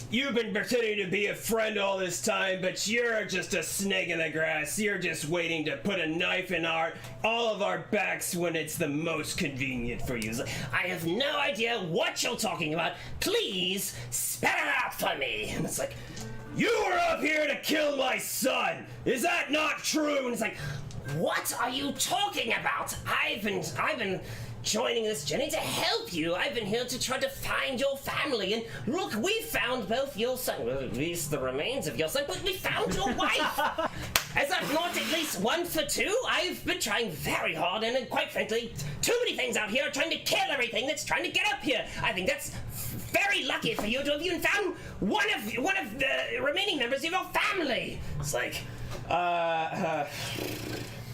S7: You've been pretending to be a friend all this time, but you're just a snake in the grass. You're just waiting to put a knife in all of our backs when it's the most convenient for you.
S6: I have no idea what you're talking about. Please spell it out for me. And it's like,
S7: You were up here to kill my son! Is that not true?
S6: and it's like, what are you talking about? I've been joining this journey to help you. I've been here to try to find your family. And look, we found both your son, well, at least the remains of your son, but we found your wife. Is that not at least one for two? I've been trying very hard, and quite frankly, too many things out here are trying to kill everything that's trying to get up here. I think that's very lucky for you to have even found one of the remaining members of your family. It's like,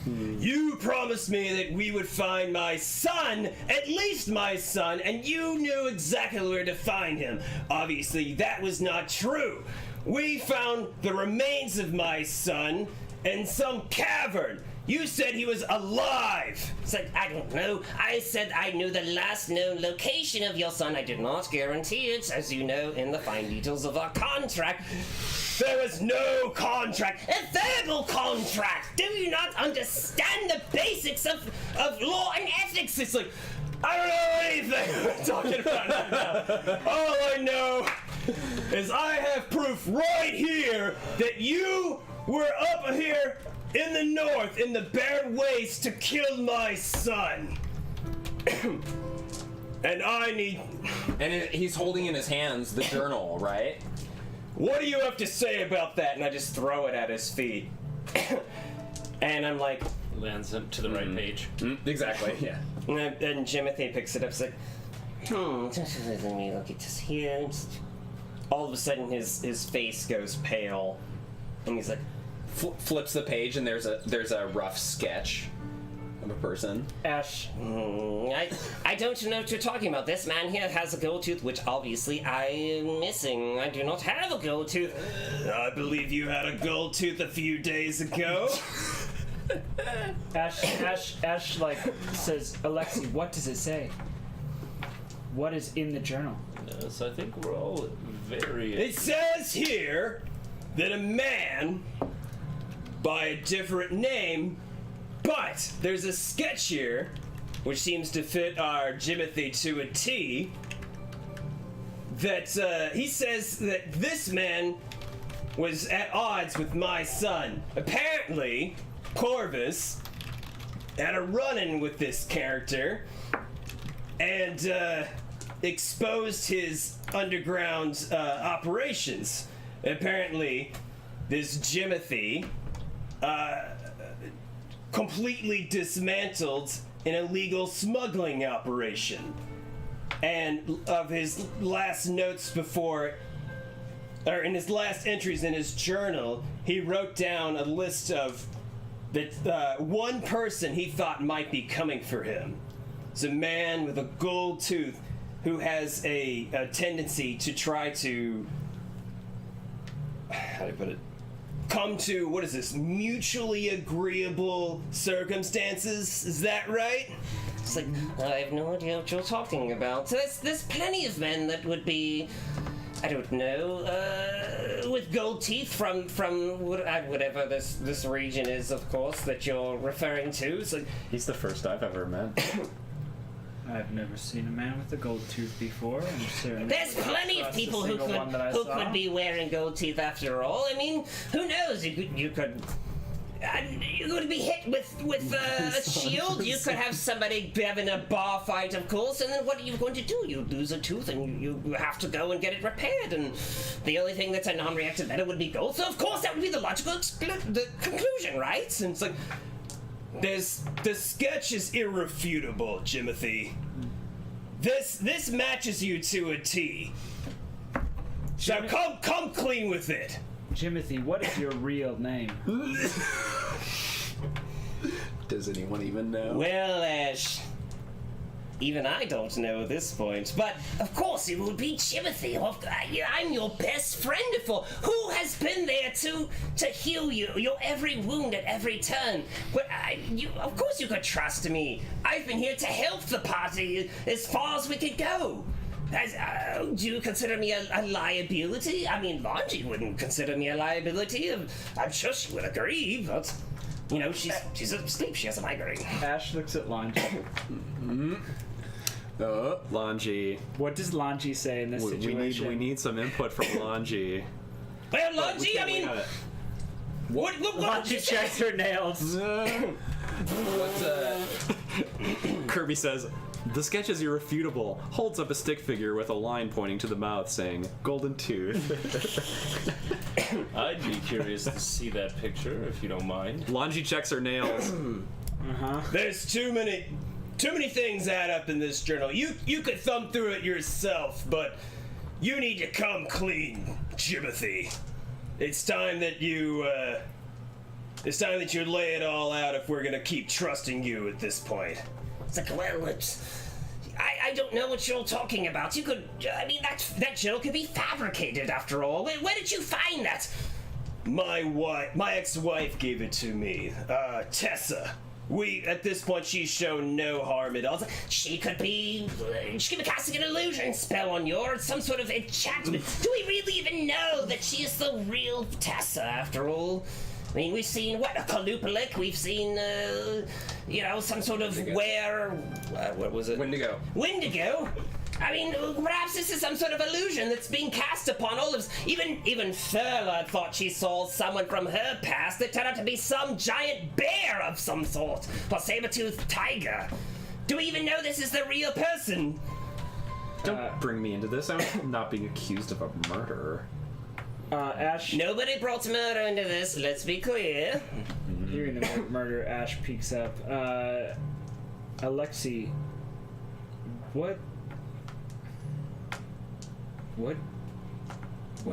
S7: You promised me that we would find my son, at least my son, and you knew exactly where to find him. Obviously, that was not true. We found the remains of my son in some cavern. You said he was alive.
S6: It's like, I don't know. I said I knew the last known location of your son. I did not guarantee it, as you know, in the fine details of our contract.
S7: There was no contract.
S6: A verbal contract! Do you not understand the basics of law and ethics?
S7: It's like, I don't know anything we're talking about right now. All I know is I have proof right here that you were up here in the north, in the barren waste, to kill my son. And I need...
S1: And he's holding in his hands the journal, right?
S2: what do you have to say about that? And I just throw it at his feet. And I'm like,
S4: Lands him to the right page.
S1: Exactly. Yeah.
S2: and Jimothy picks it up. It's like,
S6: Let me look at this here.
S2: all of a sudden his face goes pale, and he's like,
S1: Flips the page, and there's a rough sketch of a person.
S5: Ash,
S6: I don't know what you're talking about. This man here has a gold tooth, which obviously I am missing. I do not have a gold tooth.
S7: I believe you had a gold tooth a few days ago.
S5: Ash, like, says, Alexi, what does it say? What is in the journal?
S4: So I think we're all very.
S7: It says here that a man by a different name, but there's a sketch here which seems to fit our Jimothy to a T, that he says that this man was at odds with my son. Apparently, Corvus had a run-in with this character and exposed his underground operations. Apparently, this Jimothy completely dismantled an illegal smuggling operation. And of his last notes before, or in his last entries in his journal, he wrote down a list of that one person he thought might be coming for him. It's a man with a gold tooth who has a tendency to try to, how do I put it, come to, what is this, mutually agreeable circumstances? Is that right?
S6: It's like, I have no idea what you're talking about. There's plenty of men that would be, I don't know, with gold teeth from whatever this region is, of course, that you're referring to. It's like,
S3: He's the first I've ever met.
S5: I've never seen a man with a gold tooth before. And certainly
S6: there's plenty of
S5: trust a
S6: people who
S5: single one that I saw.
S6: could be wearing gold teeth after all. I mean, who knows? You could be hit with a shield. You could have somebody having a bar fight, of course, and then what are you going to do? You lose a tooth and you have to go and get it repaired, and the only thing that's a non-reactive metal would be gold, so of course that would be the logical the conclusion, right? And it's like,
S7: the sketch is irrefutable, Jimothy. This matches you to a T. So come clean with it.
S5: Jimothy, what is your real name?
S3: Does anyone even know?
S6: Well, Ash, even I don't know at this point, but of course it would be Jimothy. I'm your best friend before. Who has been there to heal you, your every wound at every turn? But of course you could trust me. I've been here to help the party as far as we could go. Do you consider me a liability? I mean, Lhanji wouldn't consider me a liability. I'm sure she would agree, but, you know, she's asleep. She has a migraine.
S5: Ash looks at Lhanji.
S3: Lhanji.
S5: What does Lhanji say in this situation?
S3: We need some input from Lhanji.
S6: Well, Lhanji, I mean, what
S5: Lhanji checks her nails.
S3: Kirby says, the sketch is irrefutable. Holds up a stick figure with a line pointing to the mouth saying, golden tooth.
S4: I'd be curious to see that picture, if you don't mind.
S3: Lhanji checks her nails.
S7: There's too many things add up in this journal. You could thumb through it yourself, but you need to come clean, Jimothy. It's time that you lay it all out if we're gonna keep trusting you at this point.
S6: It's like, well, I don't know what you're talking about. You could, I mean, that journal could be fabricated after all. Where did you find that?
S7: My ex-wife gave it to me, Tessa. At this point, she's shown no harm at all.
S6: She could be casting an illusion spell on you, or some sort of enchantment. Do we really even know that she is the real Tessa after all? I mean, we've seen, a Kalupalik, we've seen, some sort of what was it?
S1: Wendigo.
S6: Wendigo? I mean, perhaps this is some sort of illusion that's being cast upon all of us. Even Thurla thought she saw someone from her past that turned out to be some giant bear of some sort, or saber-toothed tiger. Do we even know this is the real person?
S3: Don't bring me into this. I'm not being accused of a murderer.
S5: Ash,
S6: Nobody brought murder into this, let's be clear.
S5: hearing the word murder, Ash peeks up. Alexi, what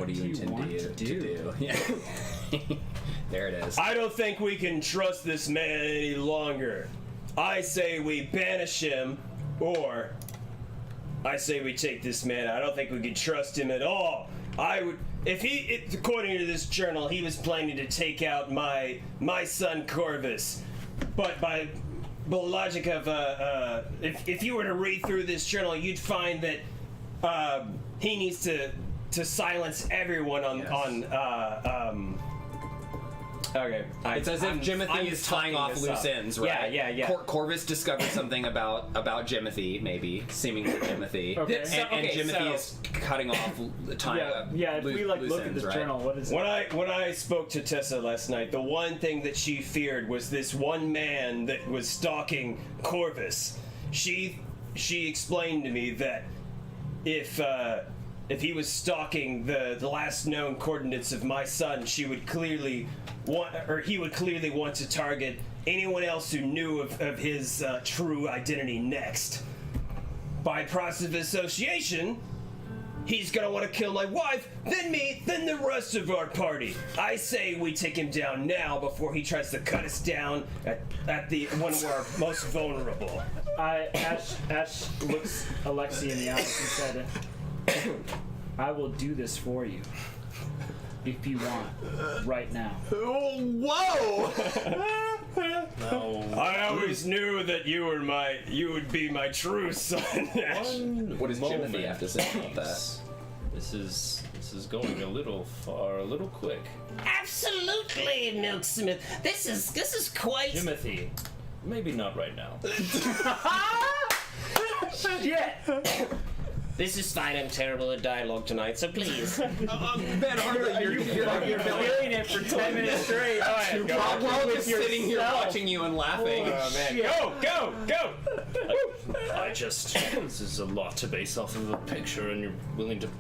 S1: do you intend
S5: want
S1: to
S5: to
S1: do? Yeah. There it is.
S7: I don't think we can trust this man any longer. I say we banish him, or I say we take this man out. I don't think we can trust him at all. According to this journal, he was planning to take out my son Corvus, but by logic of if you were to read through this journal, you'd find that he needs to silence everyone
S2: Okay.
S1: It's as if Jimothy is tying off loose ends, right?
S2: Yeah.
S1: Corvus discovers something about Jimothy, maybe seemingly Jimothy,
S5: Okay.
S1: and Jimothy is cutting off, tying up.
S5: Yeah, if we like
S1: loose
S5: look at
S1: ends,
S5: this
S1: right?
S5: journal, what is it?
S7: When I spoke to Tessa last night, the one thing that she feared was this one man that was stalking Corvus. She explained to me that if he was stalking the last known coordinates of my son, he would clearly want to target anyone else who knew of his true identity next. By process of association, he's gonna want to kill my wife, then me, then the rest of our party. I say we take him down now before he tries to cut us down at the when we're most vulnerable.
S5: Ash looks Alexi in the eyes and said, I will do this for you. If you want, right now.
S1: Whoa!
S4: No.
S7: I always knew that you would be my true son.
S1: What does Jimothy have to say about that?
S4: This is going a little far, a little quick.
S6: Absolutely, Milksmith. This is quite.
S4: Timothy, maybe not right now.
S6: This is fine. I'm terrible at dialogue tonight, so please.
S1: Ben Hartley, you're
S5: Feeling it for 10 minutes straight.
S1: we're all just sitting here watching you and laughing.
S7: Go!
S4: This is a lot to base off of a picture, and you're willing to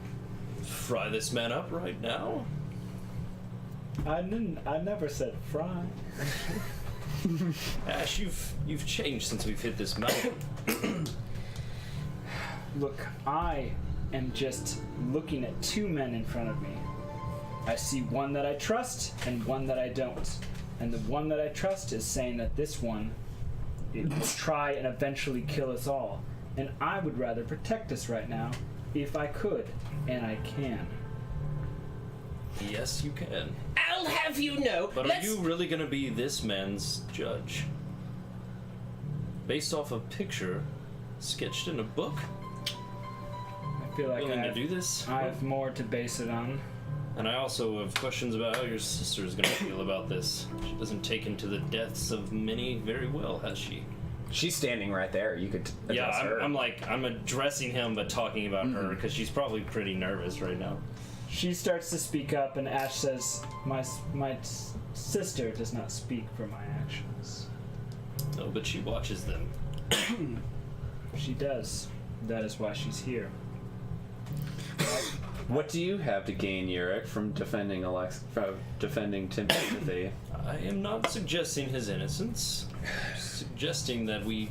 S4: fry this man up right now?
S5: I never said fry.
S4: Ash, you've changed since we've hit this mountain.
S5: Look, I am just looking at two men in front of me. I see one that I trust and one that I don't. And the one that I trust is saying that this one will try and eventually kill us all. And I would rather protect us right now if I could, and I can.
S4: Yes, you can.
S6: I'll have you know.
S4: But are you really gonna be this man's judge? Based off a picture sketched in a book?
S5: I feel like
S4: Willing to do this?
S5: I have more to base it on.
S4: And I also have questions about how your sister is gonna feel about this. She doesn't take into the deaths of many very well, has she?
S1: She's standing right there. You could address her.
S4: I'm addressing him, but talking about her because she's probably pretty nervous right now.
S5: She starts to speak up, and Ash says, my sister does not speak for my actions.
S4: No, but she watches them.
S5: She does. That is why she's here.
S3: What do you have to gain, Yurik, from defending Timothy?
S4: I am not suggesting his innocence. I'm suggesting that we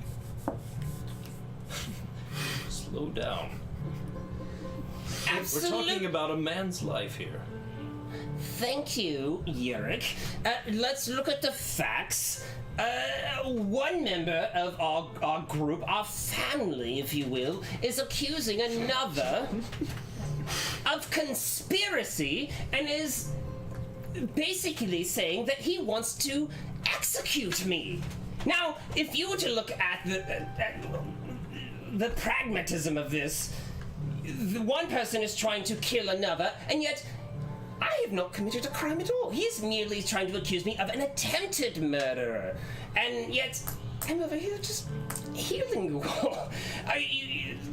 S4: slow down.
S6: Absolutely.
S4: We're talking about a man's life here.
S6: Thank you, Yurik. Let's look at the facts. One member of our group, our family, if you will, is accusing another of conspiracy and is basically saying that he wants to execute me. Now, if you were to look at the pragmatism of this, the one person is trying to kill another, and yet I have not committed a crime at all. He is merely trying to accuse me of an attempted murder, and yet I'm over here just healing you all.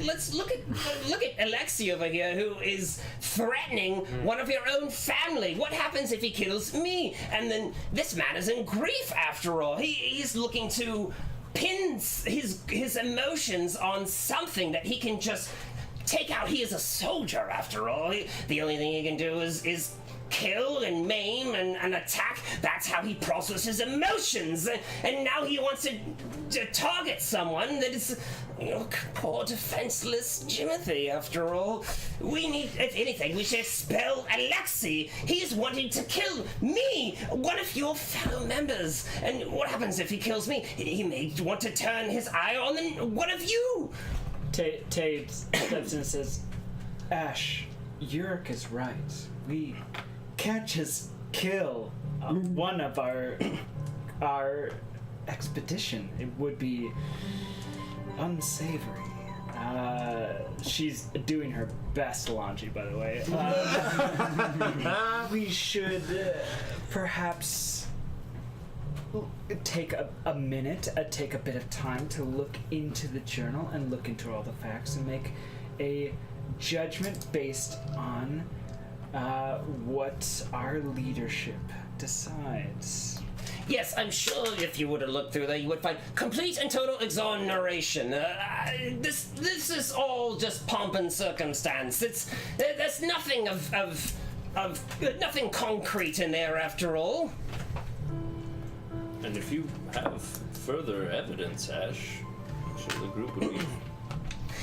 S6: Let's look at Alexi over here, who is threatening one of your own family. What happens if he kills me? And then this man is in grief after all. He's looking to pin his emotions on something that he can just take out. He is a soldier after all. The only thing he can do is kill and maim and attack. That's how he processes emotions. And now he wants to target someone that is, poor defenseless Jimothy after all. We need, if anything, we should expel Alexi. He's wanting to kill me, one of your fellow members. And what happens if he kills me? He may want to turn his eye on one of you.
S5: Tay steps in and says, Ash, Yurik is right. We can't just kill one of our expedition. It would be unsavory. She's doing her best, Lhanji, by the way. We should perhaps take a minute, take a bit of time to look into the journal and look into all the facts and make a judgment based on what our leadership decides.
S6: Yes, I'm sure if you were to look through there, you would find complete and total exoneration. This is all just pomp and circumstance. There's nothing of nothing concrete in there after all.
S4: And if you have further evidence, Ash, I'm sure the group would be.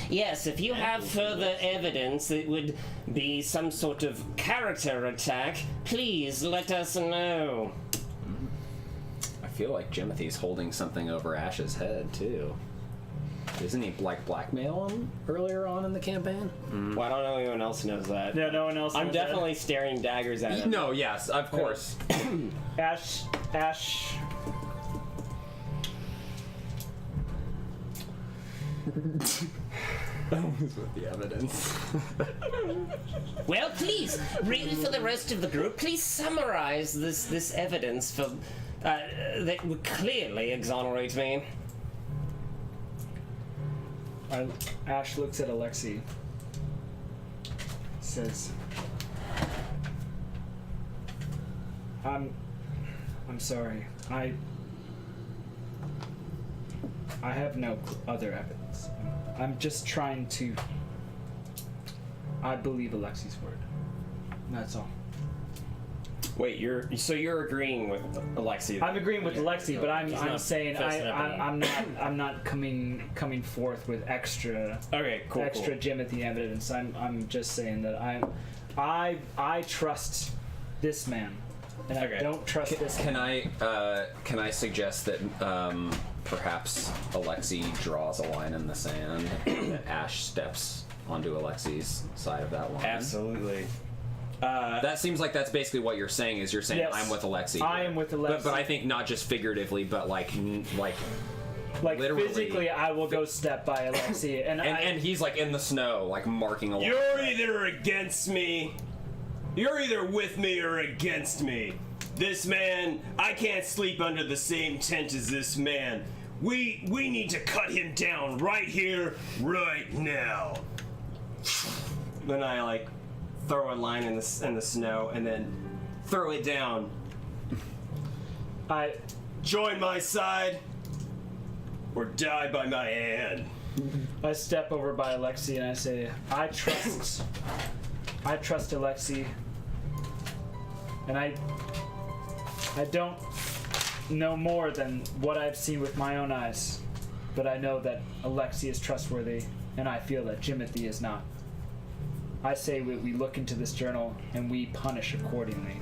S6: Yes, if you have further evidence it would be some sort of character attack, please let us know.
S1: I feel like Jimothy's holding something over Ash's head too. Isn't he like blackmail him earlier on in the campaign?
S2: Well, I don't know anyone else knows that.
S5: No, no one else.
S2: I'm
S5: knows
S2: definitely staring daggers at him.
S1: No, yes, of course.
S5: that. Ash.
S1: With the evidence.
S6: Well, please, really for the rest of the group, please summarize this evidence for that would clearly exonerate me.
S5: Ash looks at Alexei. Says, I'm sorry. I have no other evidence. I'm just trying to. I believe Alexei's word. That's all.
S2: Wait, you're agreeing with Alexei?
S5: I'm agreeing with Alexei, but I'm
S4: not
S5: saying
S4: fessing up
S5: I'm not coming forth with extra
S2: cool.
S5: Jimothy evidence. I'm just saying that I trust this man, and I don't trust this.
S1: Can I suggest that perhaps Alexei draws a line in the sand and that Ash steps onto Alexei's side of that line?
S2: Absolutely.
S1: That seems like that's basically what you're saying. Is you're saying
S5: Yes.
S1: I'm with Alexei.
S5: I am with Alexei.
S1: But I think not just figuratively, but like literally.
S5: Physically, I will go step by Alexei,
S1: and he's like in the snow, like marking a line.
S7: You're either against me, you're either with me or against me. This man, I can't sleep under the same tent as this man. We need to cut him down right here, right now.
S2: Then I throw a line in the snow and then throw it down.
S7: Join my side or die by my hand.
S5: I step over by Alexei and I say, I trust Alexei, and I don't know more than what I've seen with my own eyes, but I know that Alexei is trustworthy, and I feel that Jimothy is not. I say we look into this journal and we punish accordingly.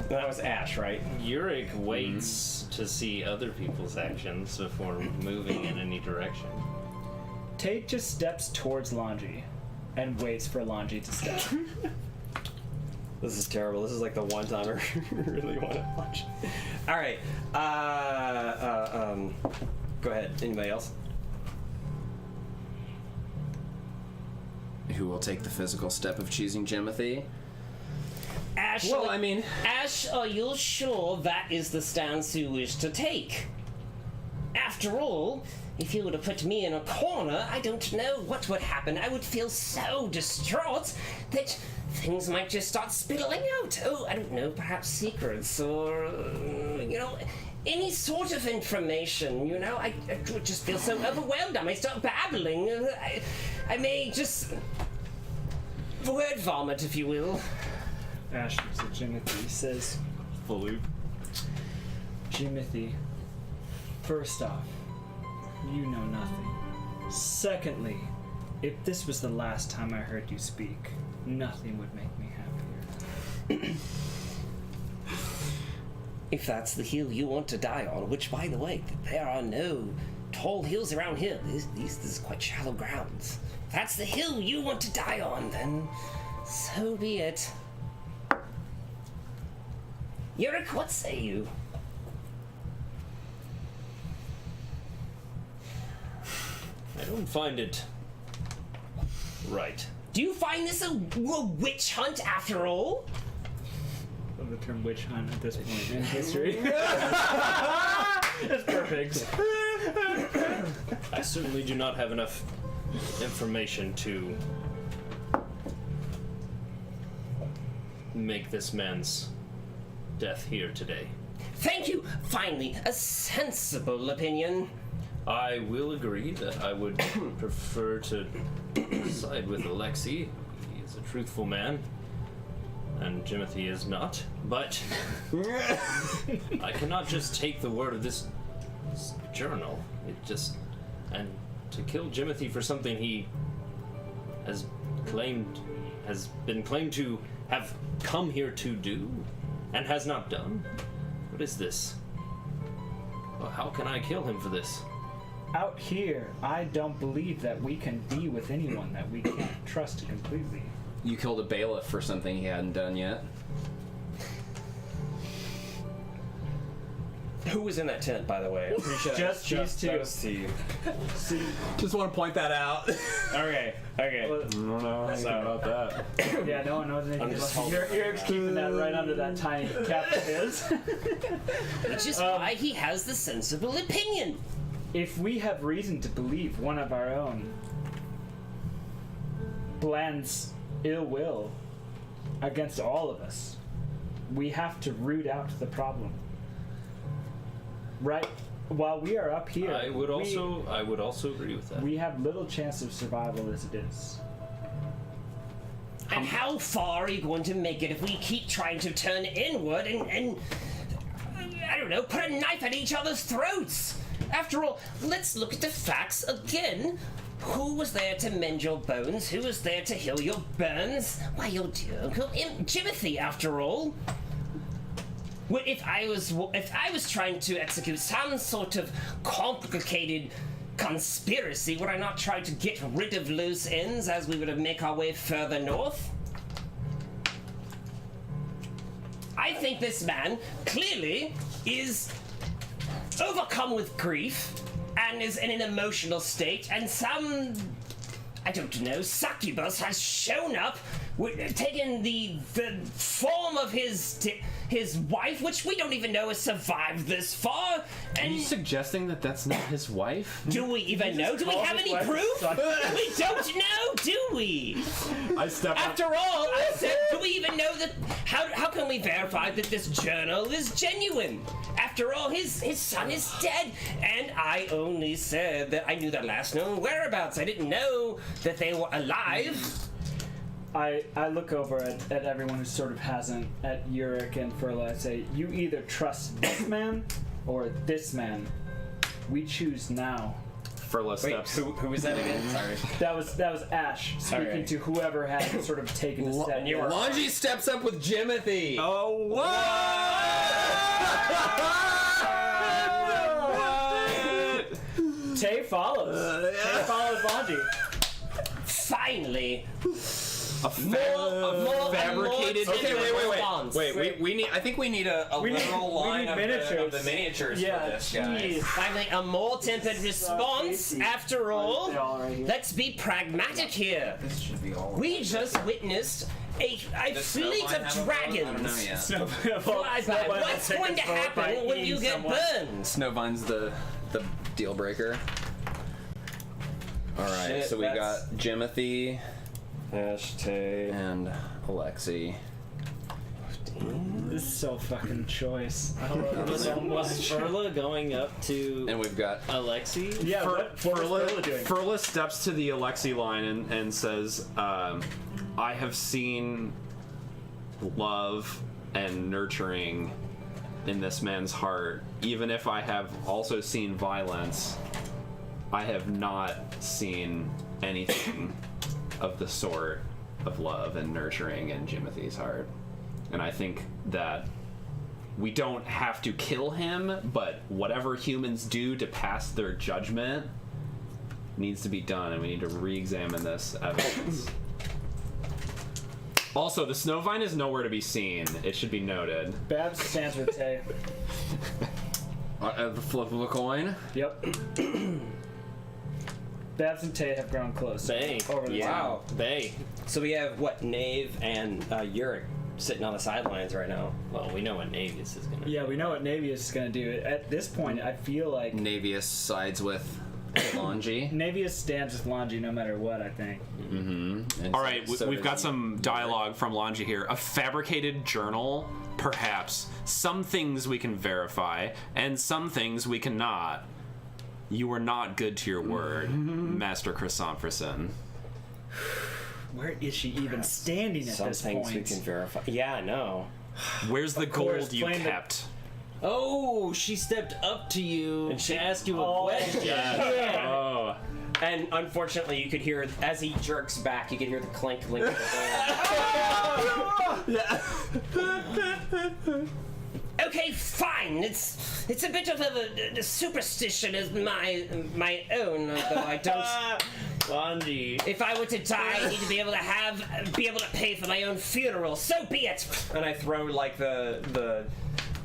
S2: That was Ash, right?
S4: Yurik waits to see other people's actions before moving in any direction.
S5: Tate just steps towards Lhanji and waits for Lhanji to step.
S2: This is terrible. This is like the one time I really want to punch. All right. Go ahead. Anybody else?
S1: Who will take the physical step of choosing Jimothy?
S6: Ash,
S1: Well, I mean,
S6: Ash, are you sure that is the stance you wish to take? After all, if you were to put me in a corner, I don't know what would happen. I would feel so distraught that things might just start spilling out. Oh, I don't know, perhaps secrets or, any sort of information, I would just feel so overwhelmed. I may start babbling. I may just word vomit, if you will.
S5: Ash looks at Jimothy. He says,
S3: Fully.
S5: Jimothy, first off, you know nothing. Secondly, if this was the last time I heard you speak, nothing would make me happier.
S6: If that's the hill you want to die on, which, by the way, there are no tall hills around here. This is quite shallow grounds. If that's the hill you want to die on, then so be it. Yurik, what say you?
S4: I don't find it right.
S6: Do you find this a witch hunt after all?
S5: of the term witch hunt at this point in history. It's perfect.
S4: I certainly do not have enough information to make this man's death here today.
S6: Thank you. Finally, a sensible opinion.
S4: I will agree that I would prefer to side with Alexei. He is a truthful man, and Jimothy is not. But I cannot just take the word of this journal. And to kill Jimothy for something he has been claimed to have come here to do and has not done. What is this? Well, how can I kill him for this?
S5: Out here, I don't believe that we can be with anyone that we can't trust completely.
S1: You killed a bailiff for something he hadn't done yet.
S2: Who was in that tent, by the way? I'm pretty sure
S5: Just these two.
S2: those two.
S1: Just want to point that out.
S2: Okay.
S3: I don't know anything about that.
S5: Yeah, no one knows anything
S2: just
S5: about it. You're keeping that right under that tiny cap of his.
S6: Which is why he has the sensible opinion.
S5: If we have reason to believe one of our own plans ill will against all of us, we have to root out the problem. Right? While we are up here,
S4: I would also agree with that.
S5: we have little chance of survival as it is.
S6: And how far are you going to make it if we keep trying to turn inward and I don't know, put a knife at each other's throats? After all, let's look at the facts again. Who was there to mend your bones? Who was there to heal your burns? Why, your dear Uncle Jimothy, after all. Well, if I was trying to execute some sort of complicated conspiracy, would I not try to get rid of loose ends as we would make our way further north? I think this man clearly is overcome with grief and is in an emotional state, and some, I don't know, succubus has shown up, taken the form of his wife, which we don't even know has survived this far.
S3: Are
S6: And
S3: you suggesting that that's not his wife?
S6: do we even know? Do we
S5: call
S6: have
S5: his
S6: any
S5: wife
S6: proof?
S5: a
S6: We don't know, do we?
S3: I stepped
S6: After all, I said, do we even know that? How can we verify that this journal is genuine? After all, his son is dead, and I only said that I knew their last known whereabouts. I didn't know that they were alive.
S5: I look over at everyone who sort of hasn't, at Yurik and Furla. I say, you either trust this man or this man. We choose now.
S3: Furla
S2: Wait,
S3: steps.
S2: who was that again? Sorry.
S5: That was Ash speaking
S2: Alright.
S5: to whoever had sort of taken the step.
S2: you were-
S1: Lhanji steps up with Jimothy.
S3: Oh, what?
S5: Tay follows. Tay follows Lhanji.
S6: Finally,
S3: A fabricated.
S1: Okay, wait.
S6: response.
S1: Wait, we need. I think we need a
S5: We need-
S1: literal
S5: we
S1: line
S5: need
S1: of
S5: miniatures.
S1: the miniatures
S5: Yeah,
S1: for this, guys.
S5: jeez.
S6: Finally, a more tempered response.
S5: tasty.
S6: After all,
S5: They're all right here.
S6: let's be pragmatic here.
S1: This should be all.
S6: We just witnessed a
S1: Does
S6: fleet
S1: Snowvine
S6: of
S1: have a vote? I don't know
S6: dragons.
S1: yet.
S6: Fly by. What's going to happen when you get burned?
S1: Snowvine's the deal breaker. All right,
S2: Shit,
S1: so we
S2: that's-
S1: got Jimothy
S2: Hashtag.
S1: and Alexei.
S5: This is so fucking choice. I love this so
S4: Was
S5: much.
S4: Furla going up to
S1: And we've got
S4: Alexei?
S5: Yeah, what was Furla doing?
S3: Furla steps to the Alexei line and says, I have seen love and nurturing in this man's heart. Even if I have also seen violence, I have not seen anything of the sort of love and nurturing in Jimothy's heart. And I think that we don't have to kill him, but whatever humans do to pass their judgment needs to be done, and we need to re-examine this evidence. Also, the Snowvine is nowhere to be seen. It should be noted.
S5: Babs stands with Tay.
S1: the flip of a coin.
S5: Yep. Babs and Tay have grown close.
S4: They.
S5: Over the time.
S2: Wow.
S4: They.
S2: So we have what? Nave and Yurik sitting on the sidelines right now.
S4: Well, we know what Navius is gonna.
S5: Yeah, we know what Navius is going to do. At this point, I feel like
S1: Navius sides with Lhanji.
S5: Navius stands with Lhanji no matter what, I think.
S1: And
S3: All right,
S1: so
S3: we've
S1: does
S3: got
S1: he.
S3: some dialogue from Lhanji here. A fabricated journal, perhaps. Some things we can verify, and some things we cannot. You were not good to your word, Master Chrysanthemum.
S5: Where is she even standing at
S2: Some
S5: this
S2: things
S5: point?
S2: we can verify. Yeah, no.
S3: Where's the
S5: course,
S3: gold you
S5: playing the-
S3: kept?
S4: Oh, she stepped up to you and she asked you a
S5: Oh,
S4: question.
S3: Oh.
S2: And unfortunately, you could hear as he jerks back, you could hear the clink of the gold. Okay, fine. It's a bit of a superstition of my own, though I don't.
S4: Lhanji.
S6: If I were to die, I need to be able to pay for my own funeral. So be it.
S2: And I throw like the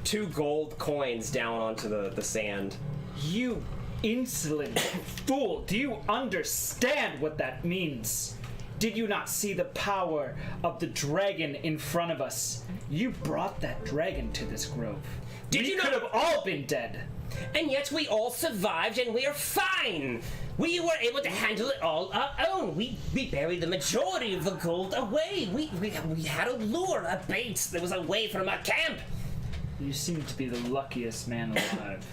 S2: 2 gold coins down onto the sand.
S5: You insolent fool! Do you understand what that means? Did you not see the power of the dragon in front of us? You brought that dragon to this grove.
S6: Did
S5: we
S6: you
S5: could
S6: not-
S5: have all been dead.
S6: And yet we all survived and we're fine. We were able to handle it all our own. We buried the majority of the gold away. We had a lure, a bait that was away from our camp.
S5: You seem to be the luckiest man alive.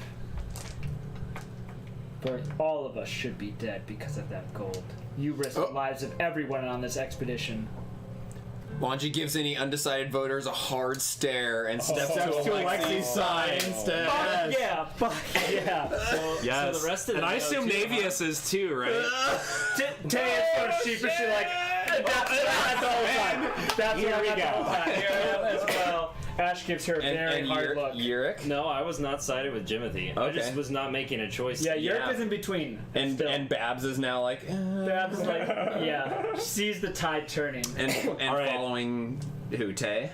S5: For all of us should be dead because of that gold. You risked the lives of everyone on this expedition.
S1: Lhanji gives any undecided voters a hard stare and steps to Alexi's side instead.
S5: Fuck yeah! Fuck yeah!
S3: Yes.
S4: So the rest of
S3: and
S4: them
S3: I
S4: know
S3: assume
S4: too,
S3: Navius is too, right?
S5: Tay is so sheepishly like, that's what I'm at the whole time. That's what I'm at the whole time. As well. Ash gives her a very hard look.
S1: Yurik.
S4: No, I was not sided with Jimothy. I just
S1: Okay.
S4: was not making a choice.
S5: Yeah, Yerk
S1: Yeah.
S5: is in between.
S1: And
S5: still.
S1: and Babs is now like
S5: Babs is like, yeah, sees the tide turning.
S1: and
S3: right.
S1: following who, Tay?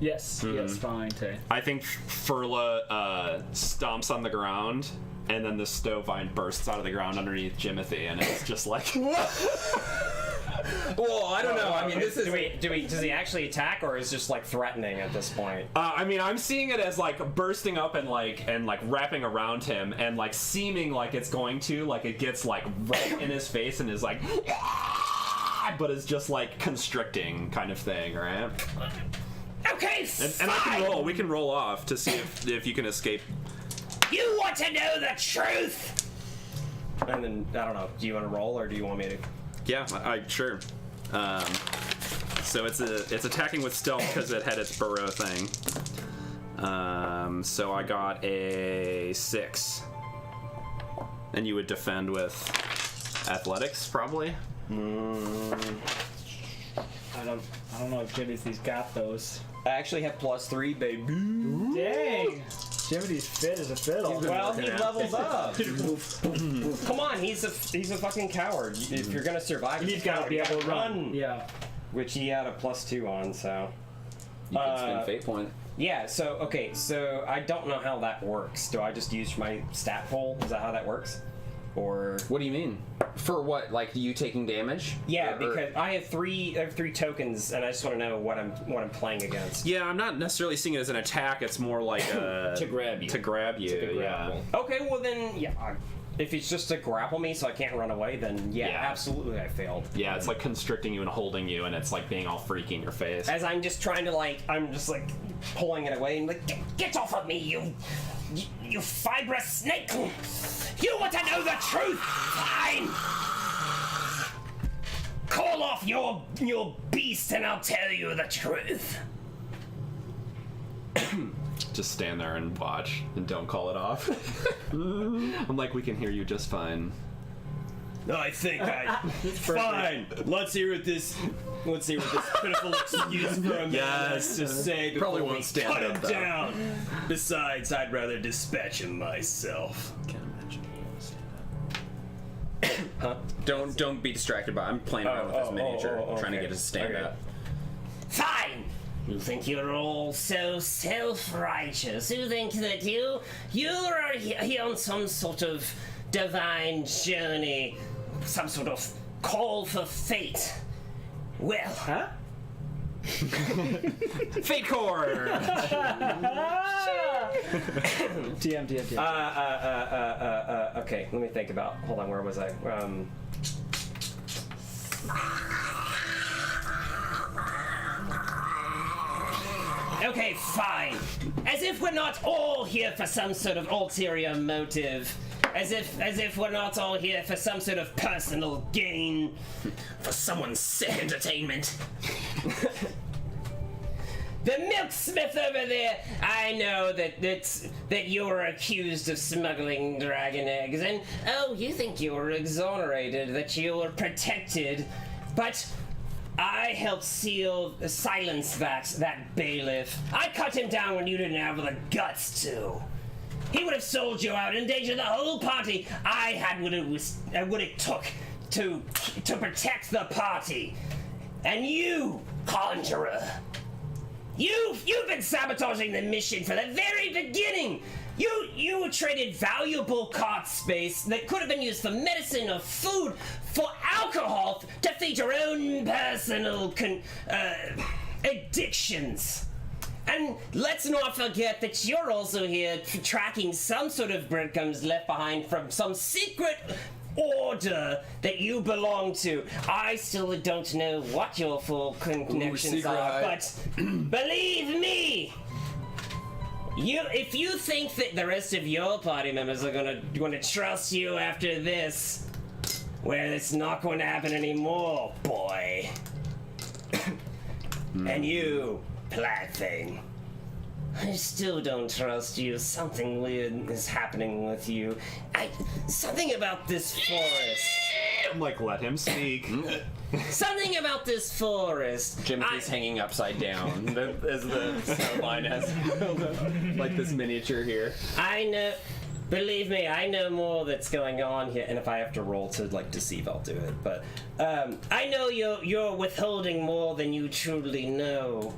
S5: Yes, yes, following Tay.
S3: I think Furla stomps on the ground, and then the stovine bursts out of the ground underneath Jimothy, and it's just like...
S1: Well, I don't know. I mean, this is.
S2: Does he actually attack, or is just like threatening at this point?
S3: I mean, I'm seeing it as like bursting up and like wrapping around him, and like seeming like it's going to, like it gets like right in his face and is like, but is just like constricting kind of thing, right?
S6: Okay,
S3: And I can roll. We can roll off to see if you can escape.
S6: You want to know the truth?
S2: And then I don't know. Do you want to roll, or do you want me to?
S3: Yeah, I sure. So it's attacking with stealth because it had its burrow thing. So I got a 6, and you would defend with athletics probably.
S5: I don't know if Jimothy's got those.
S2: I actually have +3, baby.
S5: Dang! Jimothy's fit as a fiddle.
S2: Well, he
S3: Yeah.
S2: levels up. Come on, he's a fucking coward. If you're gonna survive,
S5: He's got to be able to run. Yeah.
S2: Which he had a +2 on, so.
S1: You can spend fate point.
S2: Yeah, so, okay, so I don't know how that works. Do I just use my stat pool? Is that how that works? Or...
S1: What do you mean? For what? Like you taking damage?
S2: Yeah,
S1: Or-
S2: because I have three tokens, and I just want to know what I'm playing against.
S3: Yeah, I'm not necessarily seeing it as an attack. It's more like
S4: To grab you.
S3: To grab you. Yeah.
S2: Okay, well then, yeah. If it's just to grapple me so I can't run away, then yeah,
S3: Yeah.
S2: absolutely I failed.
S3: Yeah, it's like constricting you and holding you, and it's like being all freaky in your face.
S2: As I'm just trying to I'm just like pulling it away and like,
S6: Get off of me, you fibrous snake! You want to know the truth? Fine! Call off your beast and I'll tell you the truth.
S3: Just stand there and watch, and don't call it off. I'm like, we can hear you just fine.
S7: No, I think fine. Let's hear what this pitiful excuse from a man has to say before
S1: Probably won't
S7: we
S1: stand
S7: cut
S1: up,
S7: him
S1: though.
S7: down. Besides, I'd rather dispatch him myself.
S3: Can't imagine.
S1: Don't be distracted by. I'm playing around with this miniature, trying to
S2: okay.
S1: get it to stand
S2: Okay.
S1: up.
S6: Fine! You think you're all so self-righteous. You think that you are here on some sort of divine journey, some sort of call for fate. Well,
S5: Huh?
S3: Fate core.
S5: TM.
S2: Okay, let me think about. Hold on, where was I?
S6: Okay, fine. As if we're not all here for some sort of ulterior motive. As if we're not all here for some sort of personal gain. For someone's sick entertainment. The milksmith over there, I know that you're accused of smuggling dragon eggs, and you think you were exonerated, that you were protected, but I helped silence that bailiff. I cut him down when you didn't have the guts to. He would have sold you out, endangered the whole party. I had what it took to protect the party. And you, Conjurer, you've been sabotaging the mission from the very beginning. You traded valuable cart space that could have been used for medicine or food for alcohol to feed your own personal addictions. And let's not forget that you're also here tracking some sort of breadcrumbs left behind from some secret order that you belong to. I still don't know what your full connections are, but believe me, if you think that the rest of your party members are gonna trust you after this, well, it's not going to happen anymore, boy. And you, Platthing, I still don't trust you. Something weird is happening with you. Something about this forest.
S3: I'm like, let him speak.
S6: Something about this forest.
S1: Jimothy's hanging upside down as the snow line has like this miniature here.
S2: I know. Believe me, I know more that's going on here, and if I have to roll to deceive, I'll do it. But I know you're withholding more than you truly know.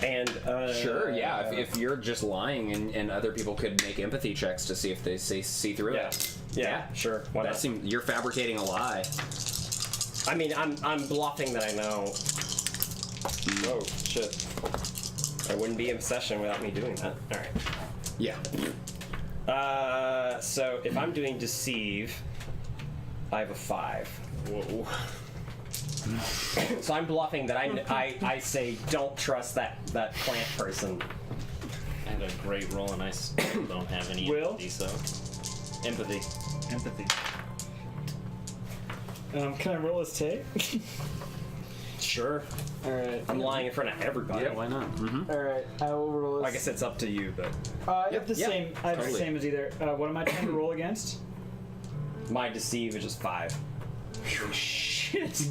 S2: And
S1: Sure, yeah. If you're just lying, and other people could make empathy checks to see if they see through it.
S2: Yeah, sure. Why not?
S1: You're fabricating a lie.
S2: I mean, I'm bluffing that I know. Oh shit! I wouldn't be in session without me doing that. All right.
S1: Yeah.
S2: So if I'm doing deceive, I have a 5.
S3: Whoa.
S2: So I'm bluffing that I say don't trust that plant person.
S4: I had a great roll and I still don't have any
S5: Will?
S4: empathy, so. Empathy.
S5: Can I roll his tape?
S2: Sure.
S5: All right.
S2: I'm lying in front of everybody.
S3: Yeah, why not?
S5: All right. I will roll his.
S2: I guess it's up to you, but
S5: I have the
S1: yeah,
S5: same. I have the
S1: totally.
S5: same as either. What am I trying to roll against?
S2: my deceive is just 5.
S5: Shit.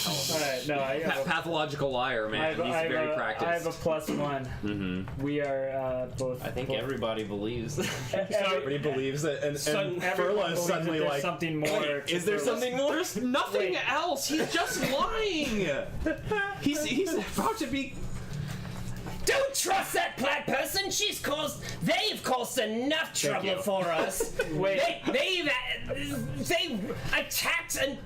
S5: All right. No, I have a
S1: Pathological liar, man. He's very practiced.
S5: I have a +1.
S1: Mm-hmm.
S5: We are both.
S4: I think
S5: both,
S4: everybody believes.
S3: Everybody believes it, and
S5: everyone
S3: Furla is
S5: believes
S3: suddenly
S5: that there's
S3: like,
S5: something more.
S3: wait, is
S5: to
S3: there
S5: Furla's-
S3: something more? There's nothing
S5: Wait.
S3: else. He's just lying. He's about to be.
S6: Don't trust that plant person. They've caused enough trouble for us.
S5: Wait.
S6: They attacked an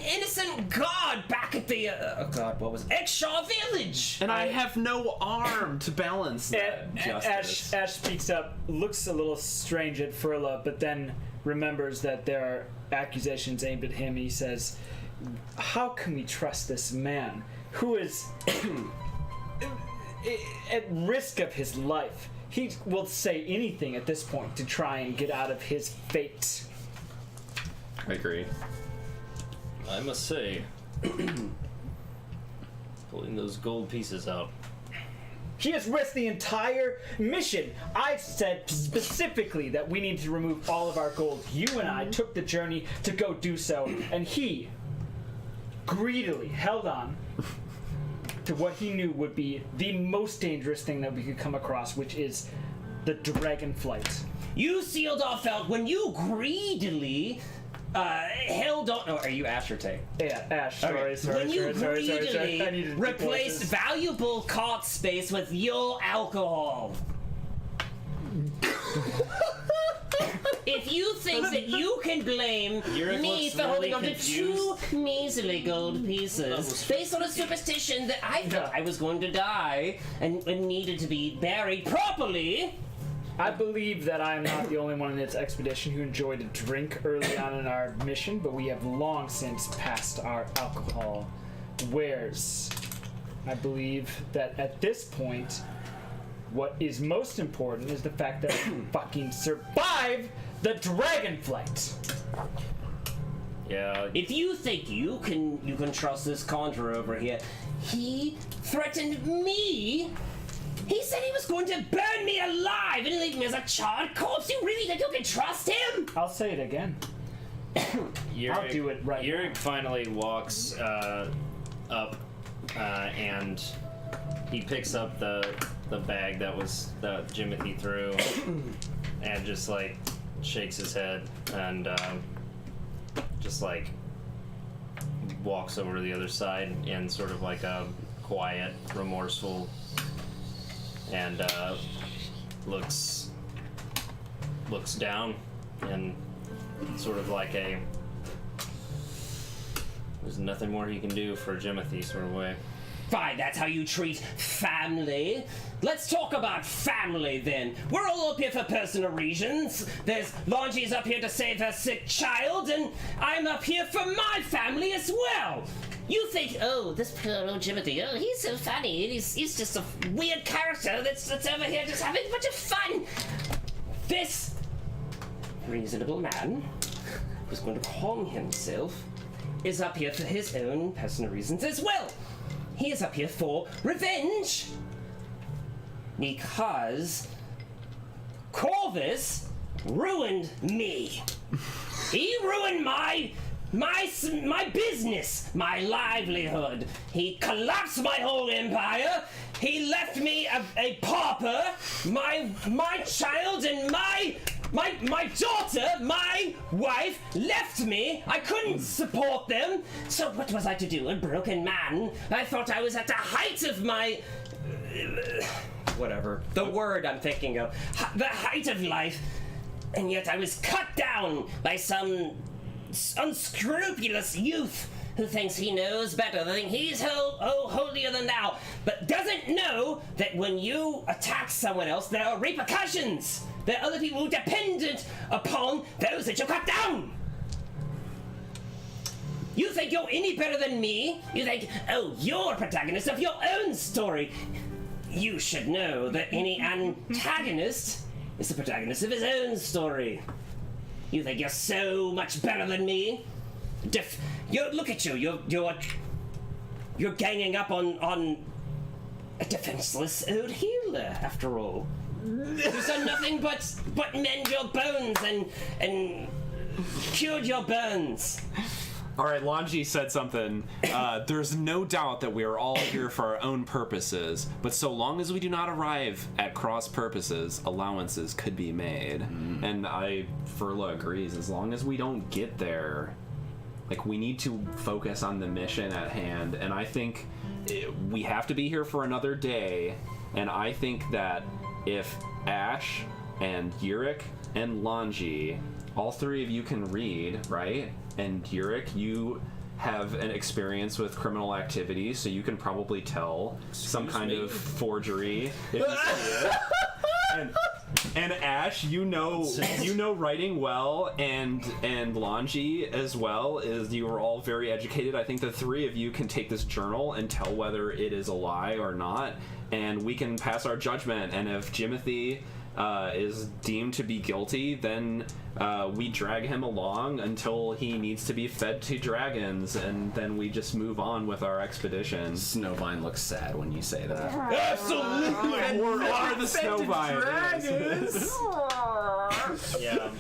S6: innocent god back at the
S2: God, what was it?
S6: Exshaw village.
S3: And I have no arm to balance that justice.
S5: Ash speaks up, looks a little strange at Furla, but then remembers that there are accusations aimed at him. He says, "How can we trust this man who is at risk of his life? He will say anything at this point to try and get out of his fate."
S3: I agree.
S4: I must say, pulling those gold pieces out.
S5: He has risked the entire mission. I said specifically that we need to remove all of our gold. You and I took the journey to go do so, and he greedily held on to what he knew would be the most dangerous thing that we could come across, which is the dragon flight.
S6: You sealed off out when you greedily held on.
S2: Oh, are you Ash or Tay?
S5: Yeah, Ash.
S6: when you
S5: Sorry.
S6: greedily
S5: I needed to
S6: replaced
S5: voices.
S6: valuable cart space with your alcohol. If if you think that you can blame
S4: Yurik
S6: me
S4: looks
S6: for holding on
S4: really
S6: to 2 measly gold pieces based on a superstition that I thought I was going to die and needed to be buried properly.
S5: I believe that I am not the only one in this expedition who enjoyed a drink early on in our mission, but we have long since passed our alcohol wares. I believe that at this point, what is most important is the fact that we fucking survived the dragon flight.
S4: Yeah.
S6: If you think you can trust this conjurer over here, he threatened me. He said he was going to burn me alive and leave me as a charred corpse. You really think you can trust him?
S5: I'll say it again. I'll do it right
S4: Yurik finally walks up and he picks up the bag that Jimothy threw and just like shakes his head and just like walks over to the other side in sort of like a quiet, remorseful, and looks down and sort of like a there's nothing more he can do for Jimothy sort of way.
S6: Fine, that's how you treat family. Let's talk about family then. We're all up here for personal reasons. There's Lhanji's up here to save her sick child, and I'm up here for my family as well. You think, oh, this poor old Jimothy, oh, he's so funny, and he's just a weird character that's over here just having a bunch of fun. This reasonable man, who's going to calm himself, is up here for his own personal reasons as well. He is up here for revenge. Because Corvus ruined me. He ruined my business, my livelihood. He collapsed my whole empire. He left me a pauper. My child and my daughter, my wife, left me. I couldn't support them. So what was I to do? A broken man? I thought I was at the height of my... whatever. The word I'm thinking of. The height of life. And yet I was cut down by some unscrupulous youth who thinks he knows better, thinks he's holier than thou, but doesn't know that when you attack someone else, there are repercussions. There are other people who are dependent upon those that you cut down. You think you're any better than me? You think, oh, you're a protagonist of your own story. You should know that any antagonist is the protagonist of his own story. You think you're so much better than me? Look at you. You're ganging up on a defenseless old healer, after all. Who's done nothing but mend your bones and cured your burns.
S3: All right, Lhanji said something. There's no doubt that we are all here for our own purposes, but so long as we do not arrive at cross purposes, allowances could be made. And Furla agrees. As long as we don't get there, like, we need to focus on the mission at hand. And I think we have to be here for another day. And I think that if Ash and Yurik and Lhanji, all three of you can read, right? And Yurik, you have an experience with criminal activity, so you can probably tell some kind of forgery if you see it. And Ash, you know writing well, and Lhanji as well, is you are all very educated. I think the three of you can take this journal and tell whether it is a lie or not, and we can pass our judgment. And if Jimothy is deemed to be guilty, then we drag him along until he needs to be fed to dragons, and then we just move on with our expedition.
S1: Snowvine looks sad when you say that.
S7: Absolutely!
S3: We're the Snowvine.
S4: Yeah.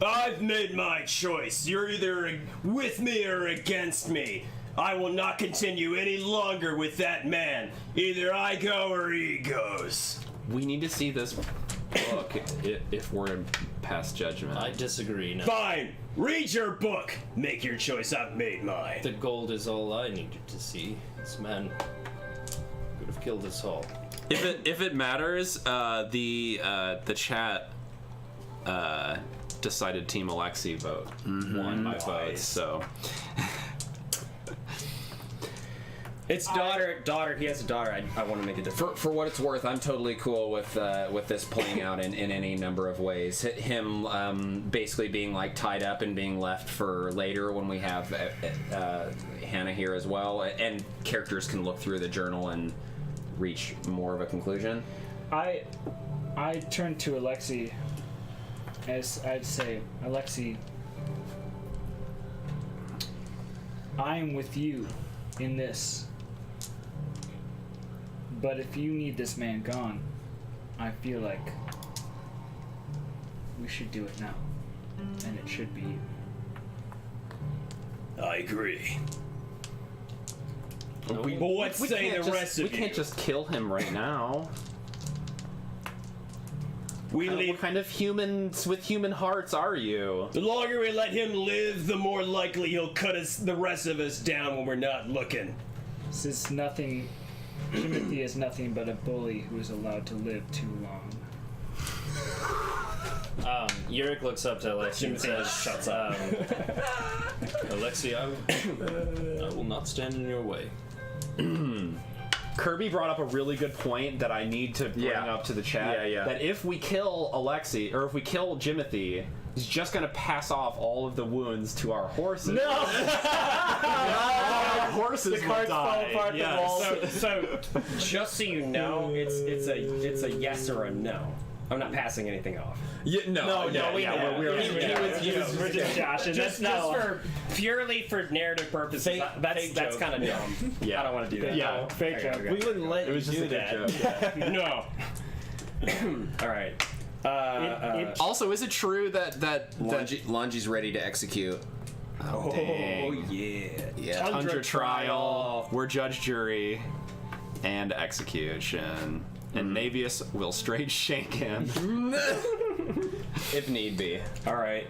S7: I've made my choice. You're either with me or against me. I will not continue any longer with that man. Either I go or he goes.
S3: We need to see this book if we're in past judgment.
S4: I disagree. No.
S7: Fine. Read your book. Make your choice. I've made mine.
S4: The gold is all I needed to see. This man could have killed us all.
S3: If it matters, the chat decided Team Alexi vote won my vote. So
S2: It's daughter. He has a daughter. I want to make a difference.
S1: For what it's worth, I'm totally cool with this playing out in any number of ways. Him basically being like tied up and being left for later when we have Hannah here as well, and characters can look through the journal and reach more of a conclusion.
S5: I turn to Alexi as I'd say, Alexi, I'm with you in this. But if you need this man gone, I feel like we should do it now. And it should be you.
S7: I agree.
S3: but
S7: what say the rest of
S3: we can't
S7: you?
S3: just kill him right now.
S7: We
S3: What
S7: leave.
S3: kind of humans with human hearts are you?
S7: The longer we let him live, the more likely he'll cut us, the rest of us, down when we're not looking.
S5: This is nothing. Timothy is nothing but a bully who is allowed to live too long.
S4: Yurik looks up to Alexi and says,
S2: shuts up.
S4: Alexi, I will not stand in your way.
S3: Kirby brought up a really good point that I need to bring
S1: Yeah.
S3: up to the chat.
S1: Yeah.
S3: That if we kill Alexi, or if we kill Jimothy, he's just gonna pass off all of the wounds to our horses. No! Our horses will die. Yes.
S2: So just so you know, it's a yes or a no. I'm not passing anything off.
S1: Yeah, no,
S5: We're just joshing.
S2: Just for purely for narrative purposes. That's
S7: joke.
S2: kind of dumb.
S3: Yeah.
S2: I don't want to do that.
S3: Yeah.
S5: fake joke.
S2: Okay.
S7: We wouldn't let
S3: It was
S7: you
S3: just
S7: do
S3: a good
S7: that.
S3: joke.
S2: No. All right.
S3: Also, is it true that
S1: Lhanji's ready to execute.
S7: Oh yeah.
S1: Yeah.
S3: Tundra trial, we're judge, jury, and execution, and Navius will straight shank him.
S1: If need be.
S2: All right.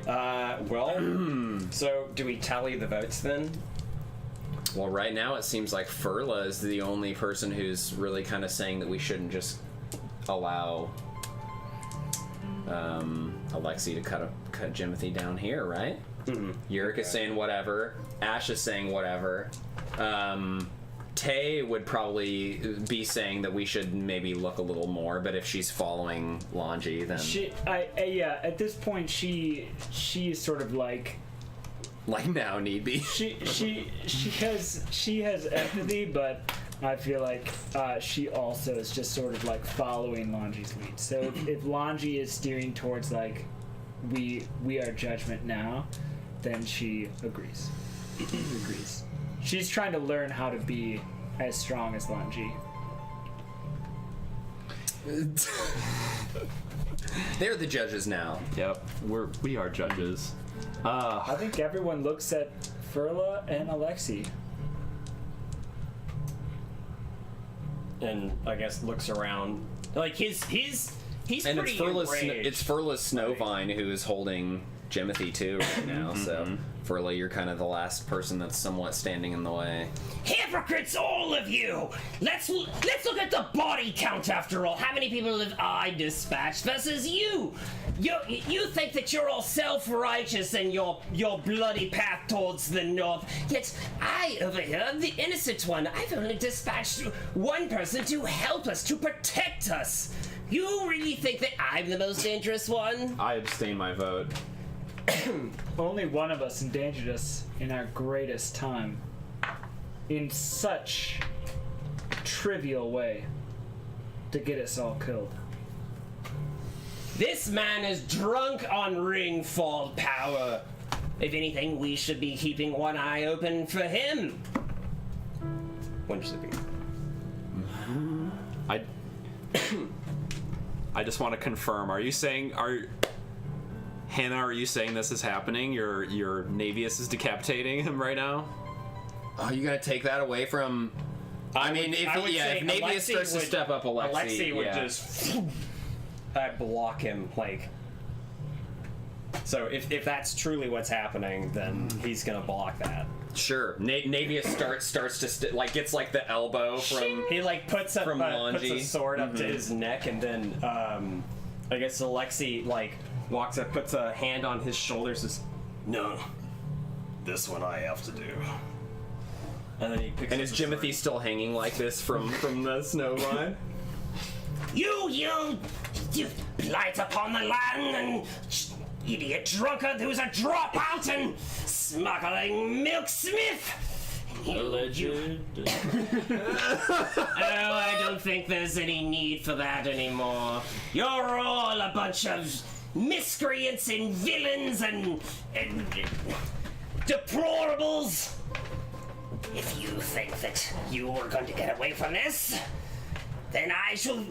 S2: Well. So do we tally the votes then?
S1: Well, right now it seems like Furla is the only person who's really kind of saying that we shouldn't just allow Alexi to cut Jimothy down here, right? Yurik is saying whatever. Ash is saying whatever. Tay would probably be saying that we should maybe look a little more, but if she's following Lhanji, then
S5: Yeah. At this point, she is sort of like
S1: like now need be.
S5: she has empathy, but I feel like she also is just sort of like following Lhanji's lead. So if Lhanji is steering towards like we are judgment now, then she agrees. Agrees. She's trying to learn how to be as strong as Lhanji.
S1: They're the judges now.
S3: Yep, we are judges.
S5: I think everyone looks at Furla and Alexi.
S2: And I guess looks around. Like he's
S1: And
S2: pretty enraged.
S1: it's Furla's Snowvine who is holding Jimothy too right now. So Furla, you're kind of the last person that's somewhat standing in the way.
S6: Hypocrites, all of you! Let's look at the body count after all. How many people have I dispatched versus you? You think that you're all self-righteous in your bloody path towards the north. Yet I, over here, the innocent one, I've only dispatched one person to help us, to protect us. You really think that I'm the most dangerous one?
S3: I abstain my vote.
S5: Only one of us endangered us in our greatest time. In such a trivial way to get us all killed.
S6: This man is drunk on Ringfall power. If anything, we should be keeping one eye open for him.
S2: When should it be?
S3: I just want to confirm. Hannah, are you saying this is happening? Your Navius is decapitating him right now?
S1: Oh, you gonna take that away from? I mean, if Navius
S2: Alexi
S1: starts to
S2: would-
S1: step up,
S2: Alexi would
S1: yeah.
S2: just block him like. So if that's truly what's happening, then he's gonna block that.
S1: Sure. Navius starts to gets like the elbow from.
S2: He like puts a
S1: From
S2: puts a
S1: Lhanji.
S2: sword up to his neck, and then I guess Alexi like walks up, puts a hand on his shoulders, says,
S7: No, this one I have to do.
S2: and then he picks
S1: And
S2: up
S1: is
S2: the
S1: Jimothy still hanging like this from the snow vine?
S6: You blight upon the land and idiot drunkard who's a dropout and smuggling milksmith.
S4: Alleged.
S6: Oh, I don't think there's any need for that anymore. You're all a bunch of miscreants and villains and deplorables. If you think that you are going to get away from this, then I shall...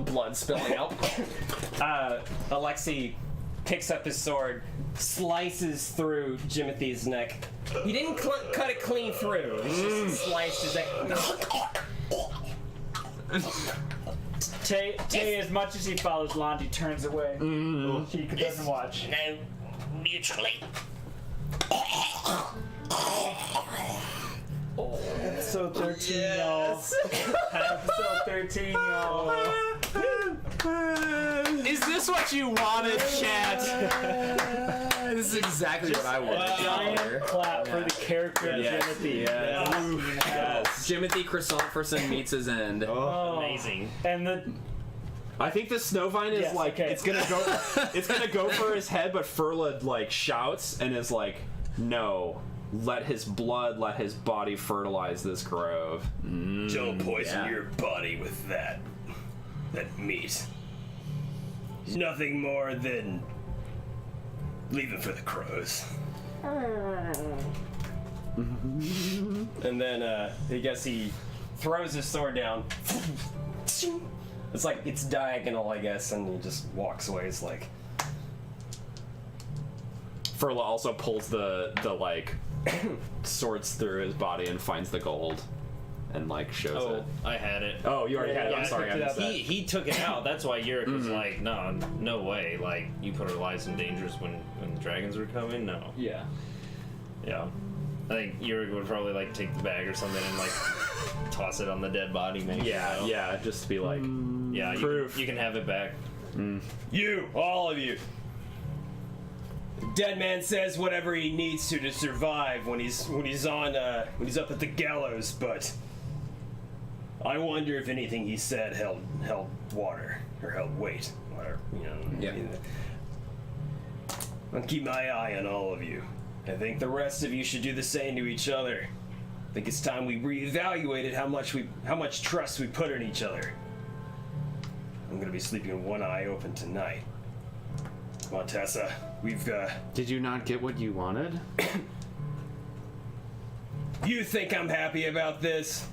S1: Blood spilling out.
S2: Alexei picks up his sword, slices through Jimothy's neck. He didn't cut it clean through. He just sliced his neck.
S5: Tay, as much as he follows Lhanji, turns away. He doesn't watch.
S6: No, mutually.
S5: Episode 13, y'all. Episode 13, y'all.
S3: Is this what you wanted, chat?
S1: This is exactly what I wanted.
S5: Giant clap for the character of
S1: Yes.
S5: Jimothy.
S1: Jimothy Christopherson meets his end.
S4: Amazing.
S5: And the
S3: I think the Snowvine is
S5: Yes,
S3: like
S5: okay.
S3: it's gonna go for his head, but Furla like shouts and is like, "No, let his blood, let his body fertilize this grove."
S7: Don't poison
S1: yeah.
S7: your body with that meat. He's nothing more than leaving for the crows.
S2: And then I guess he throws his sword down. It's like it's diagonal, I guess, and he just walks away. It's like
S3: Furla also pulls the like swords through his body and finds the gold, and like shows
S4: Oh,
S3: it.
S4: I had it.
S3: Oh, you already had it.
S5: Yeah,
S3: I'm
S5: I
S3: sorry,
S5: picked
S3: I
S5: it
S3: missed
S5: up.
S3: that.
S4: He took it out. That's why Yurik was like, no way. Like, you put our lives in danger when the dragons were coming? No.
S5: yeah.
S4: Yeah. I think Yurik would probably like take the bag or something and like toss it on the dead body, maybe.
S3: Yeah,
S4: you know?
S3: yeah, just to be like,
S4: Yeah,
S3: Proof.
S4: you can have it back.
S7: You, all of you. Dead man says whatever he needs to survive when he's up at the gallows, but I wonder if anything he said held water or held weight, whatever.
S1: Yeah.
S7: I'll keep my eye on all of you. I think the rest of you should do the same to each other. I think it's time we reevaluated how much trust we put in each other. I'm gonna be sleeping with one eye open tonight. Come on, Tessa.
S3: did you not get what you wanted?
S7: You think I'm happy about this?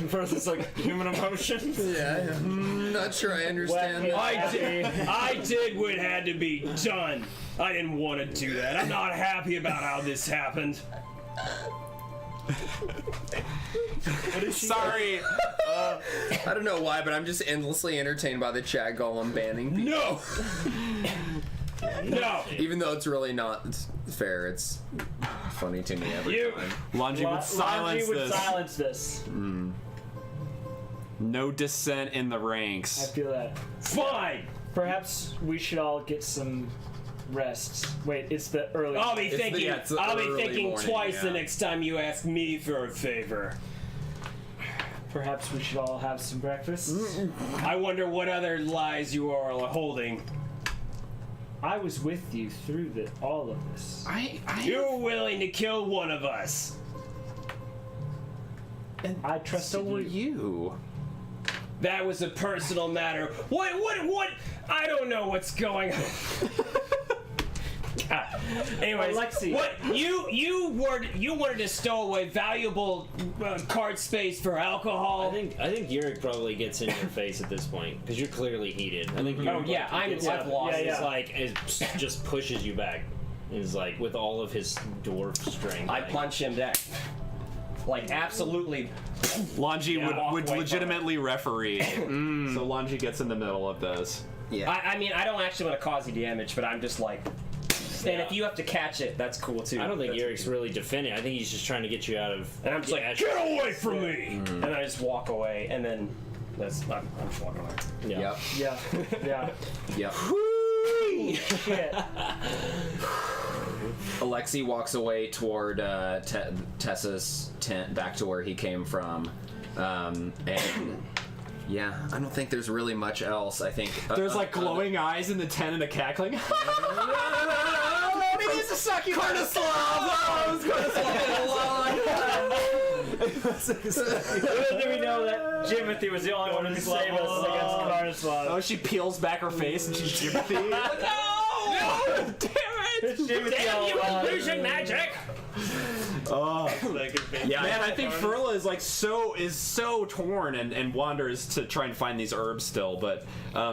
S4: First, it's like human emotions.
S1: Yeah, I'm not sure I understand.
S7: I did what had to be done. I didn't want to do that. I'm not happy about how this happened.
S3: Sorry.
S1: I don't know why, but I'm just endlessly entertained by the chat golem banning people.
S7: No! No!
S1: Even though it's really not fair, it's funny to me every
S7: You-
S1: time.
S3: Lhanji would silence
S5: Lhanji would
S3: this.
S5: silence this.
S3: No dissent in the
S5: I
S3: ranks.
S5: feel that.
S7: Fine!
S5: Perhaps we should all get some rest. Wait, it's the early.
S7: I'll be
S1: It's the-
S7: thinking.
S1: yeah, it's the
S7: I'll be
S1: early
S7: thinking
S1: morning,
S7: twice
S1: yeah.
S7: the next time you ask me for a favor.
S5: Perhaps we should all have some breakfast.
S7: I wonder what other lies you are holding.
S5: I was with you through all of this.
S7: You were willing to kill one of us.
S5: I trusted
S3: So were
S5: you.
S3: you.
S7: That was a personal matter. What? I don't know what's going on. Anyways,
S5: Alexei.
S7: what you wanted to stow away valuable card space for alcohol.
S4: I think Yurik probably gets in your face at this point because you're clearly heated. I think. Yurik,
S2: yeah, I've lost.
S4: It's like it just pushes you back. Is like with all of his dwarf strength.
S2: I
S4: like,
S2: punch him down. Like absolutely.
S3: Lhanji
S2: walk
S3: would
S2: away
S3: legitimately referee. So Lhanji gets in the middle of this.
S1: Yeah.
S2: I mean, I don't actually want to cause you damage, but I'm just like And if you have to catch it, that's cool too.
S4: I don't think
S2: That's
S4: Eric's really defending. I think he's just trying to get you out of.
S2: And I'm just like,
S4: Ash.
S7: Get away from me!
S2: and I just walk away, and then I'm just walking away.
S4: Yeah.
S5: Yeah. Yeah.
S1: Yep.
S5: Shit.
S1: Alexi walks away toward Tessa's tent, back to where he came from, and yeah, I don't think there's really much else. I think
S3: There's like glowing eyes in the tent and a cackling. Maybe it's a suck you.
S5: Little did we know that Jimothy was the only one who could save us against Carnislav.
S3: Oh, she peels back her face and she's Jimothy. No! Damn it!
S5: Damn you,
S2: illusion magic!
S1: yeah,
S3: Man, I think Furla is like so torn and wanders to try and find these herbs still, but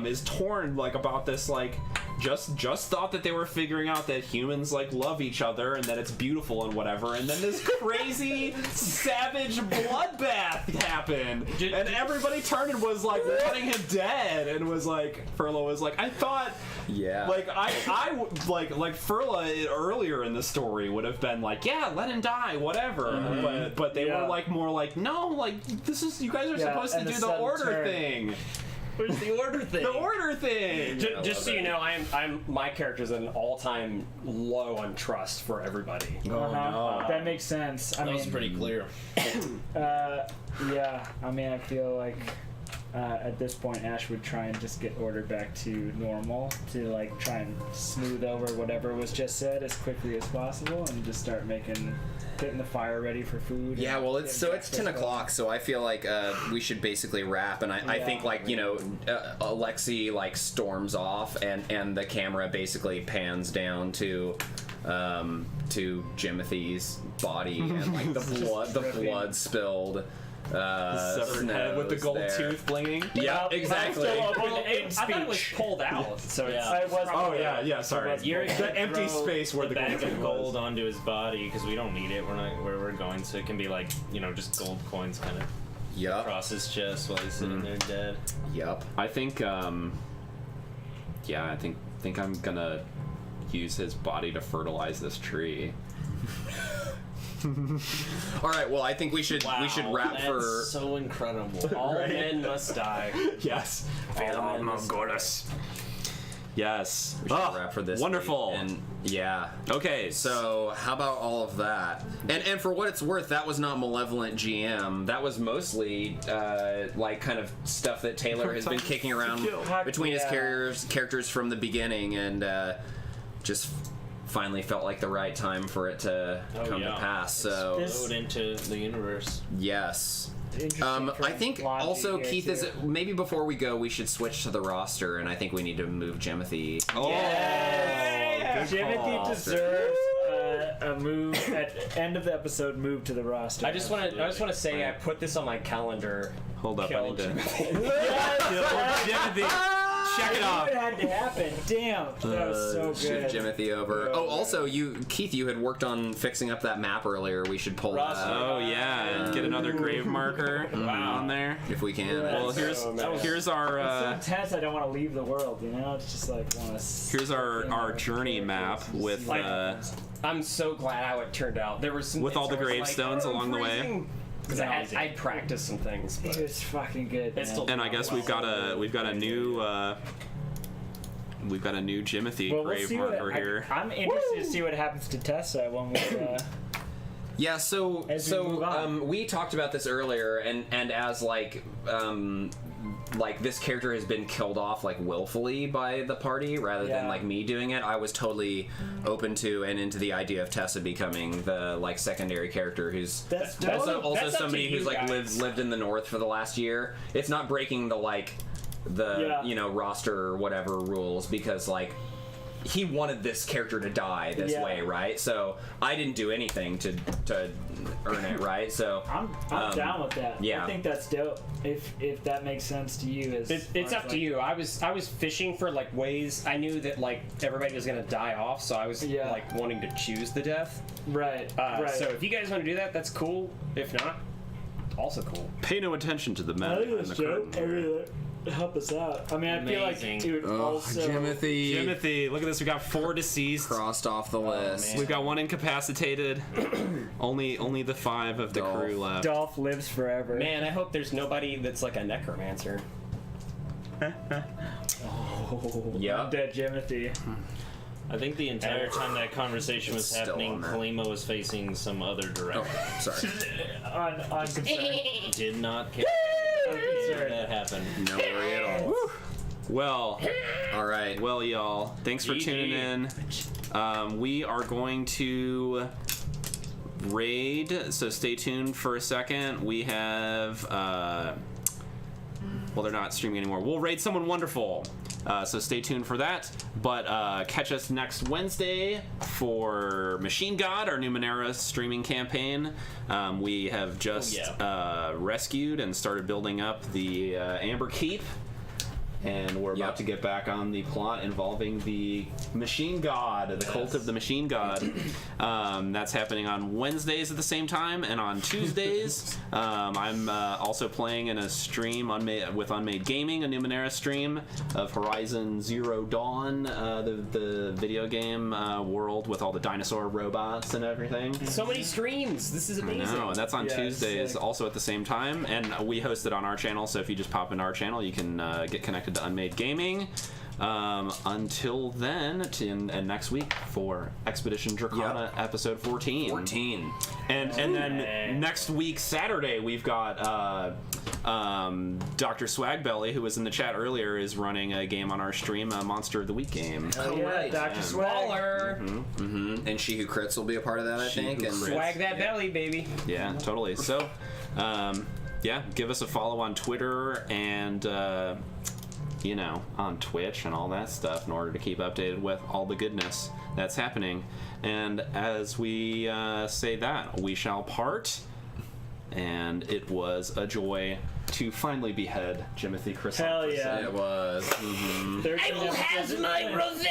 S3: is torn like about this like just thought that they were figuring out that humans like love each other and that it's beautiful and whatever, and then this crazy savage bloodbath happened, and everybody turned and was like wanting him dead, and was like Furla was like, I thought.
S1: yeah.
S3: Like like Furla earlier in the story would have been like, yeah, let him die, whatever. But they were like more like, no, like this is, you guys are supposed to
S5: and
S3: do
S5: the
S3: the
S5: sudden
S3: order
S5: turn.
S3: thing.
S2: Where's the order thing?
S3: The order thing.
S2: Just so you know, my character's an all-time low on trust for everybody.
S5: That makes sense. I
S4: That was
S5: mean,
S4: pretty clear.
S5: yeah. I mean, I feel like at this point, Ash would try and just get order back to normal, to like try and smooth over whatever was just said as quickly as possible, and just start getting the fire ready for food.
S1: Yeah,
S5: and
S1: well, it's
S5: getting
S1: 10
S5: breakfast
S1: o'clock, so I feel like we should basically wrap. And I think like Alexi like storms off, and the camera basically pans down to Jimothy's body and like the blood spilled.
S3: Severed head with the
S1: snows
S3: gold
S1: there.
S3: tooth blinging.
S1: Yeah, exactly.
S2: I thought it was pulled out, so
S5: I was.
S3: Oh yeah, sorry.
S4: You're
S3: The empty space where the
S4: bag
S3: gold
S4: of gold onto his body because we don't need it. We're not where we're going, so it can be like just gold coins kind of
S1: Yup.
S4: across his chest while he's sitting there dead.
S1: Yup.
S3: I think I think I'm gonna use his body to fertilize this tree.
S1: All right. Well, I think we should wrap
S4: That's
S1: for.
S4: so incredible.
S2: all men must die.
S3: Yes.
S2: All men must die.
S3: Yes.
S1: We should wrap for this.
S3: Wonderful.
S1: week. And yeah.
S3: Okay,
S1: So how about all of that? And for what it's worth, that was not malevolent GM. That was mostly like kind of stuff that Taylor has been kicking around between his characters from the beginning, and just finally felt like the right time for it to come to pass. So
S4: Load into the universe.
S1: yes.
S5: Interesting
S1: I think
S5: Lhanji
S1: also
S5: here,
S1: Keith
S5: too.
S1: is maybe before we go, we should switch to the roster, and I think we need to move Jimothy.
S5: Jimothy deserves a move at the end of the episode. Move to the roster.
S2: I just want to say I put this on my calendar.
S3: hold up. I
S2: Kill
S3: need to.
S5: Jimothy.
S3: Check it off.
S5: It had to happen. Damn, that was so
S1: Shift
S5: good.
S1: Jimothy over. Oh, also, Keith, you had worked on fixing up that map earlier. We should pull that
S3: Oh yeah, and get another grave marker on there.
S1: if we can.
S3: Well, here's our
S5: So intense. I don't want to leave the world. It's just like want to.
S3: here's our journey map with
S2: I'm so glad how it turned out. There were some
S3: with all the
S2: I was
S3: gravestones
S2: "Oh,
S3: along the way.
S2: Because I'd practiced some things, but
S5: It's fucking good.
S2: it's
S5: man.
S2: still.
S3: And I guess we've got a new Jimothy
S5: Well, we'll
S3: grave
S5: see
S3: marker here.
S5: I'm interested to see what happens to Tessa when we.
S1: Yeah, so
S5: As we move on.
S1: we talked about this earlier, and as like this character has been killed off like willfully by the party rather than
S5: Yeah.
S1: like me doing it. I was totally open to and into the idea of Tessa becoming the like secondary character who's
S5: That's dope.
S1: also
S2: That's up to
S1: somebody
S2: you
S1: who's like
S2: guys.
S1: lived in the north for the last year. It's not breaking the roster or whatever rules, because like he wanted this character to die this
S5: Yeah.
S1: way, right? So I didn't do anything to earn it, right? So
S5: I'm down with that.
S1: yeah.
S5: I think that's dope. If that makes sense to you, as
S2: It's up to you. I was fishing for like ways. I knew that like everybody was gonna die off, so I was like wanting to choose the death.
S5: Right. Right.
S2: So if you guys want to do that, that's cool. If not, also cool.
S3: Pay no attention to the
S5: I
S3: men
S5: think
S3: behind
S5: that's
S3: the
S5: dope.
S3: curtain.
S5: help us out. I mean, I feel like
S4: Amazing.
S5: it would also.
S1: Jimothy
S3: Timothy, look at this. We got 4 deceased.
S1: crossed off the list.
S3: We've got 1 incapacitated. only the 5 of the
S1: Dolph.
S3: crew left.
S5: Dolph lives forever.
S2: Man, I hope there's nobody that's like a necromancer.
S1: Yep.
S5: Dead Jimothy.
S4: I think the entire time that conversation was
S1: It's still
S4: happening,
S1: on there.
S4: Kalima was facing some other direction.
S1: Oh, sorry.
S5: On concern.
S4: Did not care
S5: Sorry.
S4: that happened.
S1: No worry at all.
S3: Well,
S1: All right.
S3: well, y'all. Thanks for
S4: GG.
S3: tuning in. We are going to raid, so stay tuned for a second. We have, well, they're not streaming anymore. We'll raid someone wonderful. So stay tuned for that. But catch us next Wednesday for Machine God, our new Monera streaming campaign. We have just rescued and started building up the Amber Keep. And we're about to get back on the plot involving the Machine God, the Cult of the Machine God. That's happening on Wednesdays at the same time, and on Tuesdays, I'm also playing in a stream with Unmade Gaming, a new Monera stream of Horizon Zero Dawn, the video game world with all the dinosaur robots and everything.
S2: So many streams. This is amazing.
S3: No, and that's on
S5: Yeah,
S3: Tuesdays,
S5: sick.
S3: also at the same time, and we host it on our channel. So if you just pop into our channel, you can get connected to Unmade Gaming. Until then, and next week for Expedition Dracana episode 14.
S1: 14.
S3: And then next week Saturday we've got Dr. Swagbelly, who was in the chat earlier, is running a game on our stream, a Monster of the Week game.
S5: Oh, yeah,
S1: right.
S5: Dr. Swag.
S2: Baller.
S1: And She Who Crits will be a part of that, I
S3: She
S1: think.
S3: Who
S1: And
S3: Crits.
S2: Swag that belly, baby.
S3: Yeah, totally. So, yeah, give us a follow on Twitter and, on Twitch and all that stuff in order to keep updated with all the goodness that's happening. And as we say that, we shall part. And it was a joy to finally behead Jimothy Chrysanthus.
S5: Hell yeah.
S1: it was.
S5: 13
S6: I will
S5: episodes
S6: have
S5: in
S6: my
S5: there.
S6: revenge!